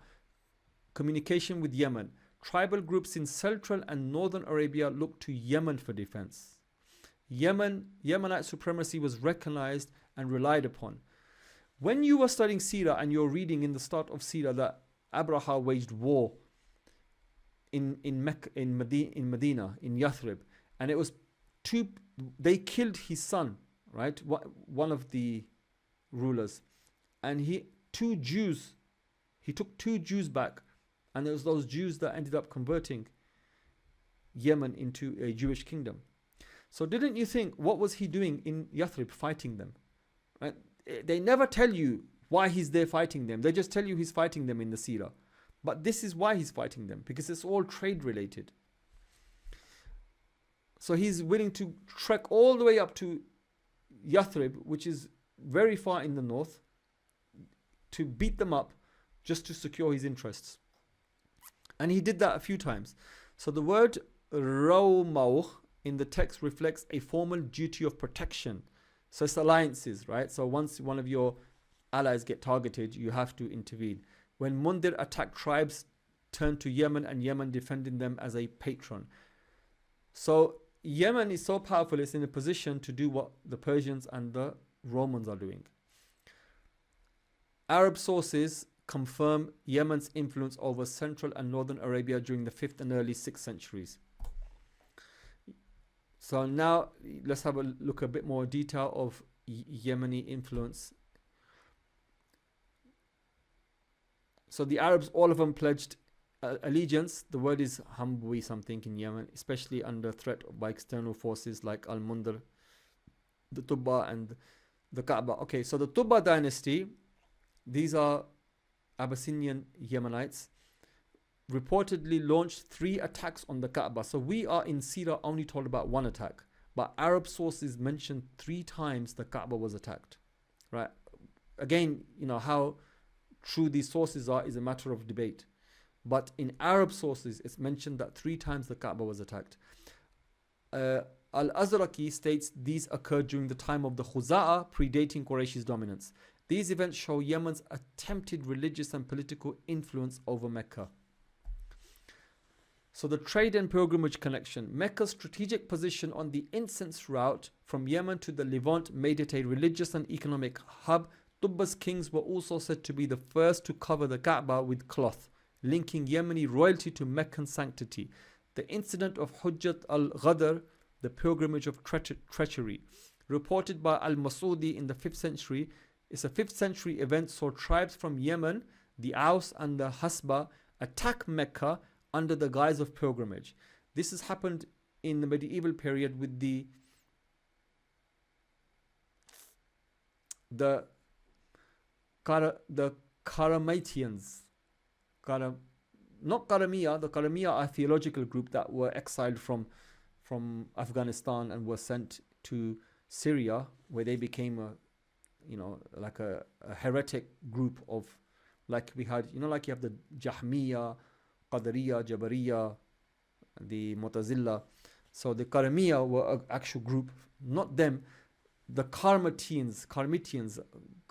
communication with Yemen. Tribal groups in Central and Northern Arabia looked to Yemen for defense. Yemenite supremacy was recognized and relied upon. When you were studying Seerah and you're reading in the start of Seerah that Abraha waged war in Mecca, in Medina, in Yathrib, and it was they killed his son, right? One of the rulers, and he took 2 Jews back, and it was those Jews that ended up converting Yemen into a Jewish kingdom. So didn't you think, what was he doing in Yathrib fighting them? Right? They never tell you why he's there fighting them. They just tell you he's fighting them in the Seerah. But this is why he's fighting them, because it's all trade related. So he's willing to trek all the way up to Yathrib, which is very far in the north, to beat them up just to secure his interests. And he did that a few times. So the word Rawmauch in the text reflects a formal duty of protection. So it's alliances, right? So once one of your allies get targeted, you have to intervene. When Mundir attacked tribes, turned to Yemen and Yemen defending them as a patron. So Yemen is so powerful, it's in a position to do what the Persians and the Romans are doing. Arab sources confirm Yemen's influence over Central and Northern Arabia during the 5th and early 6th centuries. So now let's have a look a bit more detail of Yemeni influence. So the Arabs, all of them pledged allegiance. The word is Hambui something in Yemen, especially under threat by external forces like Al-Mundar, the Tubba and the Kaaba. Okay, so the Tubba dynasty, these are Abyssinian Yemenites, reportedly launched 3 attacks on the Kaaba. So we are in Seerah only told about 1 attack, but Arab sources mention 3 times the Kaaba was attacked, right? Again, how true these sources are is a matter of debate, but in Arab sources it's mentioned that 3 times the Kaaba was attacked. Al-Azraqi states these occurred during the time of the Khuza'a, predating Quraysh's dominance. These events show Yemen's attempted religious and political influence over Mecca. So the trade and pilgrimage connection. Mecca's strategic position on the incense route from Yemen to the Levant made it a religious and economic hub. Tubba's kings were also said to be the first to cover the Kaaba with cloth, linking Yemeni royalty to Meccan sanctity. The incident of Hujjat al-Ghadr, the pilgrimage of treachery, reported by al-Masudi in the 5th century, is a 5th century event. Saw tribes from Yemen, the Aus and the Hasba, attack Mecca under the guise of pilgrimage. This has happened in the medieval period with the Karamatians. Not Karamiya. The Karamiya are a theological group that were exiled from Afghanistan and were sent to Syria, where they became a heretic group of, like we had, like you have the Jahmiya, Qadariya, Jabariya, the Mu'tazila. So the Karamiya were an actual group, not them. The Karmatians,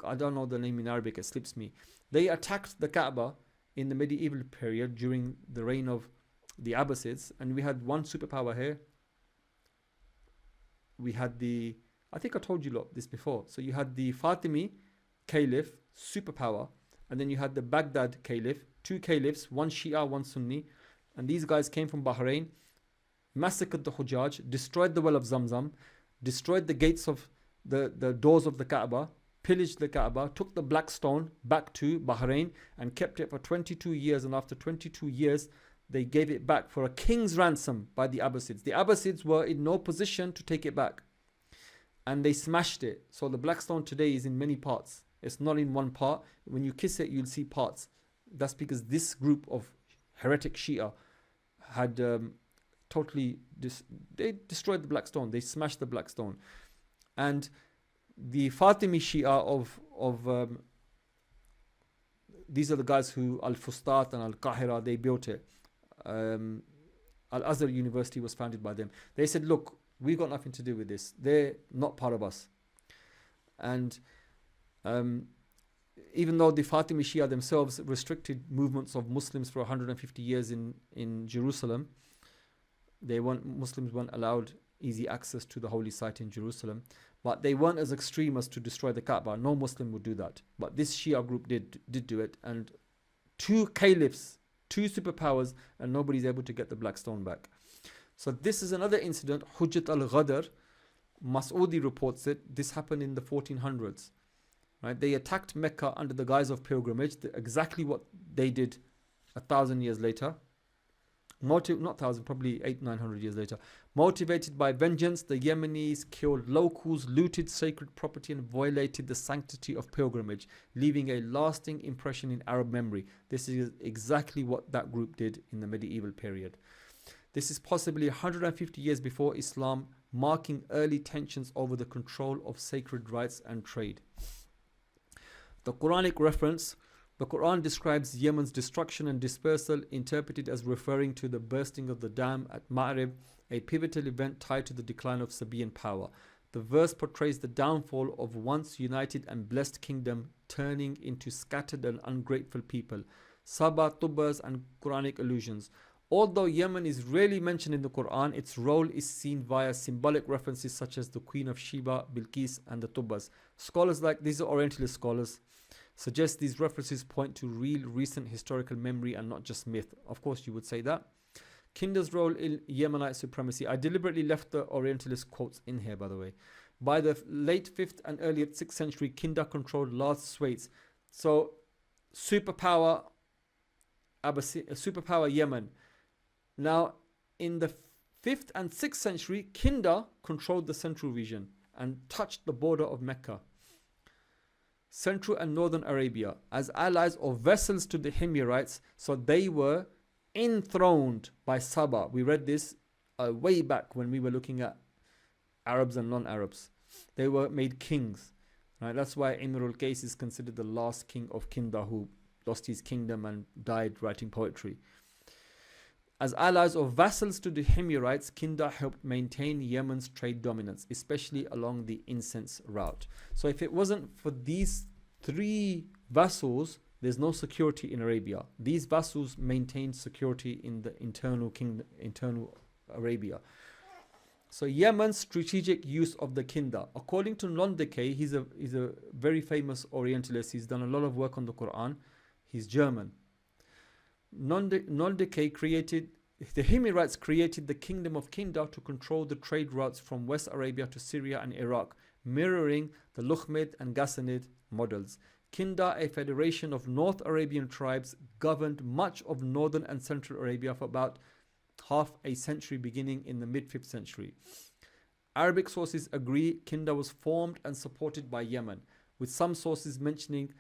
I don't know the name in Arabic, it slips me. They attacked the Kaaba in the medieval period during the reign of the Abbasids, and we had one superpower here. We had I think I told you lot this before. So you had the Fatimi Caliph, superpower, and then you had the Baghdad Caliph, two caliphs, one Shia, one Sunni, and these guys came from Bahrain, massacred the Hujjaj, destroyed the well of Zamzam, destroyed the gates of the doors of the Kaaba, pillaged the Kaaba, took the black stone back to Bahrain and kept it for 22 years, and after 22 years they gave it back for a king's ransom by the Abbasids. The Abbasids were in no position to take it back, and they smashed it. So the black stone today is in many parts. It's not in one part. When you kiss it, you'll see parts. That's because this group of heretic Shia had they destroyed the black stone. They smashed the black stone. And the Fatimi Shia of these are the guys who Al-Fustat and Al-Qahira, they built it. Al-Azhar University was founded by them. They said, look, we got nothing to do with this. They're not part of us. And even though the Fatimi Shia themselves restricted movements of Muslims for 150 years in Jerusalem, Muslims weren't allowed easy access to the holy site in Jerusalem, but they weren't as extreme as to destroy the Kaaba. No Muslim would do that, but this Shia group did do it, and two caliphs, two superpowers, and nobody's able to get the black stone back. So this is another incident, Hujjat al-Ghadr. Mas'udi reports it. This happened in the 1400s. Right? They attacked Mecca under the guise of pilgrimage, exactly what they did 1,000 years later. Not 1,000, probably 800-900 years later. Motivated by vengeance, the Yemenis killed locals, looted sacred property, and violated the sanctity of pilgrimage, leaving a lasting impression in Arab memory. This is exactly what that group did in the medieval period. This is possibly 150 years before Islam, marking early tensions over the control of sacred rites and trade. The Quranic reference. The Quran describes Yemen's destruction and dispersal, interpreted as referring to the bursting of the dam at Ma'rib, a pivotal event tied to the decline of Sabaean power. The verse portrays the downfall of once united and blessed kingdom turning into scattered and ungrateful people. Saba, Tubbas, and Quranic allusions. Although Yemen is rarely mentioned in the Quran, its role is seen via symbolic references such as the Queen of Sheba, Bilqis, and the Tubbas. Scholars like these are Orientalist scholars suggest these references point to real recent historical memory and not just myth. Of course, you would say that. Kinder's role in Yemenite supremacy. I deliberately left the Orientalist quotes in here, by the way. By the late 5th and early 6th century, Kinder controlled large swathes. So, superpower Yemen. Now, in the 5th and 6th century, Kinder controlled the central region and touched the border of Mecca. Central and Northern Arabia as allies or vassals to the Himyarites, so they were enthroned by Saba. We read this way back when we were looking at Arabs and non-Arabs. They were made kings. Right? That's why Imrul Qais is considered the last king of Kinda, who lost his kingdom and died writing poetry. As allies or vassals to the Himyarites, Kinda helped maintain Yemen's trade dominance, especially along the incense route. So if it wasn't for these three vassals, there's no security in Arabia. These vassals maintained security in the internal kingdom, internal Arabia. So Yemen's strategic use of the Kinda. According to Non-Decay, he's a very famous Orientalist. He's done a lot of work on the Quran. He's German. Non-Decay created, the Himyarites created the kingdom of Kinda to control the trade routes from West Arabia to Syria and Iraq, mirroring the Lakhmid and Ghassanid models. Kinda, a federation of North Arabian tribes, governed much of northern and central Arabia for about half a century, beginning in the mid-5th century. Arabic sources agree Kinda was formed and supported by Yemen, with some sources mentioning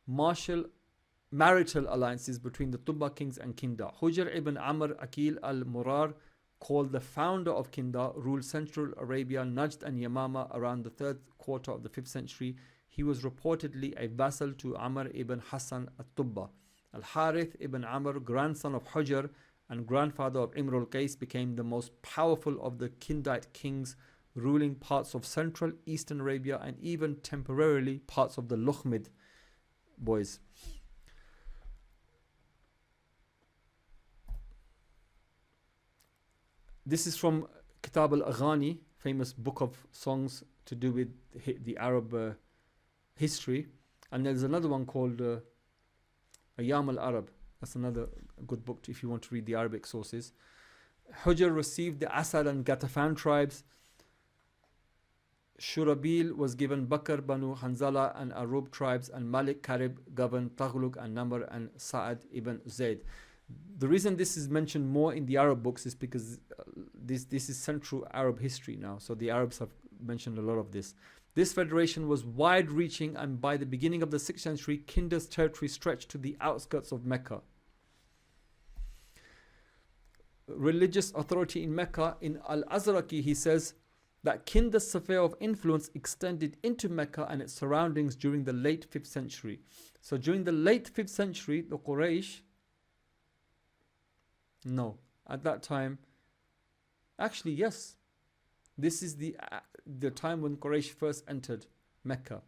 marital alliances between the Tubba kings and Kinda. Hujr ibn Amr Akil al-Murar, called the founder of Kinda, ruled central Arabia, Najd and Yamama around the 3rd quarter of the 5th century. He was reportedly a vassal to Amr ibn Hassan al-Tubba. Al-Harith ibn Amr, grandson of Hujr and grandfather of Imr al-Qais, became the most powerful of the Kindite kings, ruling parts of central eastern Arabia and even temporarily parts of the Lakhmid boys. This is from Kitab al-Aghani, famous book of songs to do with the Arab history. And there's another one called Ayyam al-Arab. That's another good book if you want to read the Arabic sources. Hujr received the Asad and Ghatafan tribes. Shurabil was given Bakr, Banu Hanzala and Arub tribes, and Malik Karib governed Taghluk and Namr and Sa'ad ibn Zayd. The reason this is mentioned more in the Arab books is because this is Central Arab history now. So the Arabs have mentioned a lot of this. This federation was wide-reaching, and by the beginning of the 6th century, Kinda's territory stretched to the outskirts of Mecca. Religious authority in Mecca, in Al-Azraqi, he says that Kinda's sphere of influence extended into Mecca and its surroundings during the late 5th century. So during the late 5th century, the Quraysh, no, at that time, actually yes, this is the time when Quraysh first entered Mecca.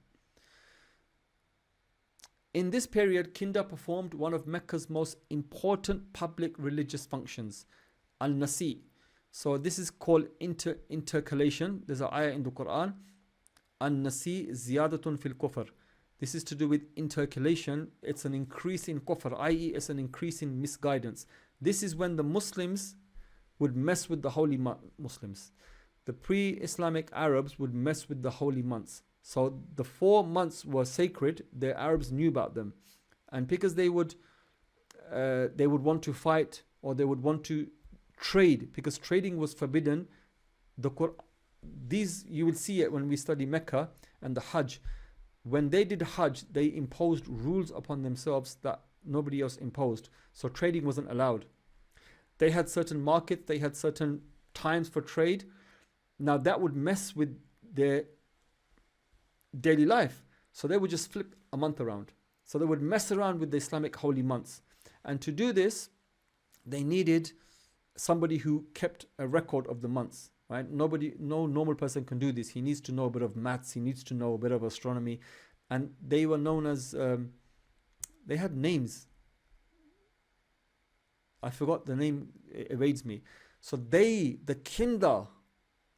In this period, Kinda performed one of Mecca's most important public religious functions, al-Nasi. So this is called intercalation. There's an ayah in the Quran, al-Nasi ziyadatun fil kufr. This is to do with intercalation. It's an increase in kufr, i.e. it's an increase in misguidance. This is when the Muslims would mess with the holy Muslims. The pre-Islamic Arabs would mess with the holy months. So the 4 months were sacred. The Arabs knew about them, and because they would want to fight, or they would want to trade, because trading was forbidden. These you will see it when we study Mecca and the Hajj. When they did Hajj, they imposed rules upon themselves that nobody else imposed. So trading wasn't allowed. They had certain markets, they had certain times for trade. Now that would mess with their daily life. So they would just flip a month around. So they would mess around with the Islamic holy months. And to do this, they needed somebody who kept a record of the months. Right? No normal person can do this. He needs to know a bit of maths. He needs to know a bit of astronomy. And they were known as, they had names. I forgot the name, it evades me. So the Kinda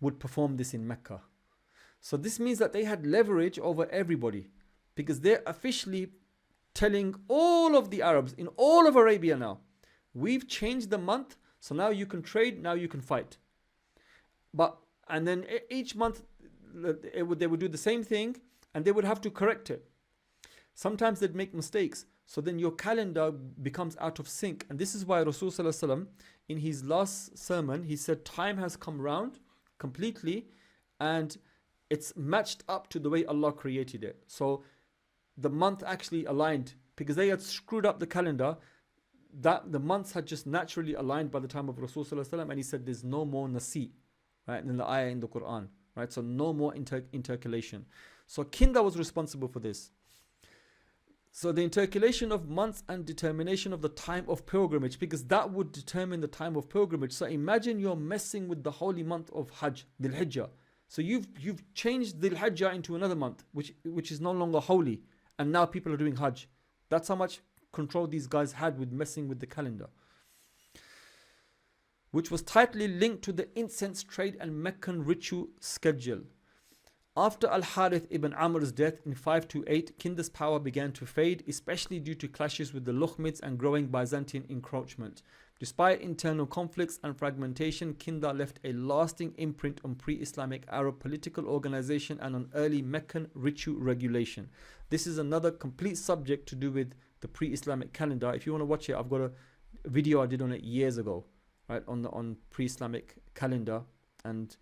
would perform this in Mecca. So this means that they had leverage over everybody, because they're officially telling all of the Arabs in all of Arabia now, we've changed the month, so now you can trade, now you can fight. And then each month they would do the same thing, and they would have to correct it. Sometimes they'd make mistakes, so then your calendar becomes out of sync. And this is why Rasulullah in his last sermon, he said time has come round completely, and it's matched up to the way Allah created it. So the month actually aligned, because they had screwed up the calendar, that the months had just naturally aligned by the time of Rasulullah, and he said there's no more nasi, right? And then the ayah in the Quran, right? So no more intercalation. So Kinda was responsible for this. So the intercalation of months and determination of the time of pilgrimage, because that would determine the time of pilgrimage. So imagine you're messing with the holy month of Hajj, Dhul Hijjah. So you've changed Dhul Hijjah into another month, which is no longer holy, and now people are doing Hajj. That's how much control these guys had with messing with the calendar, which was tightly linked to the incense trade and Meccan ritual schedule. After Al-Harith ibn Amr's death in 528, Kinda's power began to fade, especially due to clashes with the Lakhmids and growing Byzantine encroachment. Despite internal conflicts and fragmentation, Kinda left a lasting imprint on pre-Islamic Arab political organization and on early Meccan ritual regulation. This is another complete subject to do with the pre-Islamic calendar. If you want to watch it, I've got a video I did on it years ago, right, on pre-Islamic calendar, and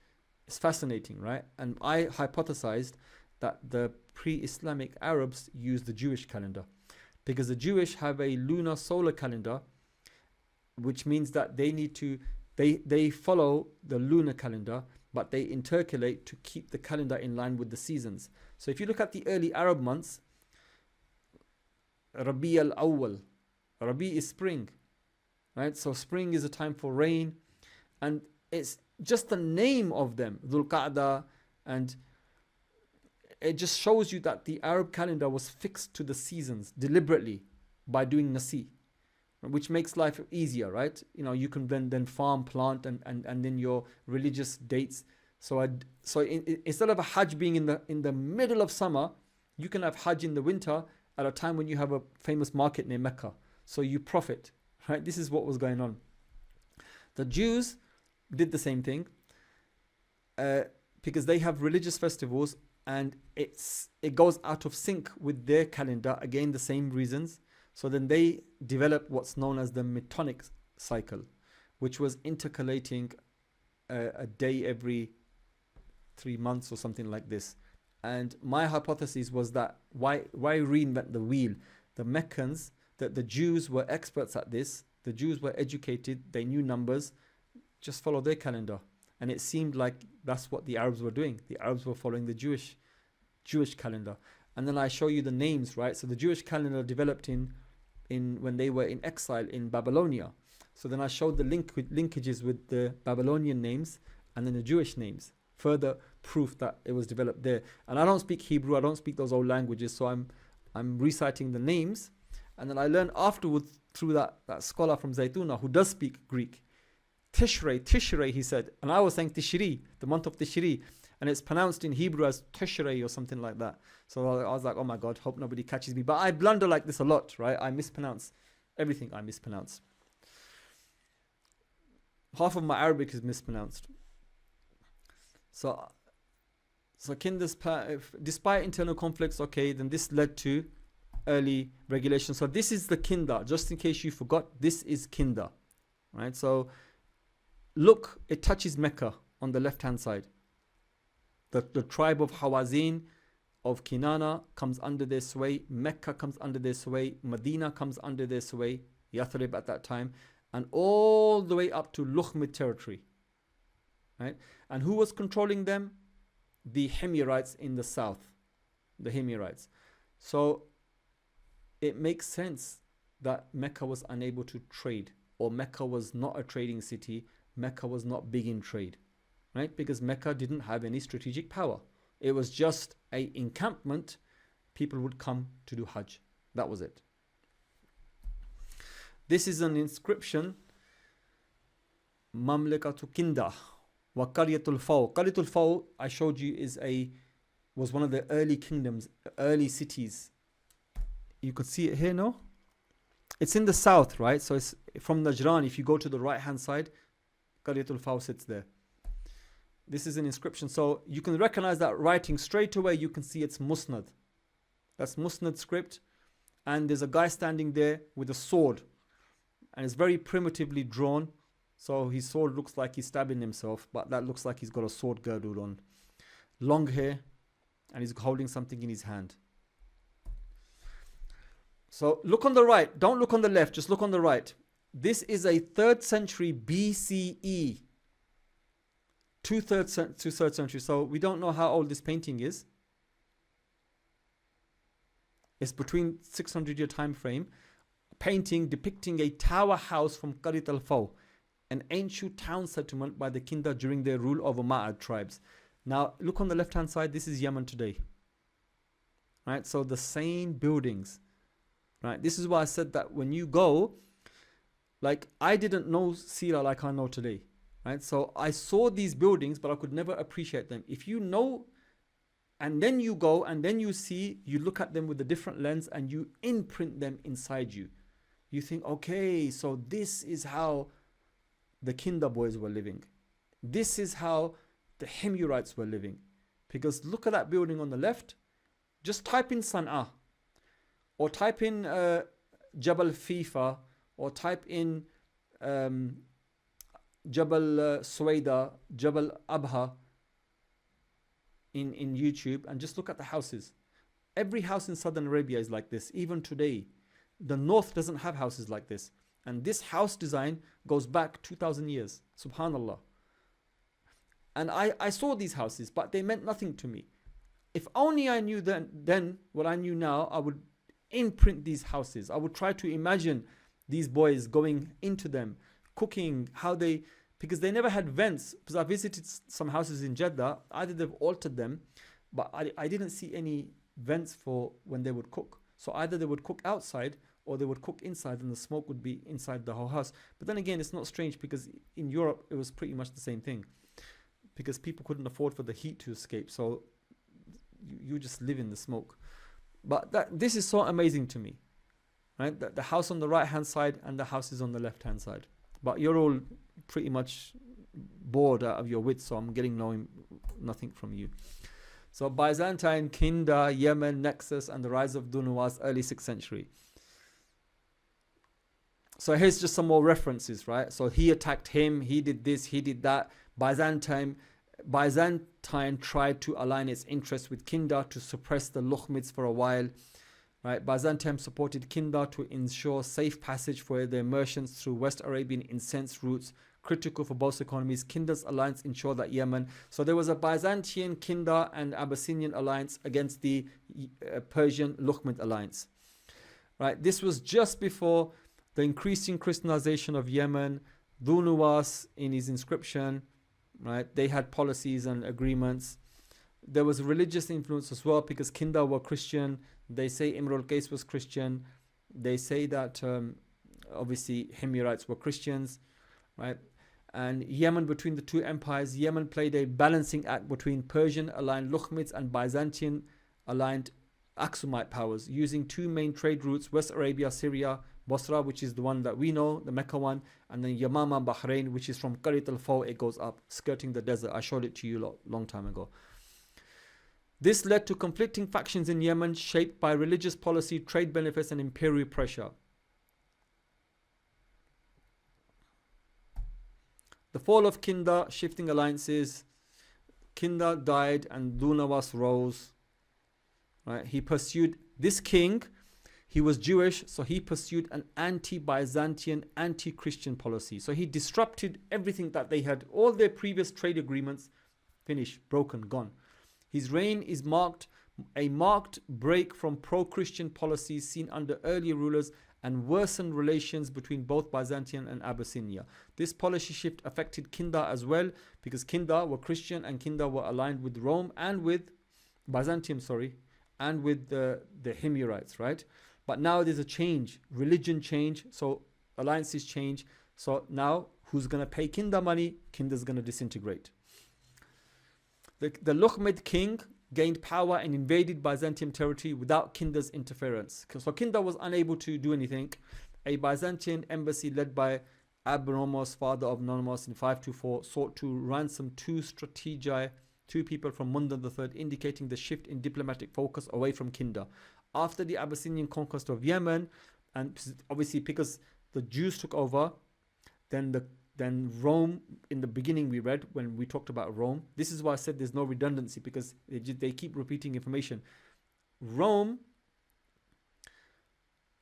it's fascinating, right? And I hypothesized that the pre-Islamic Arabs used the Jewish calendar, because the Jewish have a lunar solar calendar, which means that they follow the lunar calendar, but they intercalate to keep the calendar in line with the seasons. So if you look at the early Arab months, Rabi al-Awwal, Rabi is spring, right? So spring is a time for rain, and it's just the name of them, Dhul Qa'dah, and it just shows you that the Arab calendar was fixed to the seasons deliberately by doing nasi, which makes life easier, right? You know, you can then farm, plant, and then your religious dates. So instead of a Hajj being in the middle of summer, you can have Hajj in the winter at a time when you have a famous market near Mecca. So you profit, right? This is what was going on. The Jews did the same thing, because they have religious festivals and it goes out of sync with their calendar, again the same reasons. So then they developed what's known as the Metonic cycle, which was intercalating a day every 3 months or something like this. And my hypothesis was that why reinvent the wheel? The Meccans, that the Jews were experts at this, the Jews were educated, they knew numbers, just follow their calendar. And it seemed like that's what the Arabs were doing. The Arabs were following the Jewish calendar. And then I show you the names, right? So the Jewish calendar developed in when they were in exile in Babylonia. So then I showed the linkages with the Babylonian names and then the Jewish names. Further proof that it was developed there. And I don't speak Hebrew, I don't speak those old languages, so I'm reciting the names. And then I learned afterwards through that scholar from Zaytuna who does speak Greek. Tishrei, he said. And I was saying Tishri, the month of Tishri. And it's pronounced in Hebrew as Tishrei or something like that. So I was like, oh my God, hope nobody catches me. But I blunder like this a lot, right? I mispronounce everything. I mispronounce. Half of my Arabic is mispronounced. So Kinda's, despite internal conflicts, okay, then this led to early regulation. So this is the Kinda. Just in case you forgot, this is Kinda, right? So look, it touches Mecca on the left-hand side. The tribe of Hawazin, of Kinana, comes under their sway. Mecca comes under their sway. Medina comes under their sway. Yathrib at that time. And all the way up to Lakhmid territory. Right? And who was controlling them? The Himyarites in the south. The Himyarites. So it makes sense that Mecca was unable to trade. Or Mecca was not a trading city. Mecca was not big in trade. Right? Because Mecca didn't have any strategic power. It was just an encampment. People would come to do Hajj. That was it. This is an inscription. Mamlakatu Kinda wa Qaryatul Faw. Qaryatul Faw, I showed you, was one of the early kingdoms, early cities. You could see it here, no? It's in the south, right? So it's from Najran. If you go to the right hand side, Qaryatul Faw sits there. This is an inscription. So you can recognize that writing straight away. You can see it's Musnad. That's Musnad script. And there's a guy standing there with a sword. And it's very primitively drawn. So his sword looks like he's stabbing himself. But that looks like he's got a sword girdle on. Long hair. And he's holding something in his hand. So look on the right. Don't look on the left. Just look on the right. This is a 3rd century BCE. 2/3 century. So we don't know how old this painting is. It's between 600-year time frame. Painting depicting a tower house from Qarit al-Faw, an ancient town settlement by the Kinda during their rule over Ma'ad tribes. Now, look on the left-hand side. This is Yemen today. Right? So the same buildings. Right? This is why I said that when you go, like, I didn't know Seerah like I know today. Right? So I saw these buildings, but I could never appreciate them. If you know, and then you go, and then you see, you look at them with a different lens, and you imprint them inside you. You think, okay, so this is how the Kinda boys were living. This is how the Himyarites were living. Because look at that building on the left. Just type in Sana'a, or type in Jabal Fifa, or type in Jabal Suwaida, Jabal Abha in YouTube, and just look at the houses. Every house in Southern Arabia is like this, even today. The north doesn't have houses like this. And this house design goes back 2,000 years. Subhanallah. And I saw these houses, but they meant nothing to me. If only I knew then what I knew now, I would imprint these houses. I would try to imagine these boys going into them, cooking, because they never had vents. Because I visited some houses in Jeddah, either they've altered them, but I didn't see any vents for when they would cook. So either they would cook outside or they would cook inside, and the smoke would be inside the whole house. But then again, it's not strange, because in Europe it was pretty much the same thing, because people couldn't afford for the heat to escape. So you just live in the smoke. But this is so amazing to me, right? The house on the right hand side and the house is on the left hand side. But you're all pretty much bored out of your wits, so I'm getting nothing from you. So Byzantine, Kinda, Yemen, Nexus, and the rise of Dunawas, early 6th century. So here's just some more references, right? So he attacked him, he did this, he did that. Byzantine tried to align its interests with Kinda to suppress the Lakhmids for a while. Right? Byzantium supported Kinda to ensure safe passage for their merchants through West Arabian incense routes, critical for both economies. Kinda's alliance ensured that Yemen. So there was a Byzantine, Kinda, and Abyssinian alliance against the Persian Lakhmid alliance. Right? This was just before the increasing Christianization of Yemen. Dunawas, in his inscription, right? They had policies and agreements. There was religious influence as well, because Kinda were Christian. They say Imrul Qais was Christian. They say that obviously Himyarites were Christians, right? And Yemen, between the two empires, Yemen played a balancing act between Persian aligned Lakhmids and Byzantine aligned Aksumite powers, using two main trade routes: West Arabia, Syria, Basra, which is the one that we know, the Mecca one, and then Yamama, Bahrain, which is from Qarit al-Faw, it goes up, skirting the desert. I showed it to you a long time ago. This led to conflicting factions in Yemen, shaped by religious policy, trade benefits, and imperial pressure. The fall of Kinda, shifting alliances. Kinda died and Dunawas rose. Right? He pursued this king. He was Jewish, so he pursued an anti-Byzantine, anti-Christian policy. So he disrupted everything that they had, all their previous trade agreements, finished, broken, gone. His reign is a marked break from pro-Christian policies seen under earlier rulers and worsened relations between both Byzantium and Abyssinia. This policy shift affected Kinda as well, because Kinda were Christian and Kinda were aligned with Rome and with Byzantium, and with the Himyarites, right? But now there's a change, religion change, so alliances change. So now who's going to pay Kinda money? Kinda's going to disintegrate. The Lakhmid king gained power and invaded Byzantium territory without Kinda's interference. So Kinda was unable to do anything. A Byzantine embassy led by Abnomos, father of Nomos, in 524 sought to ransom two people from Munda III, indicating the shift in diplomatic focus away from Kinda. After the Abyssinian conquest of Yemen, and obviously because the Jews took over, then Rome, in the beginning we read, when we talked about Rome, this is why I said there's no redundancy, because they keep repeating information. Rome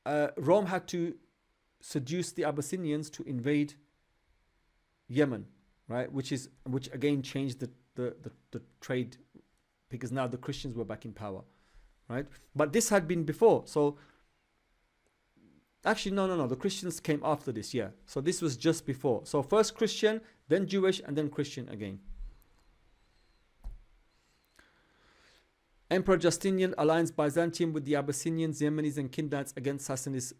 had to seduce the Abyssinians to invade Yemen, right? Which again changed the trade, because now the Christians were back in power. right? But this had been before. So actually, no. The Christians came after this, yeah. So this was just before. So first Christian, then Jewish, and then Christian again. Emperor Justinian aligns Byzantium with the Abyssinians, Yemenis, and Kindanites against Sassanid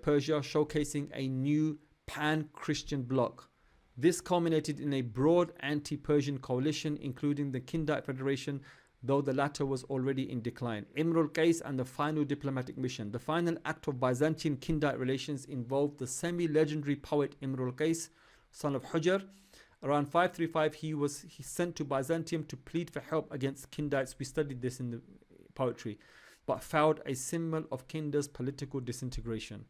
Persia, showcasing a new pan-Christian bloc. This culminated in a broad anti-Persian coalition, including the Kindite Federation, though the latter was already in decline. Imrul Qais and the final diplomatic mission. The final act of Byzantine Kindite relations involved the semi-legendary poet Imrul Qais, son of Hujr. Around 535, he sent to Byzantium to plead for help against Kindites. We studied this in the poetry, but found a symbol of Kindar's political disintegration.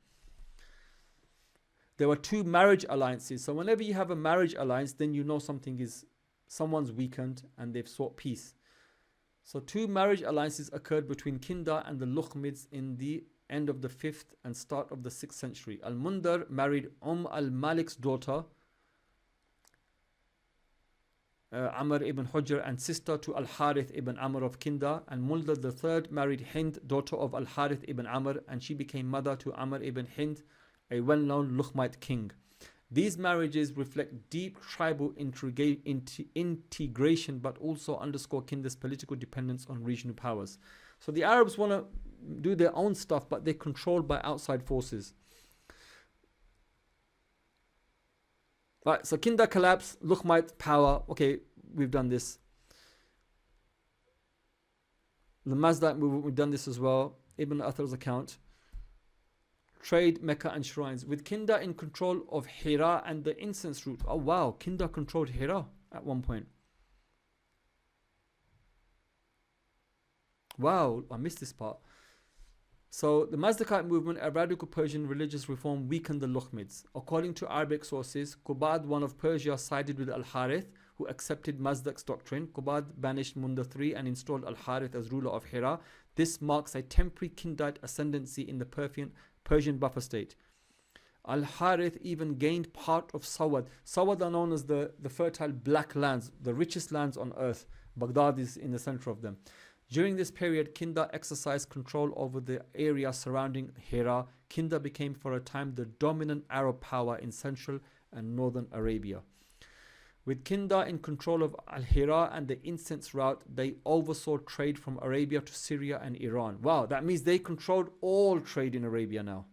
There were two marriage alliances. So whenever you have a marriage alliance, then you know someone's weakened and they've sought peace. So two marriage alliances occurred between Kindar and the Lakhmids in the end of the 5th and start of the 6th century. Al-Mundar married al-Malik's daughter, Amr ibn Hujr, and sister to Al-Harith ibn Amr of Kindar, and Mulda III married Hind, daughter of Al-Harith ibn Amr, and she became mother to Amr ibn Hind, a well-known Lakhmid king. These marriages reflect deep tribal integration, but also underscore Kindar's political dependence on regional powers. So the Arabs want to do their own stuff, but they're controlled by outside forces. Right, so Kindar collapse, Lakhmid power. Okay, we've done this. The Mazdaq movement, we've done this as well. Ibn Athar's account. Trade, Mecca and shrines. With Kindar in control of Hira and the incense route. Oh wow, Kindar controlled Hira at one point. Wow, I missed this part. So the Mazdaqite movement, a radical Persian religious reform, weakened the Lakhmids. According to Arabic sources, Qubad, one of Persia, sided with Al-Harith, who accepted Mazdaq's doctrine. Qubad banished Munda III and installed Al-Harith as ruler of Hira. This marks a temporary Kindite ascendancy in the Persian buffer state. Al-Harith even gained part of Sawad. Sawad are known as the fertile black lands, the richest lands on earth. Baghdad is in the center of them. During this period, Kindar exercised control over the area surrounding Hira. Kindar became for a time the dominant Arab power in central and northern Arabia. With Kindar in control of Al-Hira and the incense route, they oversaw trade from Arabia to Syria and Iran. Wow, that means they controlled all trade in Arabia now.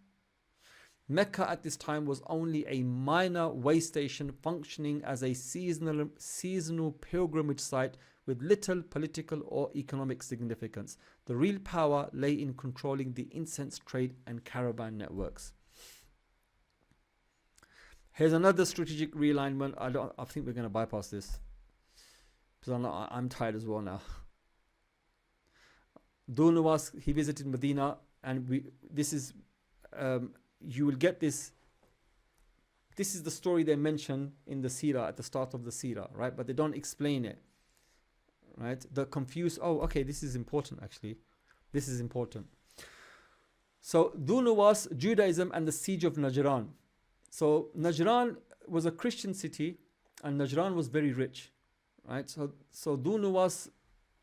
Mecca at this time was only a minor way station functioning as a seasonal pilgrimage site with little political or economic significance. The real power lay in controlling the incense trade and caravan networks. Here's another strategic realignment. I think we're going to bypass this because I'm tired as well now. Dunawas, he visited Medina, and you will get this. This is the story they mention in the Seerah at the start of the Seerah, right? But they don't explain it, right? The confused. Oh, okay, this is important actually. This is important. So Dunawas, Judaism, and the siege of Najran. So Najran was a Christian city, and Najran was very rich, right? So Dunawas,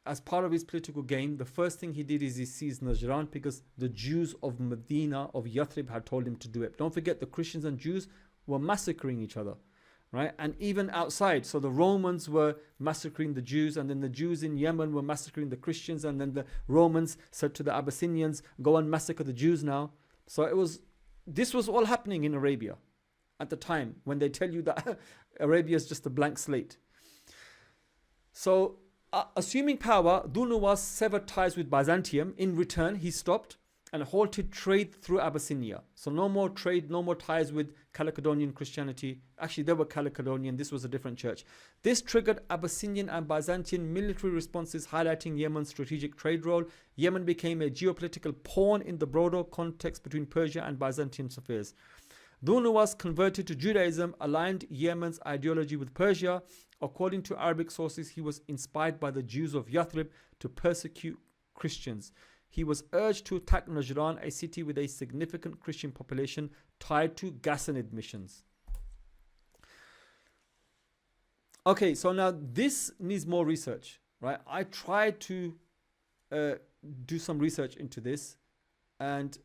as part of his political game, the first thing he did is he seized Najran because the Jews of Medina, of Yathrib, had told him to do it. Don't forget, the Christians and Jews were massacring each other, right? And even outside, so the Romans were massacring the Jews, and then the Jews in Yemen were massacring the Christians, and then the Romans said to the Abyssinians, go and massacre the Jews now. So this was all happening in Arabia at the time, when they tell you that Arabia is just a blank slate. So assuming power, Dunawas severed ties with Byzantium. In return, he stopped and halted trade through Abyssinia. So no more trade, no more ties with Chalcedonian Christianity. Actually, they were Chalcedonian. This was a different church. This triggered Abyssinian and Byzantine military responses, highlighting Yemen's strategic trade role. Yemen became a geopolitical pawn in the broader context between Persia and Byzantine affairs. Dunawas converted to Judaism, aligned Yemen's ideology with Persia. According to Arabic sources, he was inspired by the Jews of Yathrib to persecute Christians. He was urged to attack Najran, a city with a significant Christian population tied to Ghassanid missions. Okay, so now this needs more research, right? I tried to do some research into this, and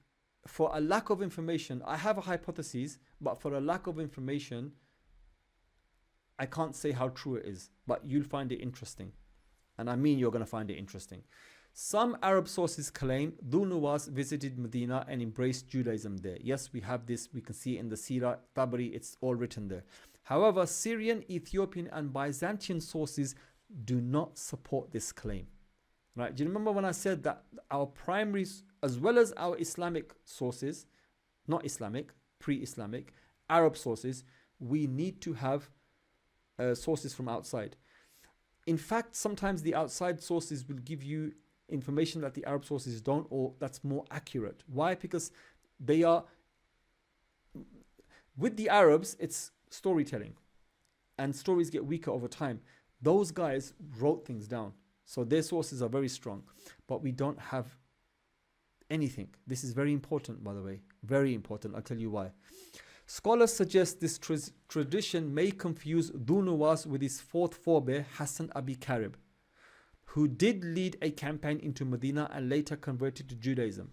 for a lack of information, I have a hypothesis, but for a lack of information, I can't say how true it is, but you'll find it interesting. And I mean, you're going to find it interesting. Some Arab sources claim Dhu Nuwas visited Medina and embraced Judaism there. Yes, we have this. We can see it in the Seerah, Tabari, it's all written there. However, Syrian, Ethiopian, and Byzantine sources do not support this claim. Right? Do you remember when I said that our primaries, as well as our Islamic sources, not Islamic, pre-Islamic, Arab sources, we need to have sources from outside. In fact, sometimes the outside sources will give you information that the Arab sources don't, or that's more accurate. Why? Because they are, with the Arabs, it's storytelling, and stories get weaker over time. Those guys wrote things down, so their sources are very strong, but we don't have anything. This is very important, by the way, very important. I'll tell you why. Scholars suggest this tradition may confuse Dhu Nuwas with his fourth forebear, Hassan Abi Karib, who did lead a campaign into Medina and later converted to Judaism.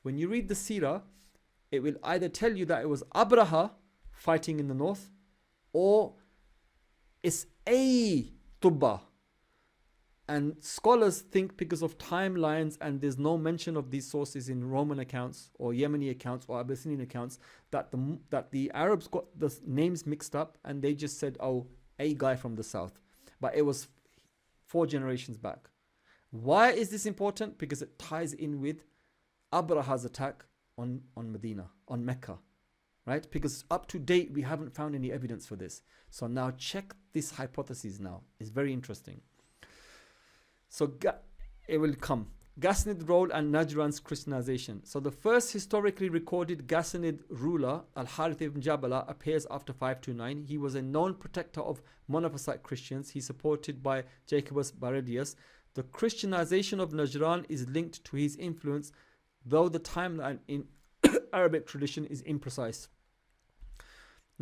When you read the Seerah, it will either tell you that it was Abraha fighting in the north, or it's a Tubba. And scholars think, because of timelines and there's no mention of these sources in Roman accounts or Yemeni accounts or Abyssinian accounts, that the Arabs got the names mixed up and they just said, oh, a guy from the south. But it was 4 generations back. Why is this important? Because it ties in with Abraha's attack on Medina, on Mecca. Right? Because up to date, we haven't found any evidence for this. So now check this hypothesis now. It's very interesting. So it will come. Ghassanid role and Najran's Christianization. So the first historically recorded Ghassanid ruler, Al-Harith ibn Jabala, appears after 529. He was a known protector of Monophysite Christians. He's supported by Jacobus Baredius. The Christianization of Najran is linked to his influence, though the timeline in Arabic tradition is imprecise.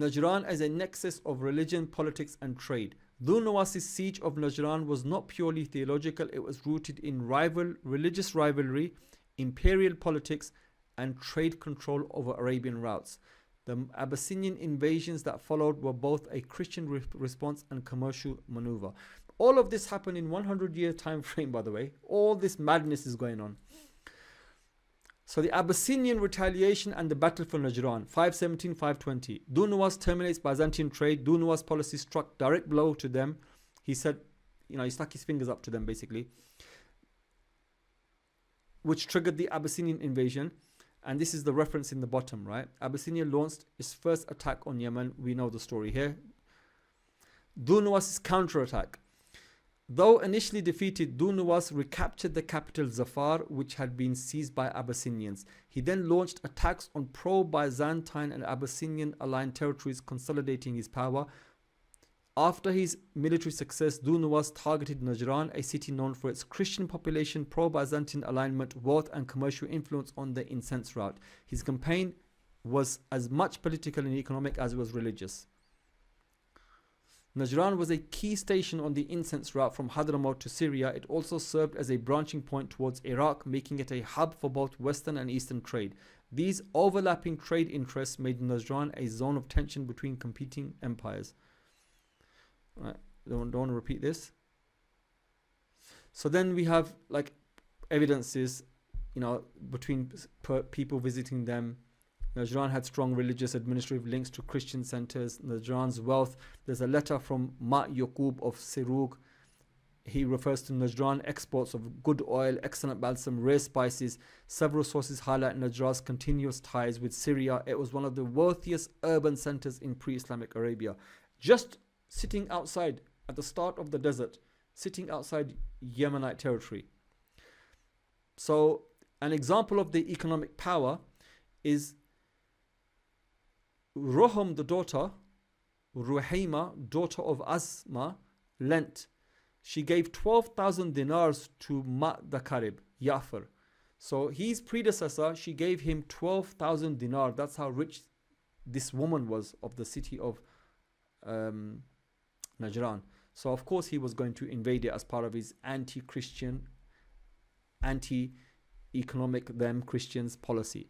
Najran as a nexus of religion, politics, and trade. Dhu Nuwas' siege of Najran was not purely theological, it was rooted in religious rivalry, imperial politics, and trade control over Arabian routes. The Abyssinian invasions that followed were both a Christian response and commercial maneuver. All of this happened in 100-year time frame, by the way. All this madness is going on. So the Abyssinian retaliation and the battle for Najran, 517-520. Dhu Nuwas terminates Byzantine trade. Dhu Nuwas' policy struck direct blow to them. He said, he stuck his fingers up to them basically, which triggered the Abyssinian invasion. And this is the reference in the bottom, right? Abyssinia launched its first attack on Yemen. We know the story here. Dhu Nuwas' counterattack. Though initially defeated, Dhu Nuwas recaptured the capital Zafar, which had been seized by Abyssinians. He then launched attacks on pro-Byzantine and Abyssinian aligned territories, consolidating his power. After his military success, Dhu Nuwas targeted Najran, a city known for its Christian population, pro-Byzantine alignment, wealth, and commercial influence on the incense route. His campaign was as much political and economic as it was religious. Najran was a key station on the incense route from Hadramaut to Syria. It also served as a branching point towards Iraq, making it a hub for both Western and Eastern trade. These overlapping trade interests made Najran a zone of tension between competing empires. Right, don't want to repeat this. So then we have like evidences, between people visiting them. Najran had strong religious administrative links to Christian centers. Najran's wealth. There's a letter from Ma Yaqub of Sirug. He refers to Najran exports of good oil, excellent balsam, rare spices. Several sources highlight Najran's continuous ties with Syria. It was one of the wealthiest urban centers in pre-Islamic Arabia. Just sitting outside at the start of the desert, sitting outside Yemenite territory. So an example of the economic power is Ruham, the daughter, Ruhaima, daughter of Asma, lent. She gave 12,000 dinars to the Karib, Yafar. So his predecessor, she gave him 12,000 dinar. That's how rich this woman was of the city of Najran. So of course he was going to invade it as part of his anti-Christian anti-economic them Christians policy.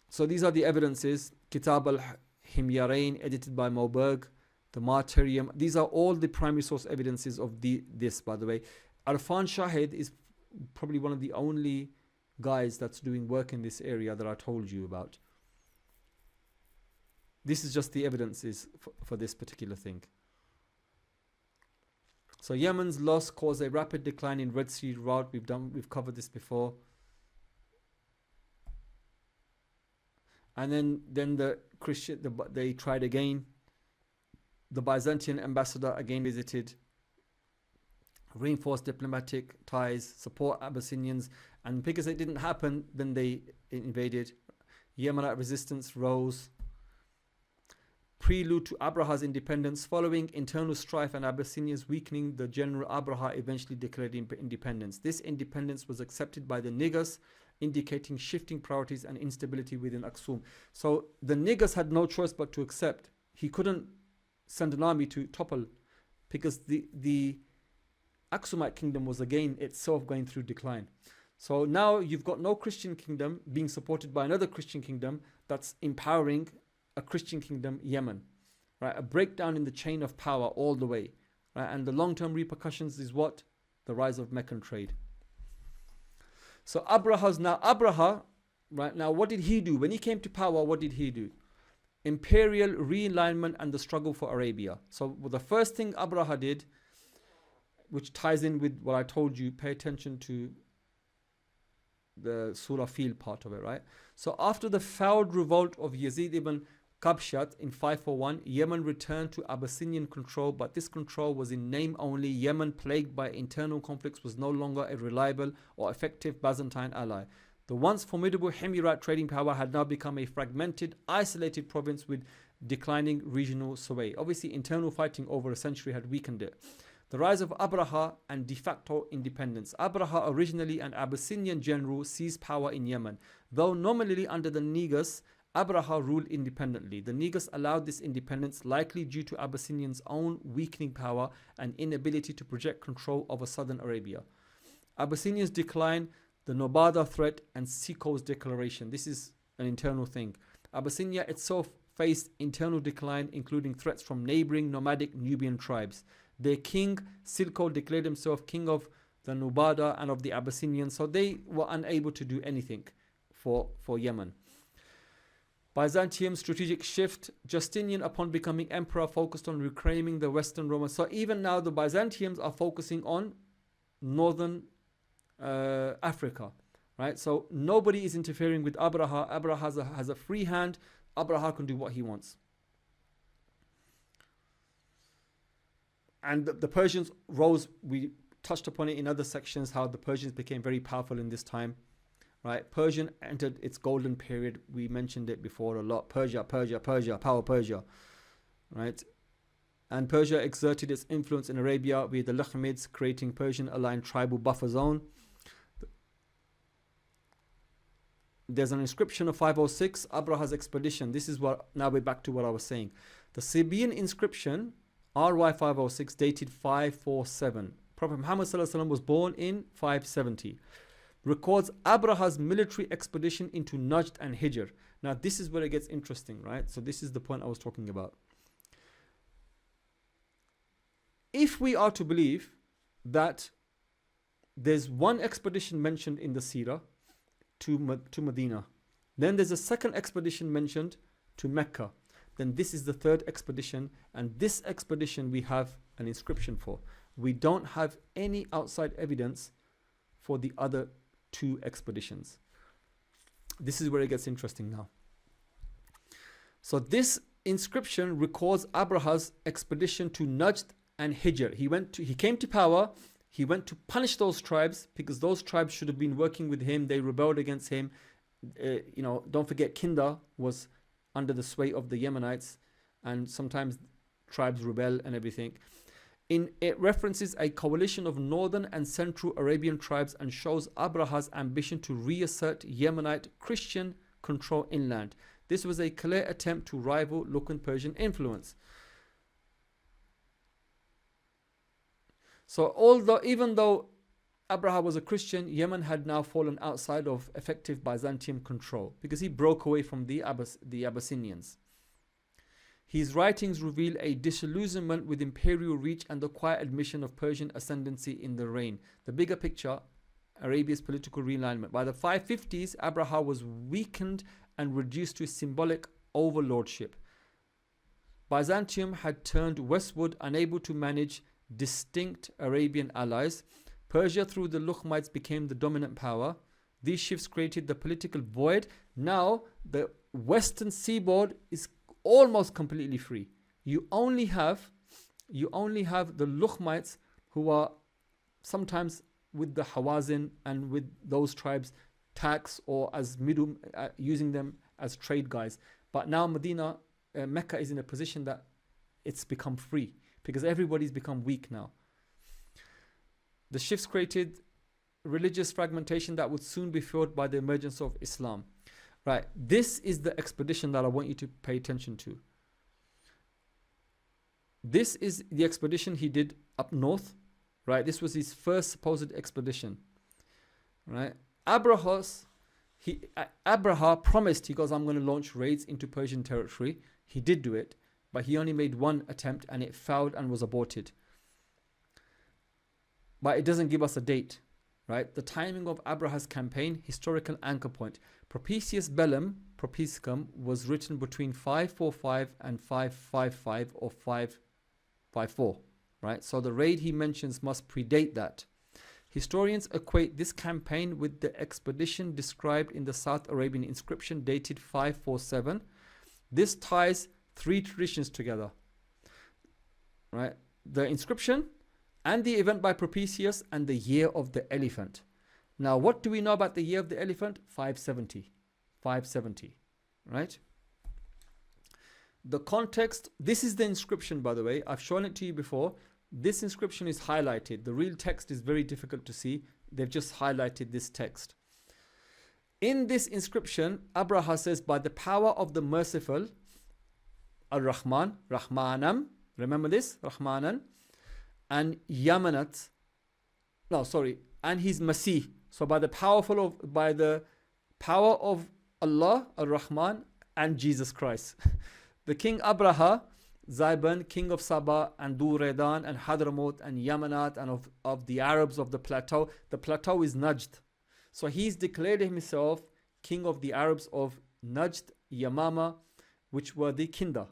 So these are the evidences. Kitab al-Himyarain, edited by Moberg, the Martyrium. These are all the primary source evidences of this, by the way. Arfan Shahid is probably one of the only guys that's doing work in this area that I told you about. This is just the evidences for this particular thing. So Yemen's loss caused a rapid decline in Red Sea route. We've covered this before. And then the Christian, they tried again. The Byzantine ambassador again visited, reinforced diplomatic ties, support Abyssinians, and because it didn't happen, then they invaded. Yemenite resistance rose. Prelude to Abraha's independence. Following internal strife and Abyssinians weakening, the general Abraha eventually declared independence. This independence was accepted by the Negus, indicating shifting priorities and instability within Aksum. So the Negus had no choice but to accept. He couldn't send an army to topple because the Aksumite kingdom was again itself going through decline. So now you've got no Christian kingdom being supported by another Christian kingdom that's empowering a Christian kingdom, Yemen, right? A breakdown in the chain of power all the way, right? And the long-term repercussions is what? The rise of Meccan trade. So Abraha, right now, what did he do? When he came to power, what did he do? Imperial realignment and the struggle for Arabia. So the first thing Abraha did, which ties in with what I told you, pay attention to the Surah Fil part of it, right? So after the failed revolt of Yazid ibn Qabshat in 541, Yemen returned to Abyssinian control, but this control was in name only. Yemen, plagued by internal conflicts, was no longer a reliable or effective Byzantine ally. The once formidable Himyarite trading power had now become a fragmented, isolated province with declining regional sway. Obviously, internal fighting over a century had weakened it. The rise of Abraha and de facto independence. Abraha, originally an Abyssinian general, seized power in Yemen. Though nominally under the Negus, Abraha ruled independently. The Negus allowed this independence, likely due to Abyssinians' own weakening power and inability to project control over southern Arabia. Abyssinians' decline, the Nobada threat, and Siko's declaration. This is an internal thing. Abyssinia itself faced internal decline, including threats from neighboring nomadic Nubian tribes. Their king, Silko, declared himself king of the Nubada and of the Abyssinians, so they were unable to do anything for Yemen. Byzantium strategic shift. Justinian, upon becoming emperor, focused on reclaiming the Western Roman. So even now the Byzantians are focusing on northern Africa, right? So nobody is interfering with Abraha. Abraha has a free hand. Abraha can do what he wants. And the Persians rose. We touched upon it in other sections, how the Persians became very powerful in this time. Right, Persian entered its golden period. We mentioned it before a lot. Persia, power Persia. Right, and Persia exerted its influence in Arabia with the Lakhmids, creating Persian-aligned tribal buffer zone. There's an inscription of 506, Abraha's expedition. This is what, now we're back to what I was saying. The Sabian inscription, RY 506, dated 547. Prophet Muhammad was born in 570. Records Abraha's military expedition into Najd and Hijr. Now this is where it gets interesting, right? So this is the point I was talking about. If we are to believe that there's one expedition mentioned in the Seerah to Medina, then there's a second expedition mentioned to Mecca, then this is the third expedition, and this expedition we have an inscription for. We don't have any outside evidence for the other two expeditions. This is where it gets interesting now. So this inscription records Abraha's expedition to Najd and Hijr. He came to power. He went to punish those tribes because those tribes should have been working with him. They rebelled against him. Don't forget, Kinda was under the sway of the Yemenites, and sometimes tribes rebel and everything. It references a coalition of northern and central Arabian tribes and shows Abraha's ambition to reassert Yemenite Christian control inland. This was a clear attempt to rival local Persian influence. So although, even though Abraha was a Christian, Yemen had now fallen outside of effective Byzantium control because he broke away from the Abyssinians. His writings reveal a disillusionment with imperial reach and the quiet admission of Persian ascendancy in the reign. The bigger picture, Arabia's political realignment. By the 550s, Abraha was weakened and reduced to symbolic overlordship. Byzantium had turned westward, unable to manage distinct Arabian allies. Persia, through the Lakhmids, became the dominant power. These shifts created the political void. Now, the western seaboard is almost completely free. You only have the Lakhmids, who are sometimes with the Hawazin and with those tribes tax or as middle, using them as trade guys. But now Mecca is in a position that it's become free because everybody's become weak now. The shifts created religious fragmentation that would soon be filled by the emergence of Islam. Right, this is the expedition that I want you to pay attention to. This is the expedition he did up north. Right, this was his first supposed expedition. Right, Abraha promised, he goes, I'm going to launch raids into Persian territory. He did do it, but he only made one attempt and it failed and was aborted. But it doesn't give us a date. Right, the timing of Abraha's campaign, historical anchor point. Propitius Bellum, Propiscum, was written between 545 and 555 or 554. Right, so the raid he mentions must predate that. Historians equate this campaign with the expedition described in the South Arabian inscription dated 547. This ties three traditions together. Right, the inscription and the event by Propitius and the year of the elephant. Now, what do we know about the year of the elephant? 570. 570. Right? The context, this is the inscription, by the way. I've shown it to you before. This inscription is highlighted. The real text is very difficult to see. They've just highlighted this text. In this inscription, Abraha says, by the power of the merciful, Ar-Rahman, Rahmanam, remember this? Rahmanan. And Yamanat, and his Masih. So by the power of Allah, Ar-Rahman, and Jesus Christ. The king Abraha, Zaiban, king of Sabah, and Duredan, and Hadramaut, and Yamanat, and of the Arabs of the plateau. The plateau is Najd. So he's declared himself king of the Arabs of Najd, Yamama, which were the Kinda.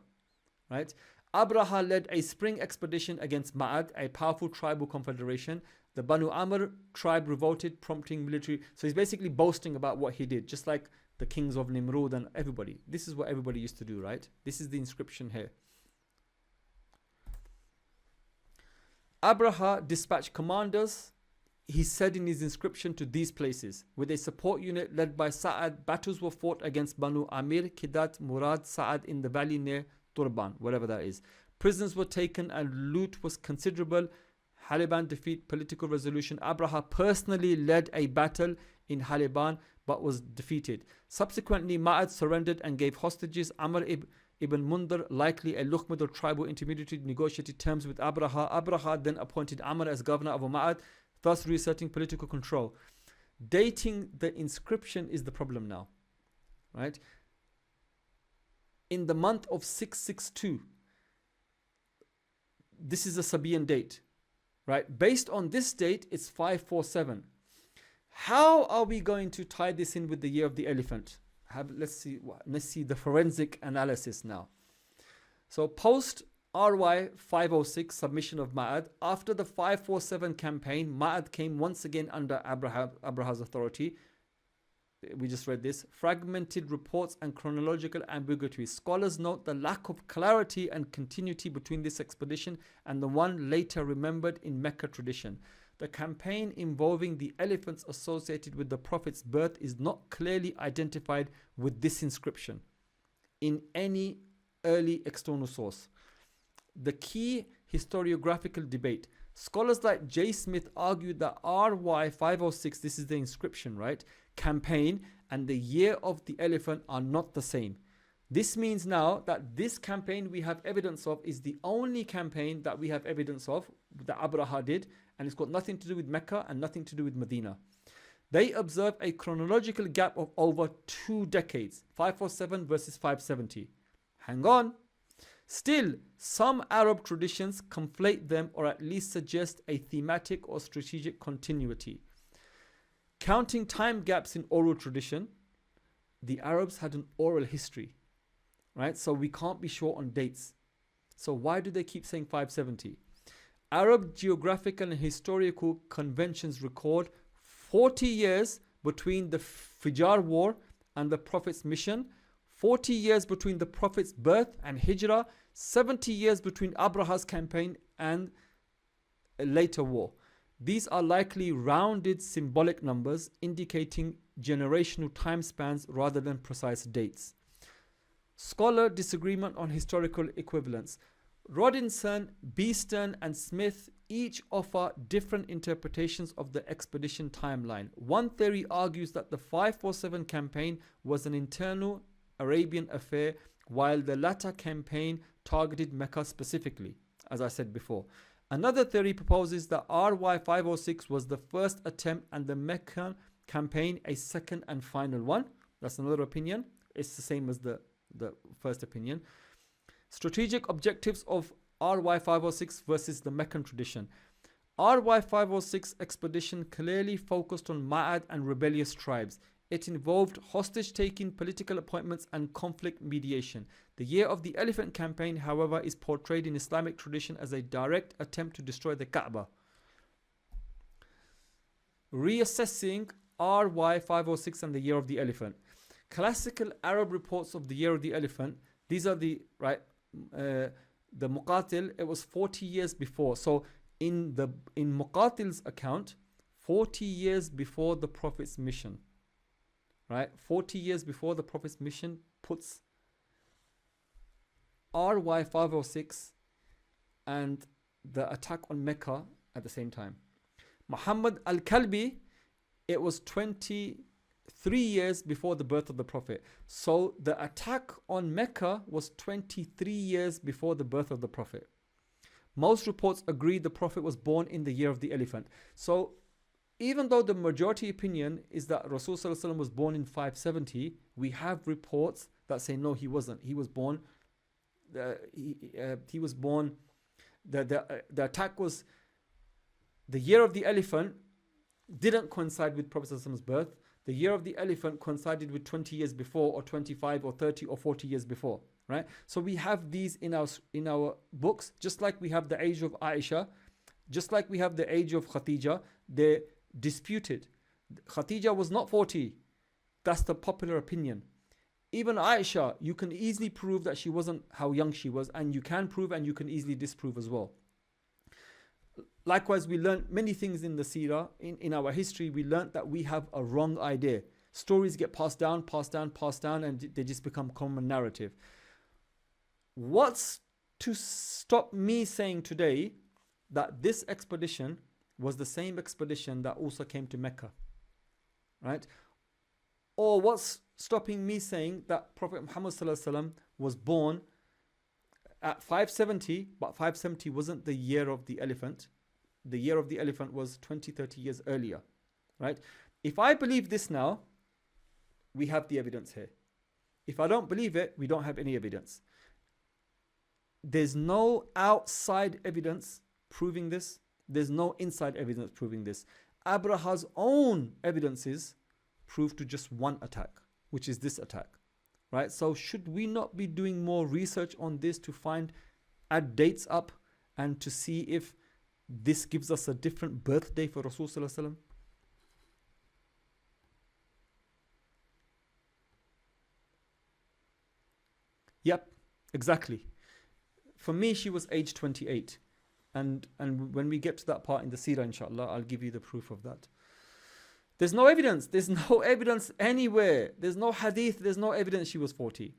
Right? Abraha led a spring expedition against Ma'ad, a powerful tribal confederation. The Banu Amr tribe revolted, prompting military. So he's basically boasting about what he did, just like the kings of Nimrud and everybody. This is what everybody used to do, right? This is the inscription here. Abraha dispatched commanders, he said in his inscription, to these places. With a support unit led by Sa'ad, battles were fought against Banu Amir, Kidat, Murad, Sa'ad in the valley near Turban, whatever that is. Prisoners were taken and loot was considerable. Haliban defeat, political resolution. Abraha personally led a battle in Haliban but was defeated. Subsequently, Ma'ad surrendered and gave hostages. Amr ibn Mundar, likely a Lakhmid or tribal intermediary, negotiated terms with Abraha. Abraha then appointed Amr as governor of Ma'ad, thus reasserting political control. Dating the inscription is the problem now. Right? In the month of 662, this is a Sabian date, right? Based on this date, it's 547. How are we going to tie this in with the year of the elephant? Let's see the forensic analysis now. So post RY 506 submission of Ma'ad, after the 547 campaign, Ma'ad came once again under Abraha's authority. We just read this. Fragmented reports and chronological ambiguity. Scholars note the lack of clarity and continuity between this expedition and the one later remembered in Mecca tradition. The campaign involving the elephants associated with the Prophet's birth is not clearly identified with this inscription in any early external source. The key historiographical debate. Scholars like J. Smith argued that RY 506, this is the inscription, right, campaign and the year of the elephant are not the same. This means now that this campaign we have evidence of is the only campaign that we have evidence of that Abraha did, and it's got nothing to do with Mecca and nothing to do with Medina. They observe a chronological gap of over 2 decades, 547 versus 570. Hang on. Still, some Arab traditions conflate them or at least suggest a thematic or strategic continuity. Counting time gaps in oral tradition, the Arabs had an oral history, right? So we can't be sure on dates. So why do they keep saying 570? Arab geographical and historical conventions record 40 years between the Fijar War and the Prophet's mission, 40 years between the Prophet's birth and Hijrah, 70 years between Abraha's campaign and a later war. These are likely rounded symbolic numbers indicating generational time spans rather than precise dates. Scholar disagreement on historical equivalence. Rodinson, Beeston and Smith each offer different interpretations of the expedition timeline. One theory argues that the 547 campaign was an internal Arabian affair, while the latter campaign targeted Mecca specifically, as I said before. Another theory proposes that RY 506 was the first attempt and the Meccan campaign a second and final one. That's another opinion. It's the same as the first opinion. Strategic objectives of RY 506 versus the Meccan tradition. RY 506 expedition clearly focused on Ma'ad and rebellious tribes. It involved hostage-taking, political appointments and conflict mediation. The Year of the Elephant campaign, however, is portrayed in Islamic tradition as a direct attempt to destroy the Kaaba. Reassessing RY 506 and the Year of the Elephant. Classical Arab reports of the Year of the Elephant, these are the Muqatil, it was 40 years before. So in Muqatil's account, 40 years before the Prophet's mission. Right, 40 years before the Prophet's mission puts RY 506 and the attack on Mecca at the same time. Muhammad al-Kalbi, it was 23 years before the birth of the Prophet. So the attack on Mecca was 23 years before the birth of the Prophet. Most reports agree the Prophet was born in the Year of the Elephant. So even though the majority opinion is that Rasul was born in 570, we have reports that say no, he wasn't. He was born. He was born. The attack was the Year of the Elephant didn't coincide with Prophet's birth. The Year of the Elephant coincided with 20 years before, or 25, or 30, or 40 years before. Right. So we have these in our books, just like we have the age of Aisha, just like we have the age of Khadija. They're disputed. Khadija was not 40. That's the popular opinion. Even Aisha, you can easily prove that she wasn't how young she was, and you can prove and you can easily disprove as well. Likewise, we learned many things in the Seerah, in our history. We learned that we have a wrong idea. Stories get passed down, and they just become common narrative. What's to stop me saying today that this expedition was the same expedition that also came to Mecca, right? Or what's stopping me saying that Prophet Muhammad was born at 570, but 570 wasn't the Year of the Elephant. The Year of the Elephant was 20-30 years earlier, right? If I believe this now, we have the evidence here. If I don't believe it, we don't have any evidence. There's no outside evidence proving this. There's no inside evidence proving this. Abraha's own evidences prove to just one attack, which is this attack, right? So should we not be doing more research on this to add dates up and to see if this gives us a different birthday for Rasul Sallallahu Alaihi Wasallam? Yep, exactly. For me, she was age 28. And when we get to that part in the Seerah, inshallah, I'll give you the proof of that. There's no evidence. There's no evidence anywhere. There's no hadith. There's no evidence she was 40.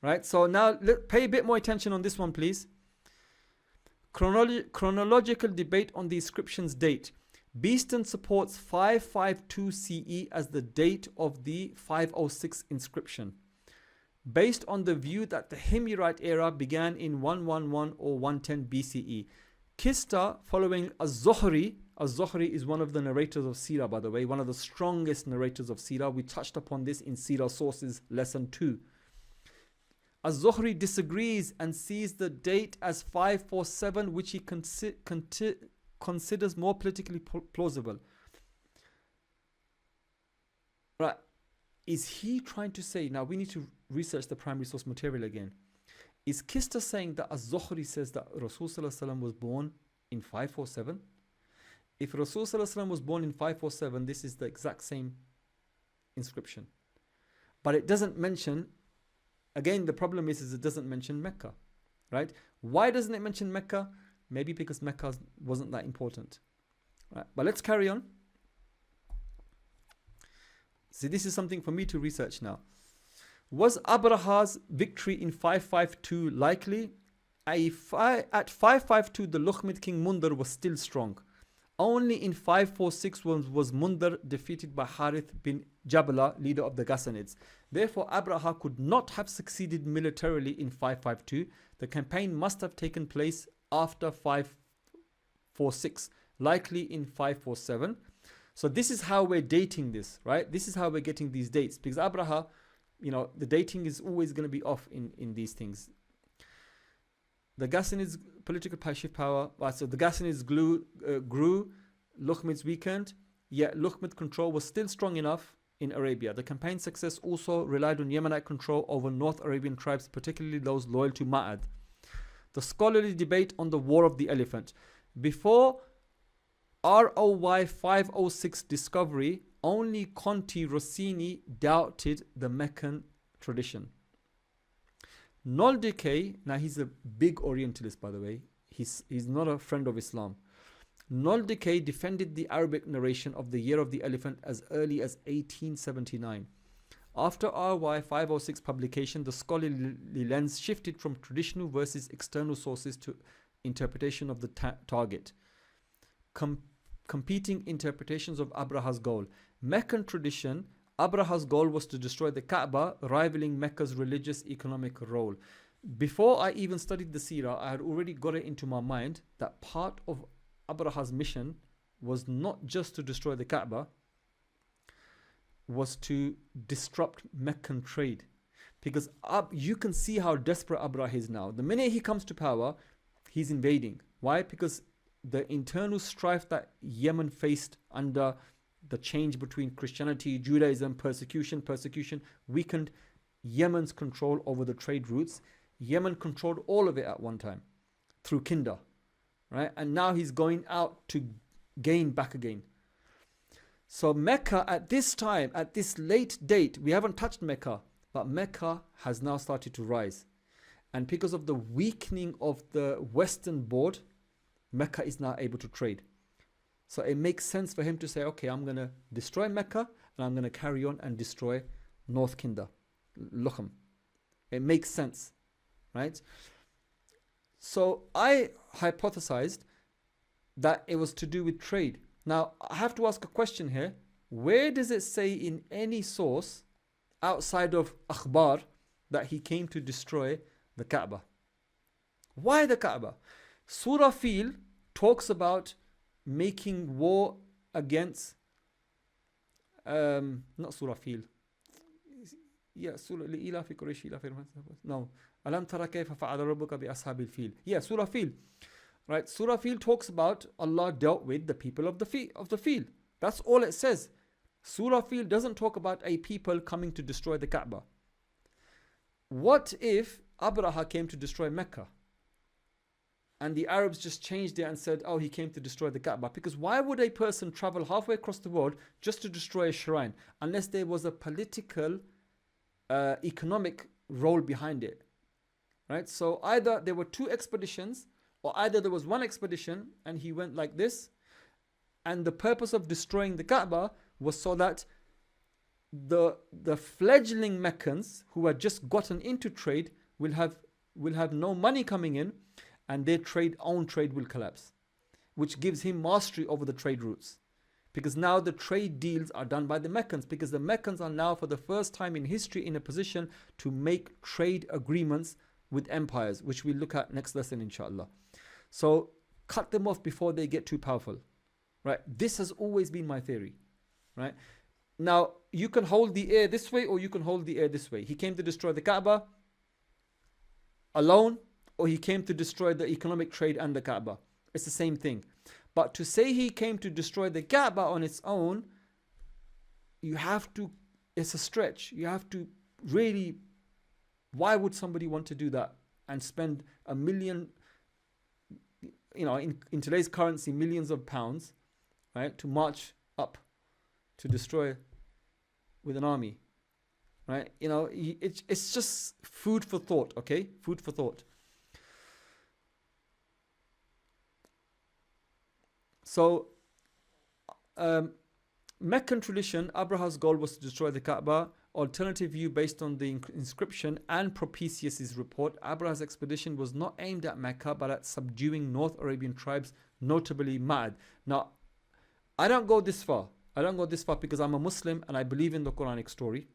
Right? So now pay a bit more attention on this one, please. Chronological debate on the inscription's date. Beeston supports 552 CE as the date of the 506 inscription, based on the view that the Himyarite era began in 111 or 110 BCE. Kista, following Az-Zuhri. Az-Zuhri is one of the narrators of Seerah, by the way, one of the strongest narrators of Seerah. We touched upon this in Seerah Sources, lesson 2. Az-Zuhri disagrees and sees the date as 547, which he considers more politically plausible. Right. Is he trying to say, now we need to research the primary source material again. Is Kista saying that Az-Zuhri says that Rasulullah was born in 547? If Rasulullah was born in 547, this is the exact same inscription. But it doesn't mention, again, the problem is it doesn't mention Mecca, right? Why doesn't it mention Mecca? Maybe because Mecca wasn't that important. Right? But let's carry on. See, this is something for me to research now. Was Abraha's victory in 552 likely? At 552, the Lakhmid king Mundar was still strong. Only in 546 was Mundar defeated by Harith bin Jabala, leader of the Ghassānids. Therefore, Abraha could not have succeeded militarily in 552. The campaign must have taken place after 546, likely in 547. So this is how we're dating this, right? This is how we're getting these dates. Because Abraha, the dating is always going to be off in these things. The Ghassānids' political power, so the Ghassānids grew, Lakhmids weakened, yet Lakhmid control was still strong enough in Arabia. The campaign's success also relied on Yemenite control over North Arabian tribes, particularly those loyal to Ma'ad. The scholarly debate on the War of the Elephant. Before ROY 506 discovery, only Conti Rossini doubted the Meccan tradition. Noldike, now he's a big Orientalist, by the way. He's not a friend of Islam. Noldike defended the Arabic narration of the Year of the Elephant as early as 1879. After RY 506 publication, the scholarly lens shifted from traditional versus external sources to interpretation of the target. Competing interpretations of Abraha's goal. Meccan tradition, Abraha's goal was to destroy the Kaaba, rivaling Mecca's religious economic role. Before I even studied the Seerah, I had already got it into my mind that part of Abraha's mission was not just to destroy the Kaaba, was to disrupt Meccan trade. Because you can see how desperate Abraha is now. The minute he comes to power, he's invading. Why? Because the internal strife that Yemen faced under the change between Christianity, Judaism, persecution weakened Yemen's control over the trade routes. Yemen controlled all of it at one time through Kinda, right? And now he's going out to gain back again. So Mecca at this time, at this late date, we haven't touched Mecca, but Mecca has now started to rise. And because of the weakening of the Western board, Mecca is now able to trade. So it makes sense for him to say, okay, I'm going to destroy Mecca and I'm going to carry on and destroy North Kinda, Luchem. It makes sense, right? So I hypothesized that it was to do with trade. Now, I have to ask a question here. Where does it say in any source outside of Akhbar that he came to destroy the Kaaba? Why the Kaaba? Surah Fil talks about making war against not Surah Fil. Yeah, Surah Ila fi Quraysh ila fi no. Alam tara kayfa fa'ala rabbuka bi ashabil fil. Yeah, Surah Fil. Right? Surah Fil talks about Allah dealt with the people of the field. That's all it says. Surah Fil doesn't talk about a people coming to destroy the Kaaba. What if Abraha came to destroy Mecca? And the Arabs just changed it and said, oh, he came to destroy the Kaaba. Because why would a person travel halfway across the world just to destroy a shrine? Unless there was a political, economic role behind it. Right? So either there were two expeditions, or either there was one expedition and he went like this. And the purpose of destroying the Kaaba was so that the fledgling Meccans who had just gotten into trade will have no money coming in, and their own trade will collapse, which gives him mastery over the trade routes. Because now the trade deals are done by the Meccans, because the Meccans are now for the first time in history in a position to make trade agreements with empires, which we'll look at next lesson inshallah. So cut them off before they get too powerful. Right? This has always been my theory. Right? Now, you can hold the air this way or you can hold the air this way. He came to destroy the Kaaba alone, or he came to destroy the economic trade and the Kaaba. It's the same thing. But to say he came to destroy the Kaaba on its own, you have to, it's a stretch. You have to really, why would somebody want to do that and spend $1 million, in today's currency, millions of pounds, right, to march up to destroy with an army, right? It's just food for thought, okay? Food for thought. So, Meccan tradition, Abraha's goal was to destroy the Kaaba. Alternative view based on the inscription and Propitius' report, Abraha's expedition was not aimed at Mecca but at subduing North Arabian tribes, notably Ma'ad. Now, I don't go this far. Because I'm a Muslim and I believe in the Quranic story.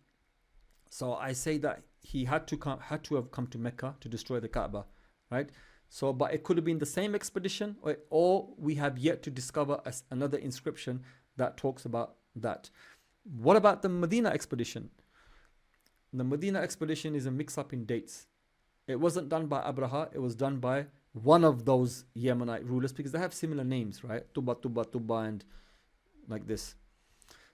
So I say that he had to have come to Mecca to destroy the Kaaba, right? So, but it could have been the same expedition, or we have yet to discover another inscription that talks about that. What about the Medina expedition? The Medina expedition is a mix-up in dates. It wasn't done by Abraha, it was done by one of those Yemenite rulers, because they have similar names, right? Tuba, and like this.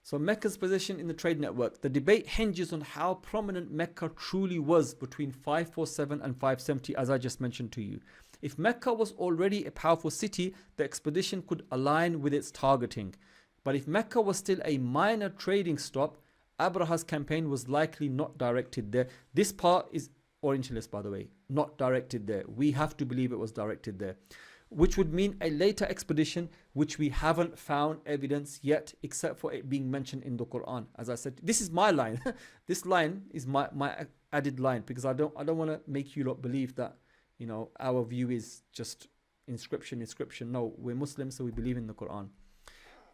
So Mecca's position in the trade network. The debate hinges on how prominent Mecca truly was between 547 and 570, as I just mentioned to you. If Mecca was already a powerful city, the expedition could align with its targeting. But if Mecca was still a minor trading stop, Abraha's campaign was likely not directed there. This part is Orientalist, by the way, not directed there. We have to believe it was directed there, which would mean a later expedition, which we haven't found evidence yet, except for it being mentioned in the Quran. As I said, this is my line. This line is my added line, because I don't want to make you lot believe that, our view is just inscription. No, we're Muslims, so we believe in the Quran.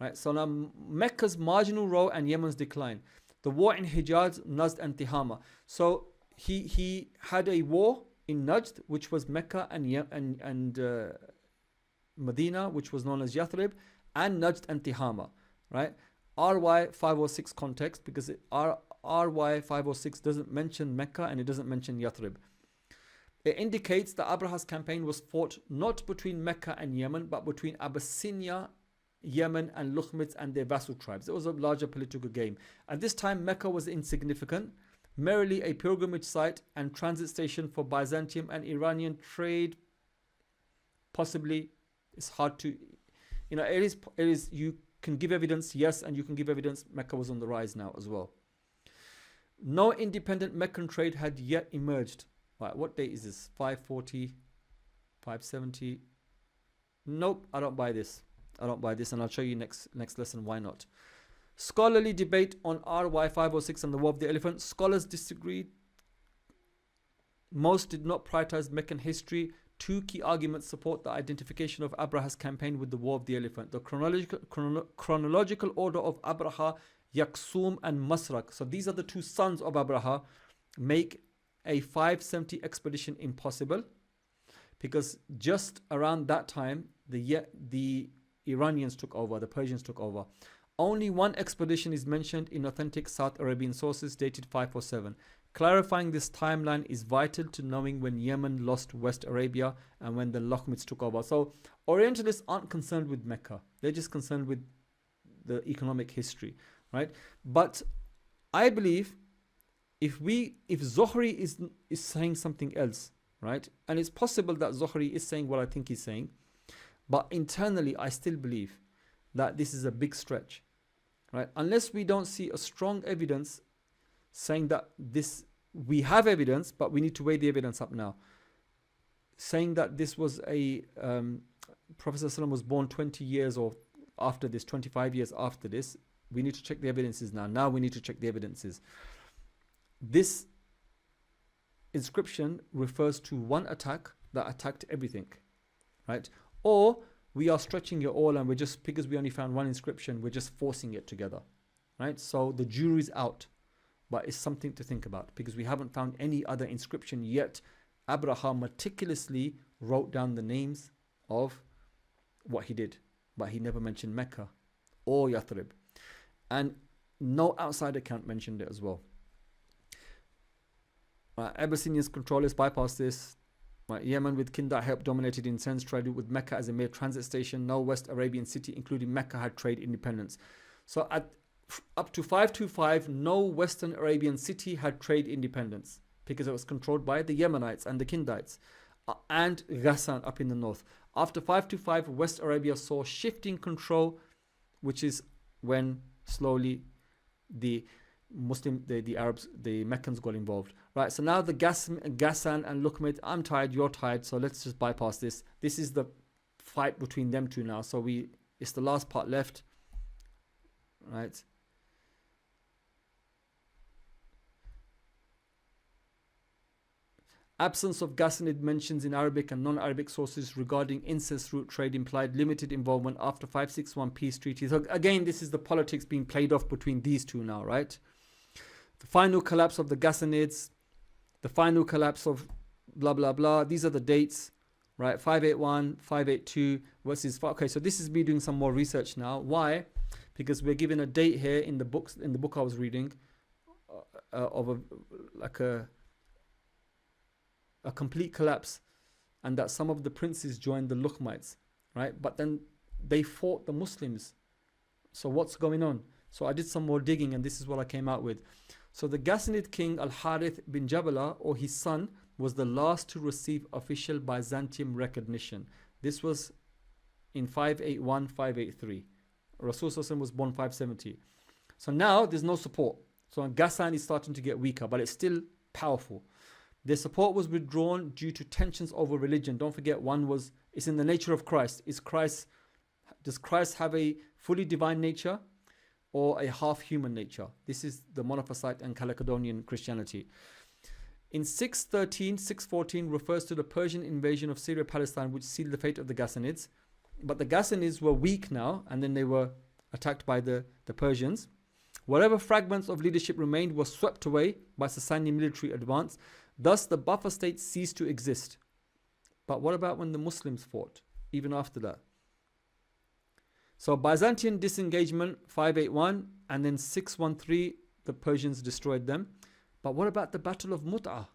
Right. So now Mecca's marginal role and Yemen's decline. The war in Hijaz, Najd and Tihama. So he had a war in Najd, which was Mecca and Medina, which was known as Yathrib, and Najd and Tihama, right? RY 506 context, because RY 506 doesn't mention Mecca and it doesn't mention Yathrib. It indicates that Abraha's campaign was fought not between Mecca and Yemen, but between Abyssinia, Yemen, and Lakhmids and their vassal tribes. It was a larger political game. At this time, Mecca was insignificant, merely a pilgrimage site and transit station for Byzantium and Iranian trade. Possibly, it's hard to, it is, you can give evidence, yes, and you can give evidence Mecca was on the rise now as well. No independent Meccan trade had yet emerged. Right, what date is this? 540, 570. Nope, I don't buy this. And I'll show you next lesson why not. Scholarly debate on RY 506 and the War of the Elephant. Scholars disagreed. Most did not prioritize Meccan history. Two key arguments support the identification of Abraha's campaign with the War of the Elephant. The chronological order of Abraha, Yaksum and Masrak. So these are the two sons of Abraha, make a 570 expedition impossible, because just around that time the Iranians took over, the Persians took over. Only one expedition is mentioned in authentic South Arabian sources dated 547. Clarifying this timeline is vital to knowing when Yemen lost West Arabia and when the Lakhmids took over. So Orientalists aren't concerned with Mecca. They're just concerned with the economic history, right? But I believe if Zohri is saying something else, right? And it's possible that Zohri is saying what I think he's saying, but internally I still believe that this is a big stretch, right? Unless we don't see a strong evidence saying that this, we have evidence, but we need to weigh the evidence up now. Saying that this was a, Prophet ﷺ was born 20 years or after this, 25 years after this, we need to check the evidences now. Now we need to check the evidences. This inscription refers to one attack that attacked everything, right? Or we are stretching it all and we're just, because we only found one inscription, we're just forcing it together, right? So the jury's out, but it's something to think about because we haven't found any other inscription yet. Abraha meticulously wrote down the names of what he did, but he never mentioned Mecca or Yathrib. And no outside account mentioned it as well. Abyssinians controllers bypassed this. Yemen with Kinda help dominated in sense trade with Mecca as a mere transit station. No West Arabian city, including Mecca, had trade independence. So up to 525, no Western Arabian city had trade independence because it was controlled by the Yemenites and the Kindites and Ghassan up in the north. After 525, West Arabia saw shifting control, which is when slowly the Arabs, the Meccans got involved. Right, so now the Ghassan and Lakhmid, I'm tired, you're tired, so let's just bypass this. This is the fight between them two now. So it's the last part left. Right. Absence of Ghassanid mentions in Arabic and non-Arabic sources regarding incest route trade implied limited involvement after 561 peace treaty. So again, this is the politics being played off between these two now, right? The final collapse of the Ghassanids, the final collapse of blah, blah, blah. These are the dates, right? 581, 582 versus... Okay, so this is me doing some more research now. Why? Because we're given a date here in the book I was reading of a complete collapse, and that some of the princes joined the Lakhmids, right? But then they fought the Muslims. So what's going on? So I did some more digging, and this is what I came out with. So the Ghassanid king Al-Harith bin Jabala, or his son, was the last to receive official Byzantium recognition. This was in 581, 583. Rasul was born 570. So now there's no support. So Ghassan is starting to get weaker, but it's still powerful. Their support was withdrawn due to tensions over religion. Don't forget, it's in the nature of Christ. Does Christ have a fully divine nature or a half human nature? This is the Monophysite and Chalcedonian Christianity. In 614 refers to the Persian invasion of Syria, Palestine, which sealed the fate of the Ghassanids. But the Ghassanids were weak now, and then they were attacked by the Persians. Whatever fragments of leadership remained were swept away by Sasanian military advance. Thus, the buffer state ceased to exist. But what about when the Muslims fought, even after that? So Byzantine disengagement, 581, and then 613, the Persians destroyed them. But what about the Battle of Mut'ah?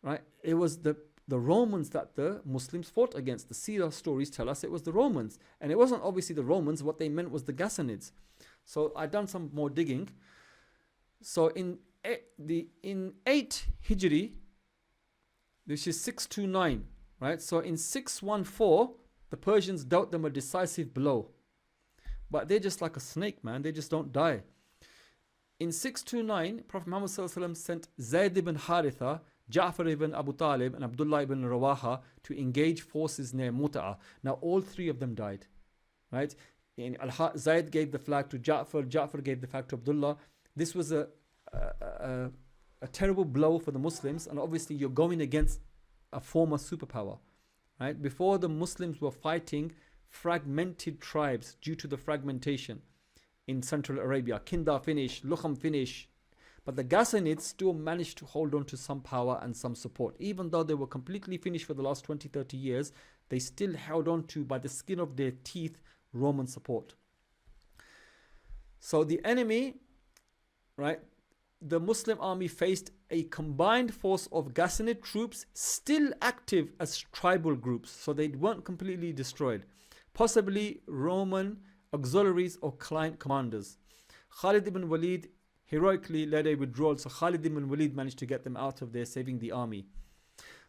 Right? It was the Romans that the Muslims fought against. The Seerah stories tell us it was the Romans. And it wasn't obviously the Romans, what they meant was the Ghassanids. So I've done some more digging. So in 8 Hijri, which is 629, right? So in 614, the Persians dealt them a decisive blow. But they're just like a snake, man. They just don't die. In 629, Prophet Muhammad sent Zayd ibn Haritha, Ja'far ibn Abu Talib, and Abdullah ibn Rawaha to engage forces near Mut'ah. Now all three of them died, right? Zayd gave the flag to Ja'far, Ja'far gave the flag to Abdullah. This was a terrible blow for the Muslims, and obviously you're going against a former superpower, right? Before, the Muslims were fighting fragmented tribes due to the fragmentation in Central Arabia. Kinda finish, Lukham finish, but the Ghassanids still managed to hold on to some power and some support. Even though they were completely finished for the last 20-30 years, they still held on to, by the skin of their teeth, Roman support. So the enemy, right, the Muslim army faced a combined force of Ghassanid troops still active as tribal groups, so they weren't completely destroyed. Possibly Roman auxiliaries or client commanders. Khalid ibn Walid heroically led a withdrawal, so Khalid ibn Walid managed to get them out of there, saving the army.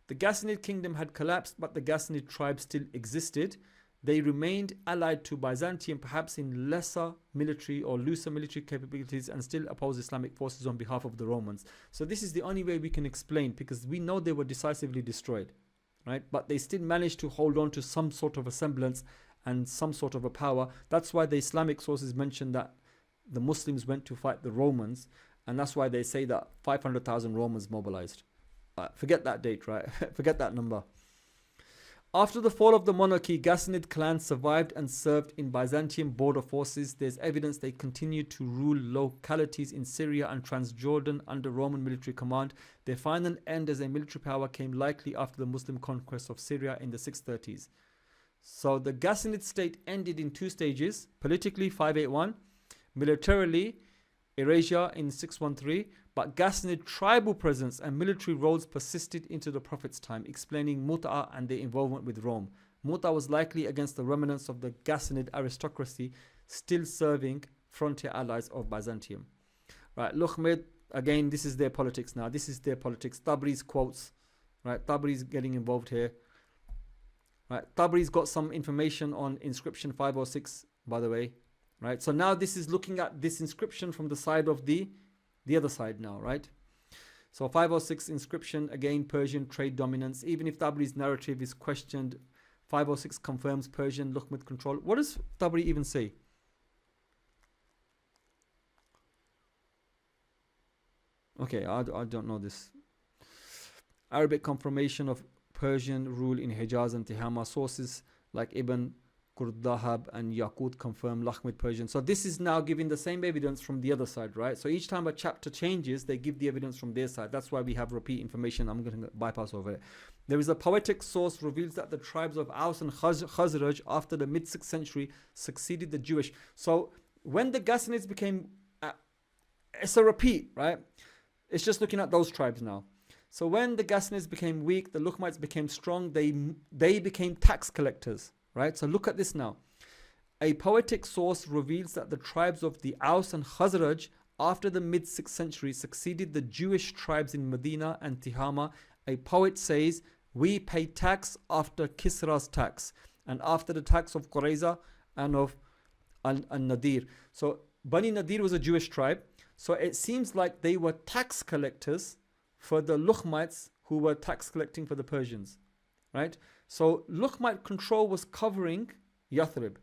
The Ghassanid kingdom had collapsed, but the Ghassanid tribe still existed. They remained allied to Byzantium, perhaps in lesser military or looser military capabilities, and still opposed Islamic forces on behalf of the Romans. So this is the only way we can explain, because we know they were decisively destroyed, right? But they still managed to hold on to some sort of a semblance and some sort of a power. That's why the Islamic sources mention that the Muslims went to fight the Romans, and that's why they say that 500,000 Romans mobilized. Forget that date, right? Forget that number. After the fall of the monarchy, Ghassanid clans survived and served in Byzantium border forces. There's evidence they continued to rule localities in Syria and Transjordan under Roman military command. Their final end as a military power came likely after the Muslim conquest of Syria in the 630s. So the Ghassanid state ended in 2 stages. Politically 581, militarily Eurasia in 613, but Ghassanid tribal presence and military roles persisted into the Prophet's time, explaining Mut'a and their involvement with Rome. Mut'a was likely against the remnants of the Ghassanid aristocracy still serving frontier allies of Byzantium. Right, Lakhmid, again, this is their politics now. This is their politics. Tabri's quotes, right? Tabri's getting involved here. Right, Tabri's got some information on inscription 506, by the way. Right, so now this is looking at this inscription from the side of the other side now, right? So 506 inscription, again, Persian trade dominance. Even if Tabri's narrative is questioned, 506 confirms Persian Lakhmid control. What does Tabri even say? Okay, I don't know this. Arabic confirmation of Persian rule in Hijaz and Tihama. Sources like Ibn Qurdahab and Yaqut confirm Lakhmid Persian. So this is now giving the same evidence from the other side, right? So each time a chapter changes, they give the evidence from their side. That's why we have repeat information. I'm going to bypass over it. There is a poetic source reveals that the tribes of Aus and Khazraj after the mid-6th century succeeded the Jewish. So when the Ghassanids became, it's a repeat, right? It's just looking at those tribes now. So when the Ghassanids became weak, the Lakhmids became strong. They became tax collectors, right? So look at this now. A poetic source reveals that the tribes of the Aus and Khazraj after the mid-6th century succeeded the Jewish tribes in Medina and Tihama. A poet says, we pay tax after Kisra's tax and after the tax of Qurayza and of Al-Nadir. So Bani Nadir was a Jewish tribe. So it seems like they were tax collectors for the Lakhmites who were tax collecting for the Persians, right? So Lakhmite control was covering Yathrib,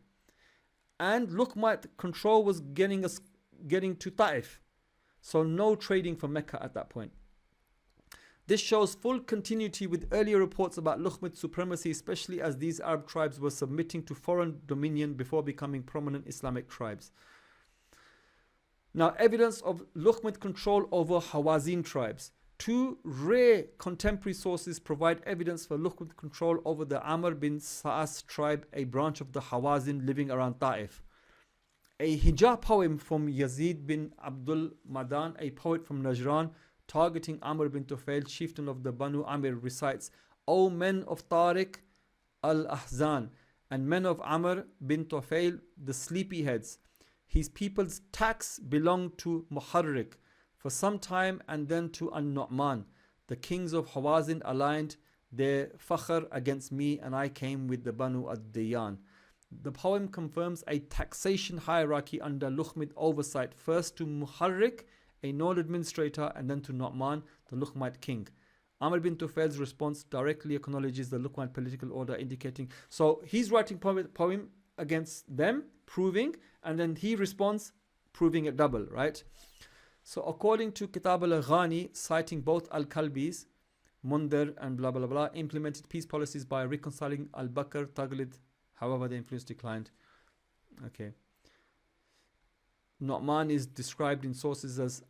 and Lakhmite control was getting to Taif. So no trading for Mecca at that point. This shows full continuity with earlier reports about Lakhmid supremacy, especially as these Arab tribes were submitting to foreign dominion before becoming prominent Islamic tribes. Now, evidence of Lakhmid control over Hawazin tribes. 2 rare contemporary sources provide evidence for Lakhmid control over the Amr bin Sa'as tribe, a branch of the Hawazin living around Ta'if. A Hijaz poem from Yazid bin Abdul Madan, a poet from Najran, targeting Amr bin Tufail, chieftain of the Banu Amir, recites, O men of Tariq al-Ahzan, and men of Amr bin Tufail, the sleepyheads, his people's tax belonged to Muharrik for some time and then to An-Nu'man. The kings of Hawazin aligned their fakhr against me and I came with the Banu ad-Diyan. The poem confirms a taxation hierarchy under Lakhmid oversight, first to Muharrik, a known administrator, and then to Nu'man, the Lakhmite king. Amr bin Tufail's response directly acknowledges the Lakhmite political order, indicating, so he's writing poem against them, proving, and then he responds, proving it double, right? So according to Kitab al-Ghani, citing both al-Kalbis, Mundar and blah blah blah, implemented peace policies by reconciling al-Bakr, Taghlid, however the influence declined. Okay. Nu'man is described in sources as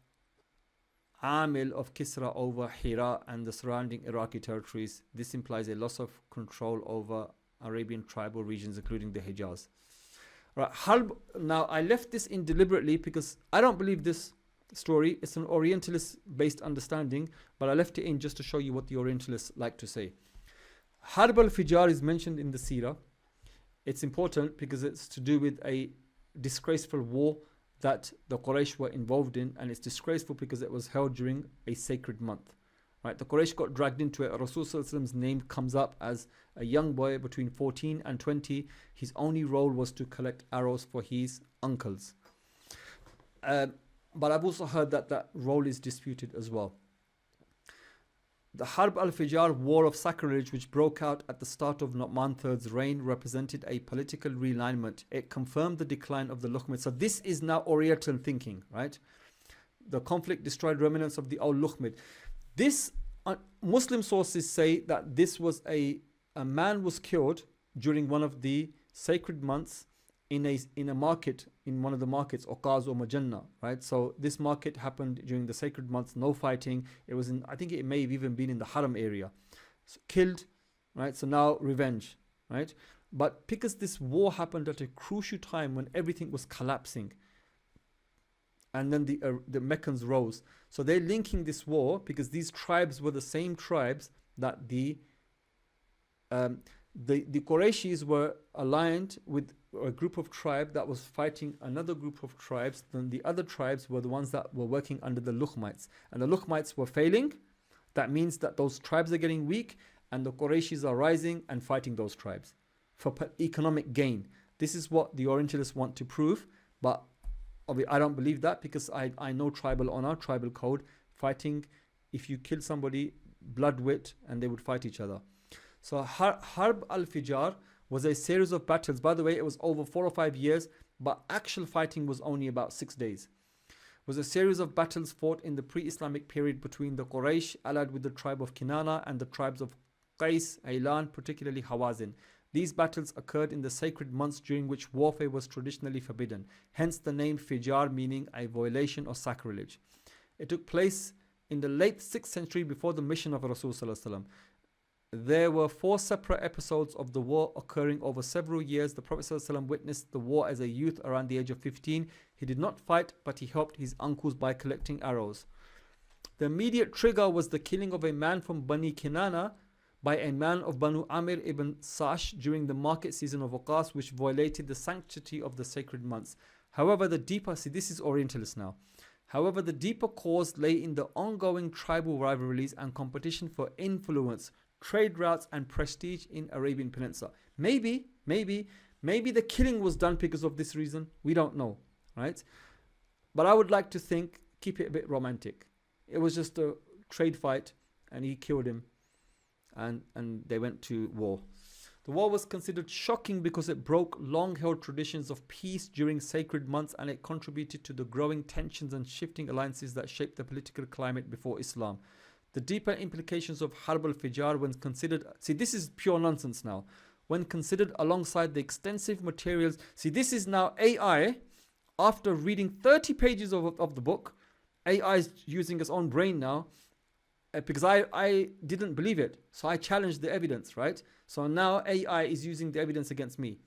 Amil of Kisra over Hira and the surrounding Iraqi territories. This implies a loss of control over Arabian tribal regions, including the Hijaz. Right, Harb. Now I left this in deliberately because I don't believe this story. It's an Orientalist-based understanding, but I left it in just to show you what the Orientalists like to say. Harb al-Fijar is mentioned in the Seerah. It's important because it's to do with a disgraceful war that the Quraysh were involved in, and it's disgraceful because it was held during a sacred month. Right, the Quraysh got dragged into it. Rasul's name comes up as a young boy between 14 and 20. His only role was to collect arrows for his uncles. But I've also heard that that role is disputed as well. The Harb al-Fijar, war of sacrilege, which broke out at the start of Nu'man III's reign, represented a political realignment. It confirmed the decline of the Lakhmids. So this is now Oriental thinking, right? The conflict destroyed remnants of the old Lakhmid. This Muslim sources say that this was a man was killed during one of the sacred months in a market, in one of the markets, Uqaz or Majanna, right? So this market happened during the sacred months, no fighting. It was in, I think it may have even been in the Haram area. So killed, right? So now revenge, right? But because this war happened at a crucial time when everything was collapsing, and then the Meccans rose. So they're linking this war because these tribes were the same tribes that the Qurayshis were aligned with a group of tribes that was fighting another group of tribes. Then the other tribes were the ones that were working under the Lakhmids, and the Lakhmids were failing. That means that those tribes are getting weak, and the Qurayshis are rising and fighting those tribes for economic gain. This is what the Orientalists want to prove, but I don't believe that, because I know tribal honor, tribal code, fighting. If you kill somebody, blood wit, and they would fight each other. So Harb al-Fijar was a series of battles. By the way, it was over 4 or 5 years, but actual fighting was only about 6 days. It was a series of battles fought in the pre-Islamic period between the Quraysh, allied with the tribe of Kinana, and the tribes of Qais, Ailan, particularly Hawazin. These battles occurred in the sacred months during which warfare was traditionally forbidden. Hence the name Fijar, meaning a violation or sacrilege. It took place in the late 6th century before the mission of Rasulullah. There were 4 separate episodes of the war occurring over several years. The Prophet ﷺ witnessed the war as a youth around the age of 15. He did not fight, but he helped his uncles by collecting arrows. The immediate trigger was the killing of a man from Bani Kinana by a man of Banu Amir ibn Sash during the market season of Waqas, which violated the sanctity of the sacred months. However, the deeper, see, this is Orientalist now. However, the deeper cause lay in the ongoing tribal rivalries and competition for influence, trade routes, and prestige in Arabian Peninsula. Maybe the killing was done because of this reason. We don't know, right? But I would like to think, keep it a bit romantic. It was just a trade fight, and he killed him. And they went to war. The war was considered shocking because it broke long-held traditions of peace during sacred months, and it contributed to the growing tensions and shifting alliances that shaped the political climate before Islam. The deeper implications of Harb al-Fijar when considered... See, this is pure nonsense now. When considered alongside the extensive materials... See, this is now AI, after reading 30 pages of the book. AI is using its own brain now. Because I didn't believe it. So I challenged the evidence, right? So now AI is using the evidence against me.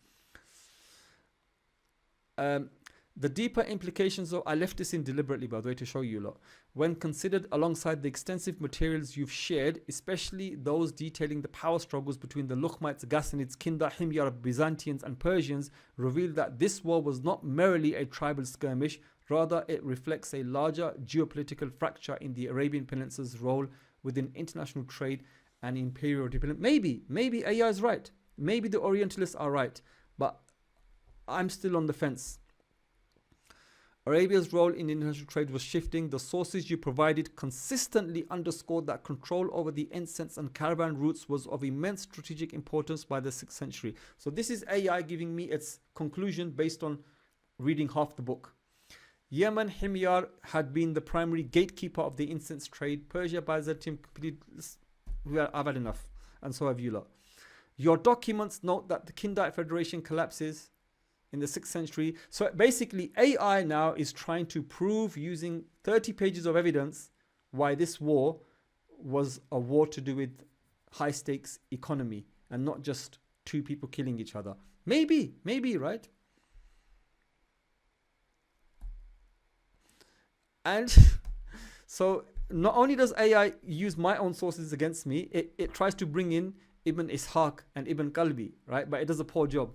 The deeper implications of... I left this in deliberately, by the way, to show you a lot. When considered alongside the extensive materials you've shared, especially those detailing the power struggles between the Lakhmids, Ghassānids, Kinda, Himyar, Byzantines, and Persians, reveal that this war was not merely a tribal skirmish. Rather, it reflects a larger geopolitical fracture in the Arabian Peninsula's role within international trade and imperial dependence. Maybe AI is right. Maybe the Orientalists are right. But I'm still on the fence. Arabia's role in international trade was shifting. The sources you provided consistently underscored that control over the incense and caravan routes was of immense strategic importance by the 6th century. So this is AI giving me its conclusion based on reading half the book. Yemen, Himyar had been the primary gatekeeper of the incense trade. Persia, Byzantium, I've had enough. And so have you lot. Your documents note that the Kindite Federation collapses in the 6th century. So basically AI now is trying to prove using 30 pages of evidence why this war was a war to do with high stakes economy and not just 2 people killing each other. Maybe, right? And so not only does AI use my own sources against me, it tries to bring in Ibn Ishaq and Ibn Qalbi, right? But it does a poor job.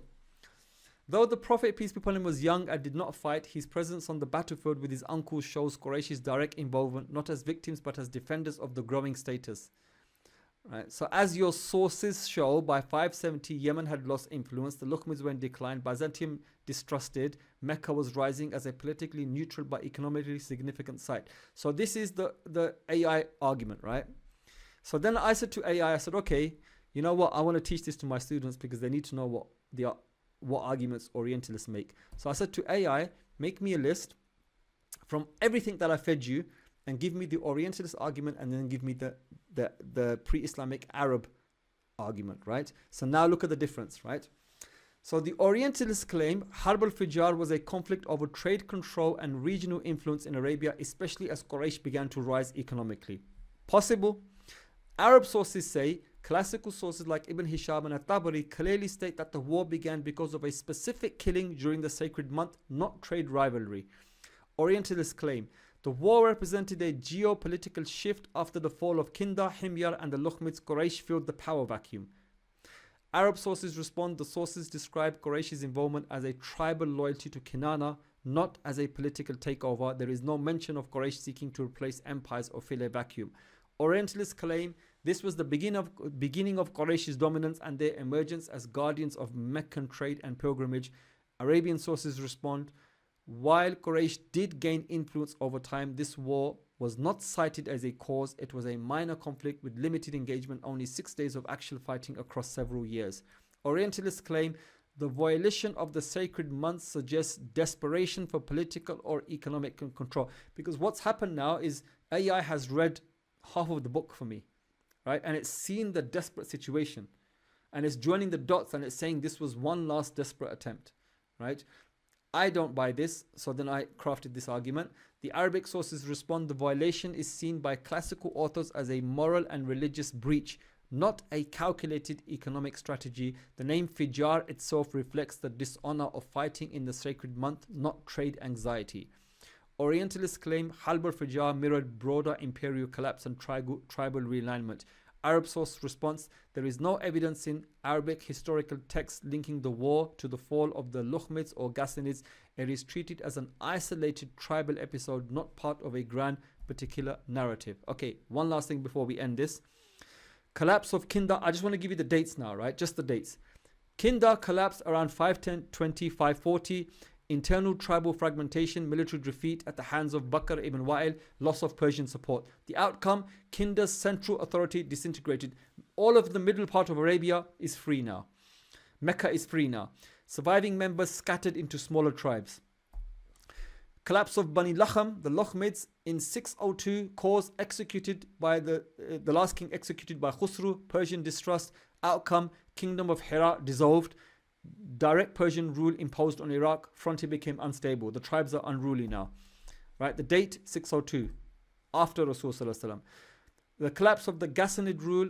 Though the Prophet, peace be upon him, was young and did not fight, his presence on the battlefield with his uncles shows Quraysh's direct involvement, not as victims but as defenders of the growing status. Right. So as your sources show, by 570 Yemen had lost influence, the Lakhmids were in decline, Byzantium distrusted, Mecca was rising as a politically neutral but economically significant site. So this is the AI argument, right? So then I said to AI, I said, okay, you know what, I want to teach this to my students because they need to know what arguments Orientalists make. So I said to AI, make me a list from everything that I fed you and give me the Orientalist argument and then give me the pre-Islamic Arab argument, right? So now look at the difference, right? So the Orientalists claim Harb al-Fijar was a conflict over trade control and regional influence in Arabia, especially as Quraysh began to rise economically. Possible. Arab sources say Classical sources like Ibn Hisham and At-Tabari clearly state that the war began because of a specific killing during the sacred month, not trade rivalry. Orientalists claim the war represented a geopolitical shift after the fall of Kinda, Himyar and the Lakhmids. Quraysh filled the power vacuum. Arab sources respond, the sources describe Quraysh's involvement as a tribal loyalty to Kinana, not as a political takeover. There is no mention of Quraysh seeking to replace empires or fill a vacuum. Orientalists claim this was the beginning of Quraysh's dominance and their emergence as guardians of Meccan trade and pilgrimage. Arabian sources respond, while Quraysh did gain influence over time, this war was not cited as a cause. It was a minor conflict with limited engagement, only 6 days of actual fighting across several years. Orientalists claim the violation of the sacred months suggests desperation for political or economic control. Because what's happened now is AI has read half of the book for me, right? And it's seen the desperate situation. And it's joining the dots and it's saying this was one last desperate attempt, right? I don't buy this, so then I crafted this argument. The Arabic sources respond, the violation is seen by classical authors as a moral and religious breach, not a calculated economic strategy. The name Fijar itself reflects the dishonor of fighting in the sacred month, not trade anxiety. Orientalists claim Halb al-Fijar mirrored broader imperial collapse and tribal realignment. Arab source response, there is no evidence in Arabic historical texts linking the war to the fall of the Lakhmids or Ghassānids. It is treated as an isolated tribal episode, not part of a grand particular narrative. Okay, one last thing before we end this. Collapse of Kinda. I just want to give you the dates now, right? Just the dates. Kinda collapsed around 510-20, 540. Internal tribal fragmentation, military defeat at the hands of Bakr ibn Wa'il, loss of Persian support. The outcome, Kinda's central authority disintegrated. All of the middle part of Arabia is free now. Mecca is free now. Surviving members scattered into smaller tribes. Collapse of Bani Lakham, the Lakhmids, in 602, cause executed by the last king executed by Khusru, Persian distrust. Outcome, kingdom of Hira dissolved. Direct Persian rule imposed on Iraq. Frontier became unstable. The tribes are unruly now. Right? The date 602, after Rasul Sallallahu Alaihi Wasallam. The collapse of the Ghassanid rule.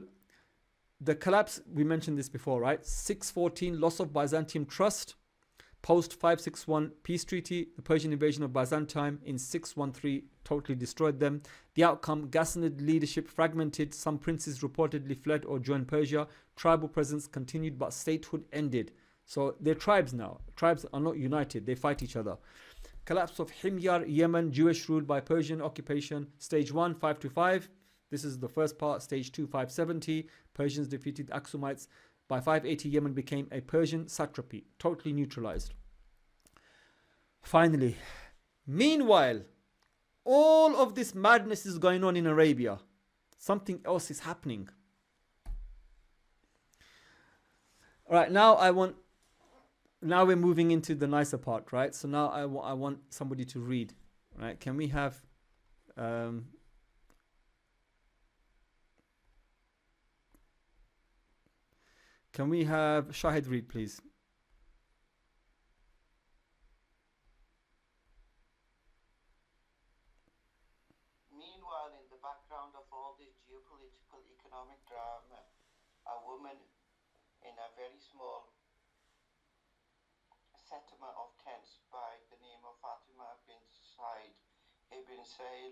The collapse, we mentioned this before, right? 614, loss of Byzantium trust. Post 561 peace treaty. The Persian invasion of Byzantium in 613 totally destroyed them. The outcome, Ghassanid leadership fragmented. Some princes reportedly fled or joined Persia. Tribal presence continued, but statehood ended. So they're tribes now. Tribes are not united. They fight each other. Collapse of Himyar, Yemen, Jewish rule by Persian occupation. Stage 1, 525. This is the first part. Stage 2, 570. Persians defeated Aksumites. By 580, Yemen became a Persian satrapy. Totally neutralized. Finally, meanwhile, all of this madness is going on in Arabia. Something else is happening. All right, now we're moving into the nicer part, right? So now I want somebody to read, right? Can we have Shahid read, please? Meanwhile, in the background of all this geopolitical economic drama, a woman in a very small settlement of tents by the name of Fatima bin Said ibn Sail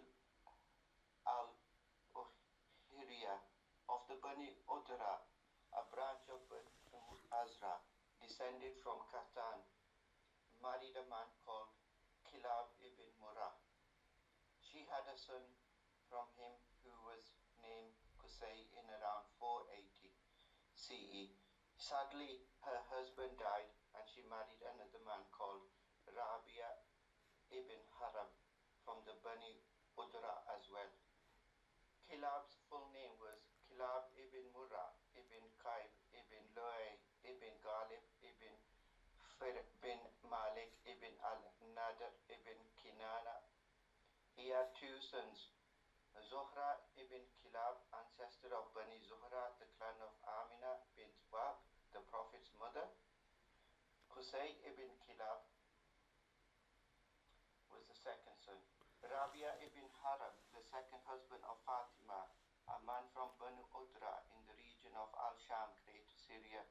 al-Uhriya of the Bani Udra, a branch of Banu Azra, descended from Qatan, married a man called Kilab ibn Murrah. She had a son from him who was named Qusay in around 480 CE. Sadly, her husband died and she married another man called Rabia ibn Haram from the Bani Udra as well. Kilab's full name was Kilab ibn Murrah ibn Qaib ibn Luay ibn Ghalib ibn Fir bin Malik ibn al-Nadr ibn Kinana. He had two sons, Zuhra ibn Kilab, ancestor of Bani Zuhra, the clan of Amina bint Wahb, the Prophet's mother. Qusay ibn Kilab was the second son. Rabia ibn Haram, the second husband of Fatima, a man from Banu Udra in the region of Al-Sham, Great Syria.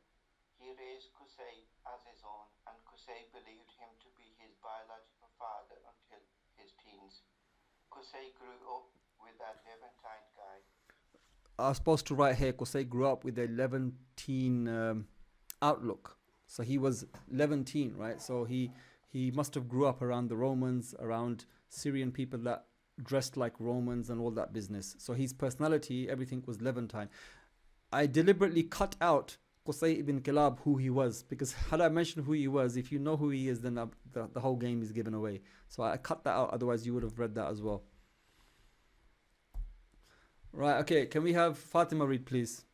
He raised Qusay as his own, and Qusay believed him to be his biological father until his teens. Qusay grew up with that Levantine guy. I was supposed to write here Qusay grew up with a Levantine outlook. So he was Levantine, right? So he must have grew up around the Romans, around Syrian people that dressed like Romans and all that business. So his personality, everything was Levantine. I deliberately cut out Qusay ibn Kilab, who he was, because had I mentioned who he was, if you know who he is, then the whole game is given away. So I cut that out, otherwise you would have read that as well. Right, okay, can we have Fatima read, please?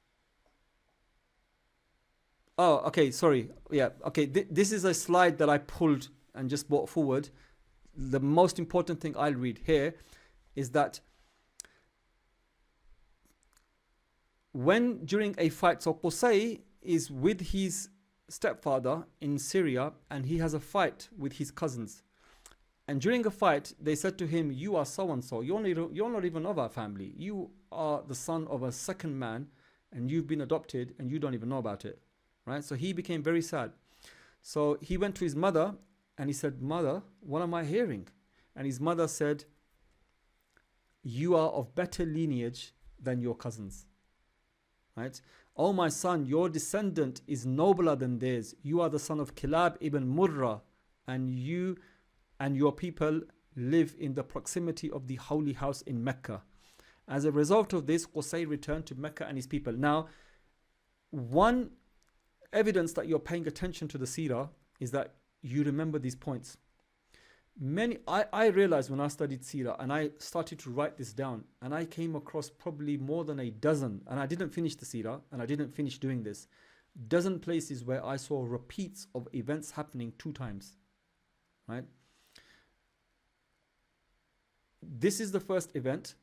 Oh, okay, sorry. Yeah, okay, this is a slide that I pulled and just brought forward. The most important thing I'll read here is that when during a fight, so Qusay is with his stepfather in Syria and he has a fight with his cousins. And during a fight, they said to him, you are so-and-so, you're not even of our family. You are the son of a second man and you've been adopted and you don't even know about it. Right? So he became very sad. So he went to his mother and he said, Mother, what am I hearing? And his mother said, you are of better lineage than your cousins. Right? Oh my son, your descendant is nobler than theirs. You are the son of Kilab ibn Murrah, and you and your people live in the proximity of the holy house in Mecca. As a result of this, Qusay returned to Mecca and his people. Now, one evidence that you're paying attention to the Seerah is that you remember these points. I realized when I studied Seerah and I started to write this down, and I came across probably more than a dozen, and I didn't finish the Seerah and I didn't finish doing this, dozen places where I saw repeats of events happening 2 times. Right? This is the first event.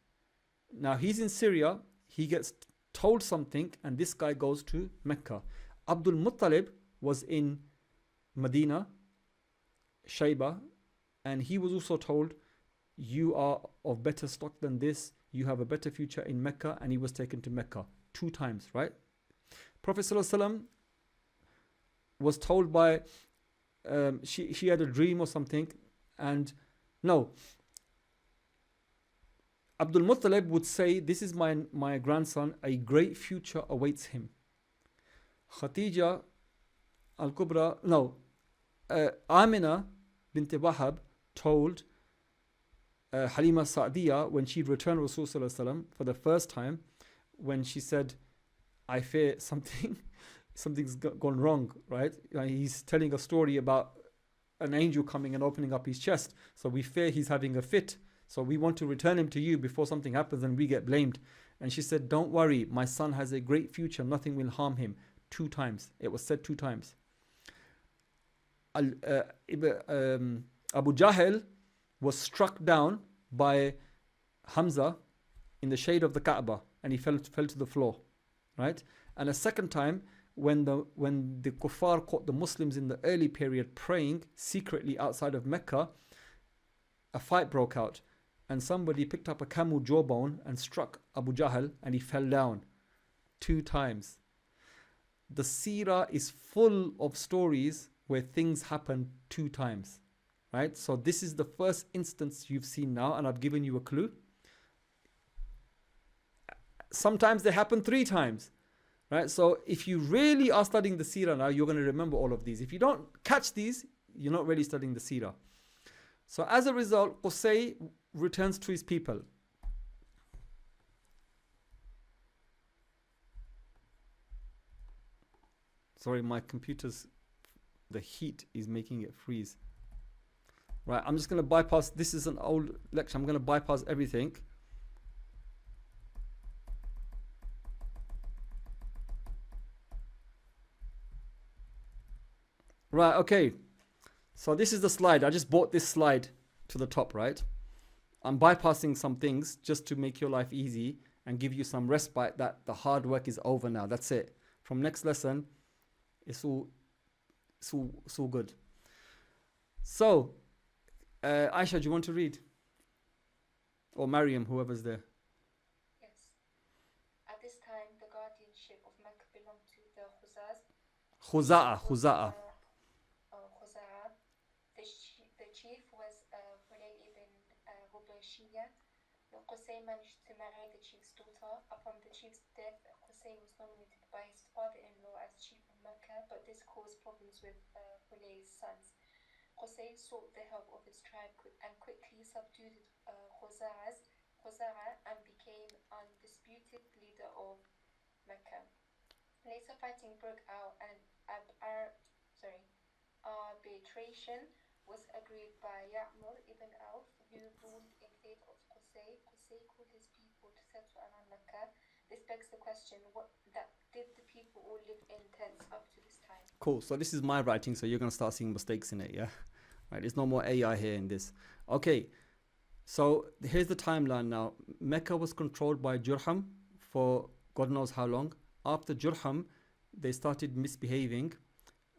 Now he's in Syria, he gets told something, and this guy goes to Mecca. Abdul Muttalib was in Medina, Shayba, and he was also told, you are of better stock than this, you have a better future in Mecca, and he was taken to Mecca 2 times, right? Prophet ﷺ was told by, she had a dream or something, and no, Abdul Muttalib would say, this is my grandson, a great future awaits him. Khadija al-Kubra, no, Amina bint Wahab told Halima Sa'diyah when she returned Rasulullah for the first time, when she said, I fear something's gone wrong, right? He's telling a story about an angel coming and opening up his chest, so we fear he's having a fit, so we want to return him to you before something happens and we get blamed. And she said, don't worry, my son has a great future, nothing will harm him. 2 times. It was said 2 times. Abu Jahl was struck down by Hamza in the shade of the Kaaba, and he fell to the floor, right? And a second time, when the kuffar caught the Muslims in the early period praying secretly outside of Mecca, a fight broke out, and somebody picked up a camel jawbone and struck Abu Jahl, and he fell down 2 times. The Seerah is full of stories where things happen 2 times, right? So this is the first instance you've seen now, and I've given you a clue. Sometimes they happen 3 times, right? So if you really are studying the Seerah now, you're going to remember all of these. If you don't catch these, you're not really studying the Seerah. So as a result, Qusay returns to his people. Sorry, my computer's, the heat is making it freeze. Right, I'm just going to bypass, this is an old lecture, I'm going to bypass everything. Right, okay. So this is the slide. I just brought this slide to the top, right? I'm bypassing some things just to make your life easy and give you some respite that the hard work is over now. That's it. From next lesson, it's all good. So, Aisha, do you want to read? Or Mariam, whoever's there. Yes. At this time, the guardianship of Mecca Khuza'a. Khuza'a. The chief was Hulay ibn Hubashiyya. Qusay managed to marry the chief's daughter. Upon the chief's death, Qusay was nominated by his father-in-law as chief of Makkah, but this caused problems with Hulay's sons. Qusay sought the help of his tribe and quickly subdued Khuza'a and became undisputed leader of Makkah. Later fighting broke out and arbitration was agreed by Ya'mur ibn Auf, who ruled in favor of Qusay. Qusay called his people to settle around Makkah. This begs the question, did the people all live in tents up to this time? Cool. So this is my writing, so you're going to start seeing mistakes in it, yeah? Right, there's no more AI here in this. Okay, so here's the timeline now. Mecca was controlled by Jurham for God knows how long. After Jurham, they started misbehaving.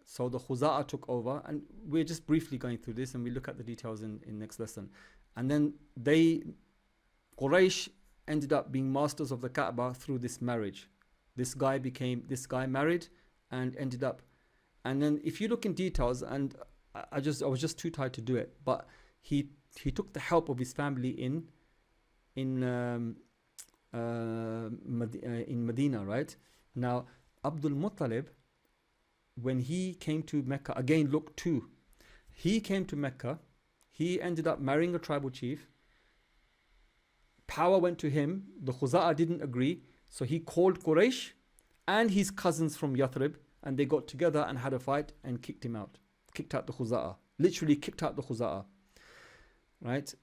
So the Khuza'a took over, and we're just briefly going through this, and we look at the details in next lesson. And then Quraysh ended up being masters of the Kaaba through this marriage. This guy married and ended up. And then if you look in details, and I was just too tired to do it, but he took the help of his family in Medina, right? Now Abdul Muttalib, when he came to Mecca, again look too, he came to Mecca, he ended up marrying a tribal chief. Power went to him. The Khuza'a didn't agree, so he called Quraysh and his cousins from Yathrib, and they got together and had a fight and kicked him out. Kicked out the Khuza'a. Literally kicked out the Khuza'a. Right?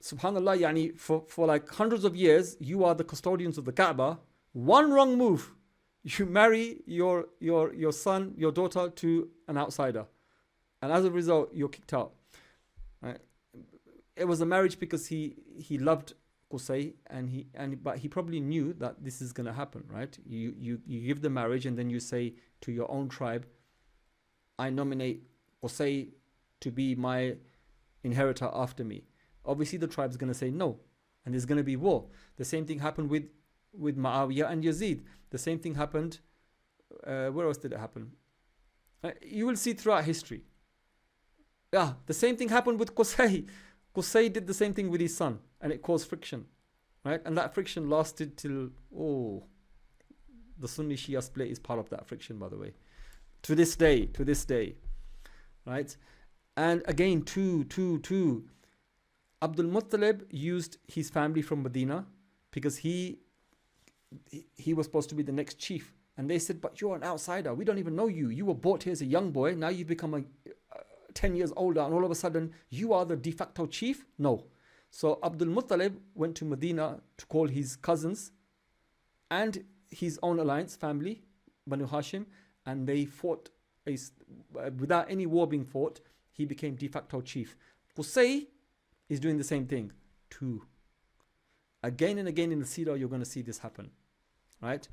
Subhanallah, yani for like hundreds of years, you are the custodians of the Kaaba. One wrong move, you marry your son, your daughter to an outsider. And as a result, you're kicked out. Right? It was a marriage because he loved Qusay, but he probably knew that this is going to happen, right? You give the marriage, and then you say to your own tribe, I nominate Qusay to be my inheritor after me. Obviously the tribe's going to say no, and there's going to be war. The same thing happened with Muawiyah and Yazid. The same thing happened, where else did it happen? You will see throughout history. Yeah, the same thing happened with Qusay. Qusay did the same thing with his son, and it caused friction, right? And that friction lasted till, the Sunni Shia split is part of that friction, by the way. To this day, right? And again, two. Abdul Muttalib used his family from Medina because he was supposed to be the next chief. And they said, but you're an outsider. We don't even know you. You were brought here as a young boy. Now you've become 10 years older, and all of a sudden you are the de facto chief? No. So Abdul Muttalib went to Medina to call his cousins and his own alliance family, Banu Hashim, and they fought. Without any war being fought, he became de facto chief. Qusay is doing the same thing too. Again and again in the Seerah, you're going to see this happen, right?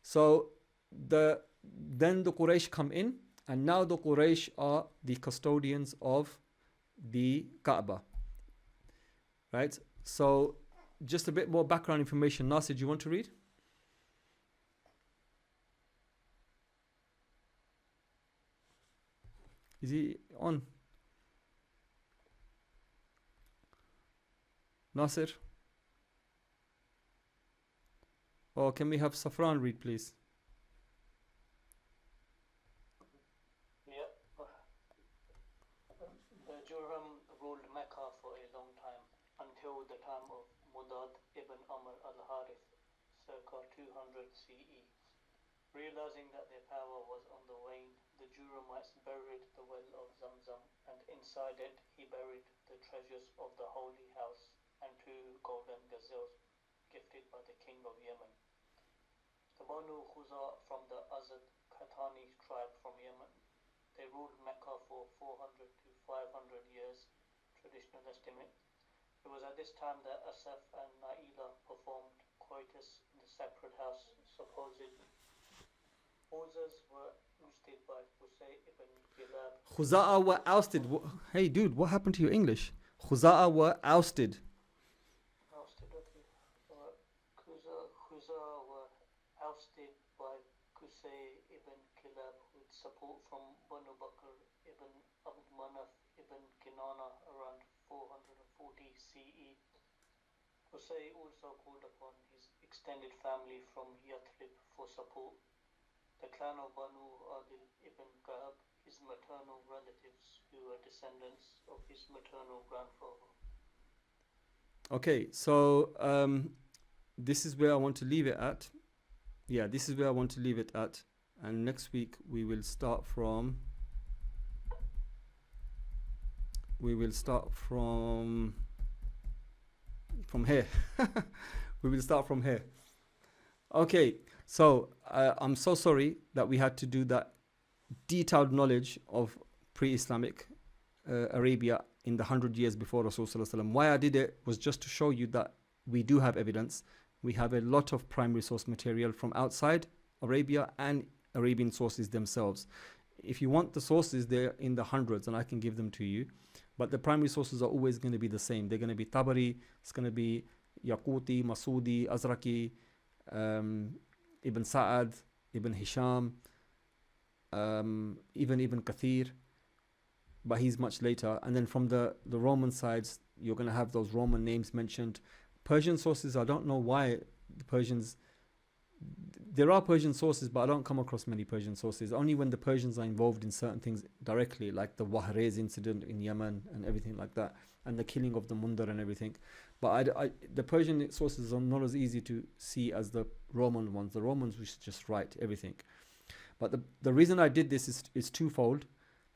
So then the Quraysh come in, and now the Quraysh are the custodians of the Kaaba, right? So just a bit more background information. Nasir, do you want to read? Is he on? Nasir? Or can we have Safran read, please? Yeah. The Jurham ruled Mecca for a long time, until the time of Mudad ibn Amr al-Harith, circa 200 CE. Realizing that their power was on the wane, the Juramites buried the well of Zamzam, and inside it he buried the treasures of the holy house and 2 golden gazelles gifted by the king of Yemen. The Banu Khuza from the Azad Khatani tribe from Yemen. They ruled Mecca for 400 to 500 years, traditional estimate. It was at this time that Asaf and Naila performed coitus in the sacred house, supposedly. Others were ousted by Qusay ibn Kilab. Khuza'a were ousted. Hey dude, what happened to your English? Khuza'a were ousted. Ousted, okay. Khuza were ousted by Qusay ibn Kilab, who had support from Banu Bakr ibn Abd Manaf ibn Kinana around 440 CE. Qusay also called upon his extended family from Yathrib for support. The clan of Banu Adil ibn Ka'ab, his maternal relatives, who were descendants of his maternal grandfather. Okay, so this is where I want to leave it at. Yeah, this is where I want to leave it at. And next week we will start from here. We will start from here. Okay, so I'm so sorry that we had to do that detailed knowledge of pre-Islamic Arabia in the 100 years before Rasulullah. Why I did it was just to show you that we do have evidence. We have a lot of primary source material from outside Arabia and Arabian sources themselves. If you want the sources, they're in the hundreds and I can give them to you. But the primary sources are always going to be the same. They're going to be Tabari, it's going to be Yaquti, Masudi, Azraqi, Ibn Sa'ad, Ibn Hisham, even Ibn Kathir, but he's much later. And then from the Roman sides, you're going to have those Roman names mentioned. Persian sources, I don't know why the Persians, there are Persian sources, but I don't come across many Persian sources. Only when the Persians are involved in certain things directly, like the Wahrez incident in Yemen and everything like that, and the killing of the Mundar and everything. But the Persian sources are not as easy to see as the Roman ones. The Romans, we should just write everything. But the reason I did this is twofold,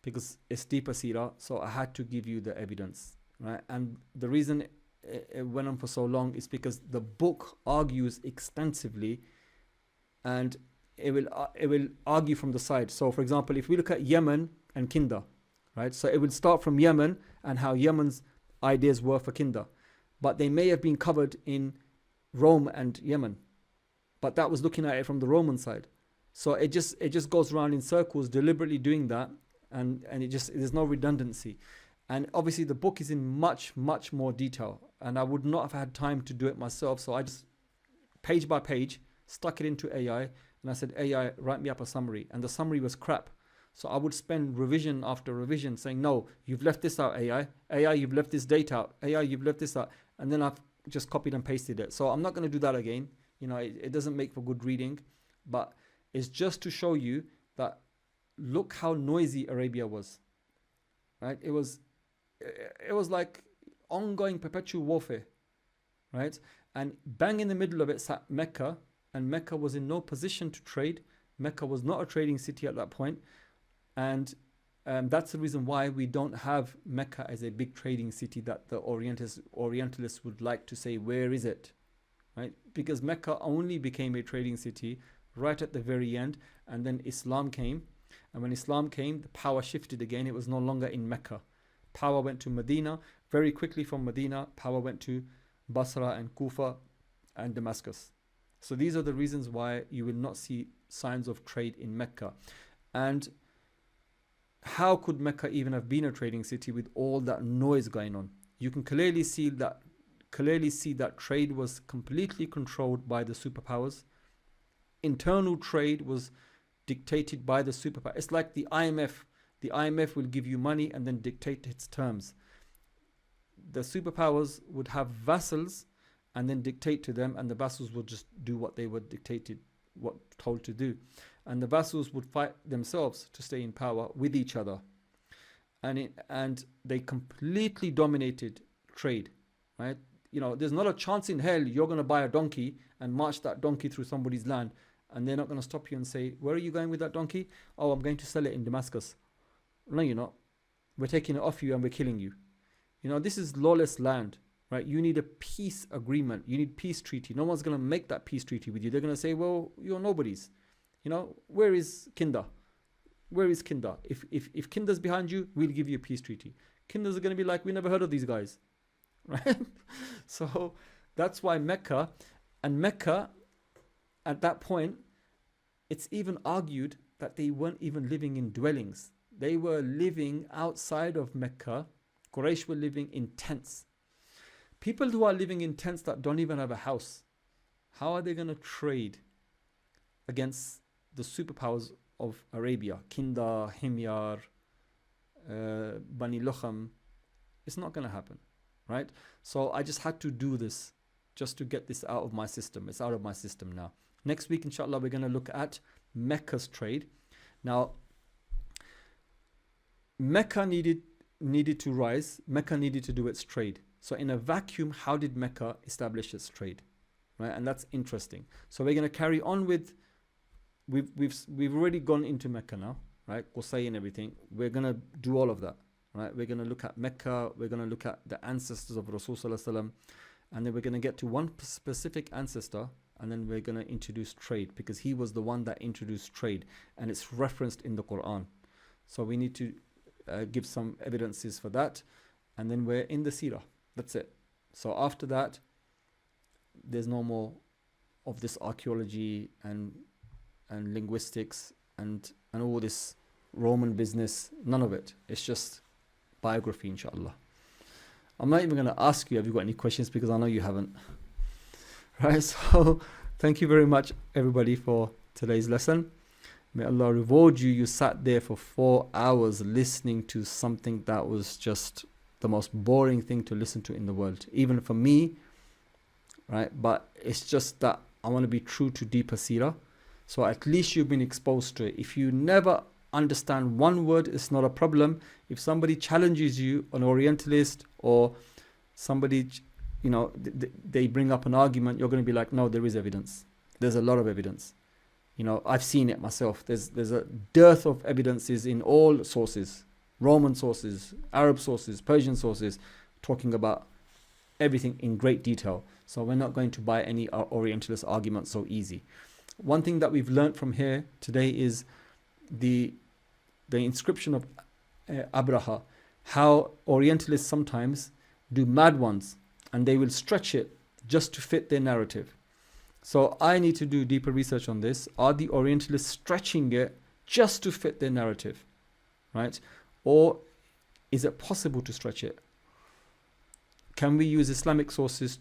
because it's deeper Seerah, so I had to give you the evidence, right? And the reason it went on for so long is because the book argues extensively, and it will argue from the side. So for example, if we look at Yemen and Kinda, right? So it will start from Yemen and how Yemen's ideas were for Kinda, but they may have been covered in Rome and Yemen, but that was looking at it from the Roman side. So it just goes around in circles, deliberately doing that, and there's no redundancy. And obviously the book is in much more detail, and I would not have had time to do it myself. So I just page by page stuck it into AI, and I said, AI, write me up a summary. And the summary was crap. So I would spend revision after revision saying, no, you've left this out, AI. AI, you've left this date out. AI, you've left this out. And then I've just copied and pasted it. So I'm not going to do that again. You know, it doesn't make for good reading, but it's just to show you that look how noisy Arabia was, right? It was like ongoing perpetual warfare, right? And bang in the middle of it sat Mecca, and Mecca was in no position to trade. Mecca was not a trading city at that point. And that's the reason why we don't have Mecca as a big trading city that the Orientalists would like to say, where is it? Right? Because Mecca only became a trading city right at the very end, and then Islam came. And when Islam came, the power shifted again. It was no longer in Mecca. Power went to Medina. Very quickly from Medina, power went to Basra and Kufa and Damascus. So these are the reasons why you will not see signs of trade in Mecca. And how could Mecca even have been a trading city with all that noise going on? You can clearly see that trade was completely controlled by the superpowers. Internal trade was dictated by the superpower. It's like the IMF. The IMF will give you money and then dictate its terms. The superpowers would have vassals and then dictate to them, and the vassals would just do what they were told to do. And the vassals would fight themselves to stay in power with each other. And they completely dominated trade, right? You know, there's not a chance in hell you're going to buy a donkey and march that donkey through somebody's land, and they're not going to stop you and say, where are you going with that donkey? Oh, I'm going to sell it in Damascus. No, you're not. We're taking it off you and we're killing you. You know, this is lawless land, right? You need a peace agreement. You need peace treaty. No one's going to make that peace treaty with you. They're going to say, well, you're nobodies. You know, where is Kinda? Where is Kinda? If Kinda's behind you, we'll give you a peace treaty. Kinda's are going to be like, we never heard of these guys, right? So that's why Mecca at that point, it's even argued that they weren't even living in dwellings. They were living outside of Mecca. Quraysh were living in tents. People who are living in tents that don't even have a house, how are they going to trade against the superpowers of Arabia, Kinda, Himyar, Bani Lukham. It's not going to happen, right? So I just had to do this just to get this out of my system. It's out of my system now. Next week, inshallah, we're going to look at Mecca's trade. Now, Mecca needed to rise. Mecca needed to do its trade. So in a vacuum, how did Mecca establish its trade? Right? And that's interesting. So we're going to carry on with, we've already gone into Mecca now, right? Qusay and everything. We're going to do all of that, right? We're going to look at Mecca. We're going to look at the ancestors of Rasul Sallallahu Alaihi Wasallam. And then we're going to get to one specific ancestor, and then we're going to introduce trade, because he was the one that introduced trade, and it's referenced in the Quran. So we need to give some evidences for that, and then we're in the Seerah. That's it. So after that, there's no more of this archaeology and linguistics and all this Roman business. None of it. It's just biography, inshallah. I'm not even going to ask you, have you got any questions, because I know you haven't. Right, so thank you very much, everybody, for today's lesson. May Allah reward you. You sat there for 4 hours listening to something that was just the most boring thing to listen to in the world, even for me, right? But it's just that I want to be true to deeper seerah. So at least you've been exposed to it. If you never understand one word, it's not a problem. If somebody challenges you, an Orientalist or somebody, you know, they bring up an argument, you're going to be like, no, there is evidence. There's a lot of evidence. You know, I've seen it myself. There's a dearth of evidences in all sources, Roman sources, Arab sources, Persian sources, talking about everything in great detail. So we're not going to buy any Orientalist argument so easy. One thing that we've learned from here today is the inscription of Abraha, how Orientalists sometimes do mad ones, and they will stretch it just to fit their narrative. So I need to do deeper research on this. Are the Orientalists stretching it just to fit their narrative, right? Or is it possible to stretch it? Can we use Islamic sources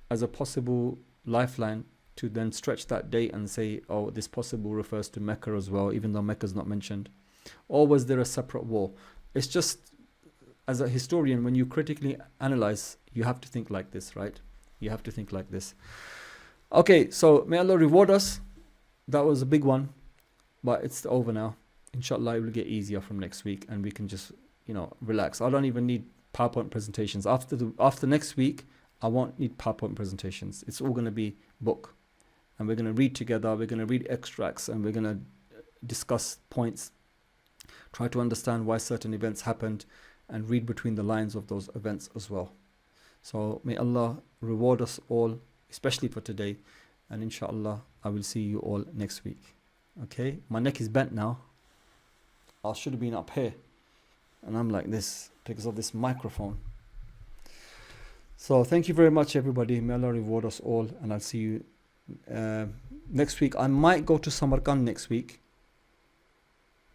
as a possible lifeline to then stretch that date and say, oh, this possible refers to Mecca as well, even though Mecca is not mentioned? Or was there a separate war? It's just, as a historian, when you critically analyze, you have to think like this, right? You have to think like this. Okay, so may Allah reward us. That was a big one, but it's over now. Inshallah, it will get easier from next week, and we can just, you know, relax. I don't even need PowerPoint presentations. After next week, I won't need PowerPoint presentations. It's all going to be book, and we're going to read together. We're going to read extracts, and we're going to discuss points, try to understand why certain events happened, and read between the lines of those events as well. So may Allah reward us all, especially for today, and inshallah I will see you all next week. Okay, my neck is bent now. I should have been up here, and I'm like this because of this microphone. So thank you very much, everybody. May Allah reward us all, and I'll see you next week. I might go to Samarkand next week.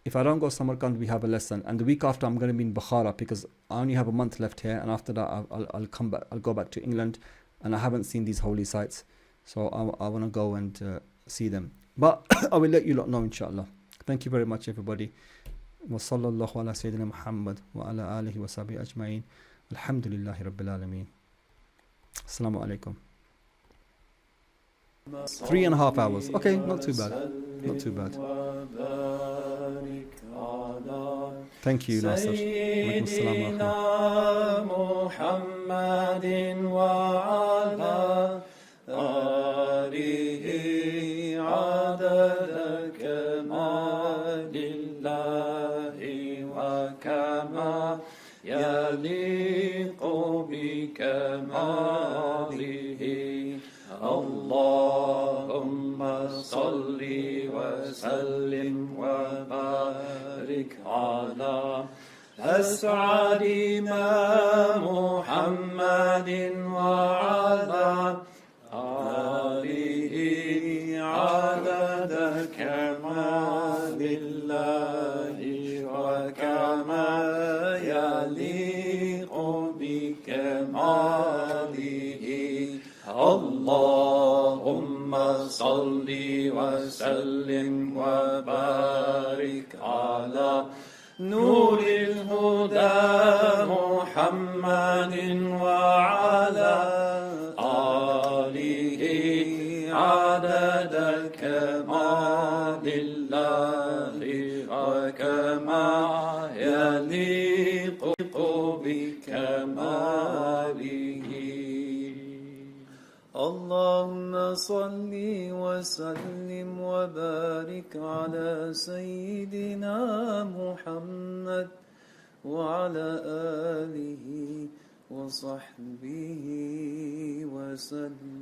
If I don't go Samarkand, we have a lesson, and the week after I'm going to be in Bukhara, because I only have a month left here, and after that I'll come back. I'll go back to England, and I haven't seen these holy sites, so I want to go and see them. But I will let you lot know, inshallah. Thank you very much, everybody. Wa sallallahu ala Sayyidina Muhammad wa ala alihi wa sahbihi ajma'in. Alhamdulillahi Rabbil Alameen. Assalamu alaikum. 3.5 hours. Okay, not too bad. Not too bad. Thank you, Nasser. Alaikum assalam wa rahmah. يليق بكماله اللهم صل وسلم وبارك على أسعد محمد وعلى آله عدد كمال الله وكما يليق بكماله اللهم صل وسلم وبارك نور الهدى محمد وعلى آله عدد كمال الله وكما يليق بكماله. اللهم صل وسلم وبارك على سيدنا محمد وعلى آله وصحبه وسلم.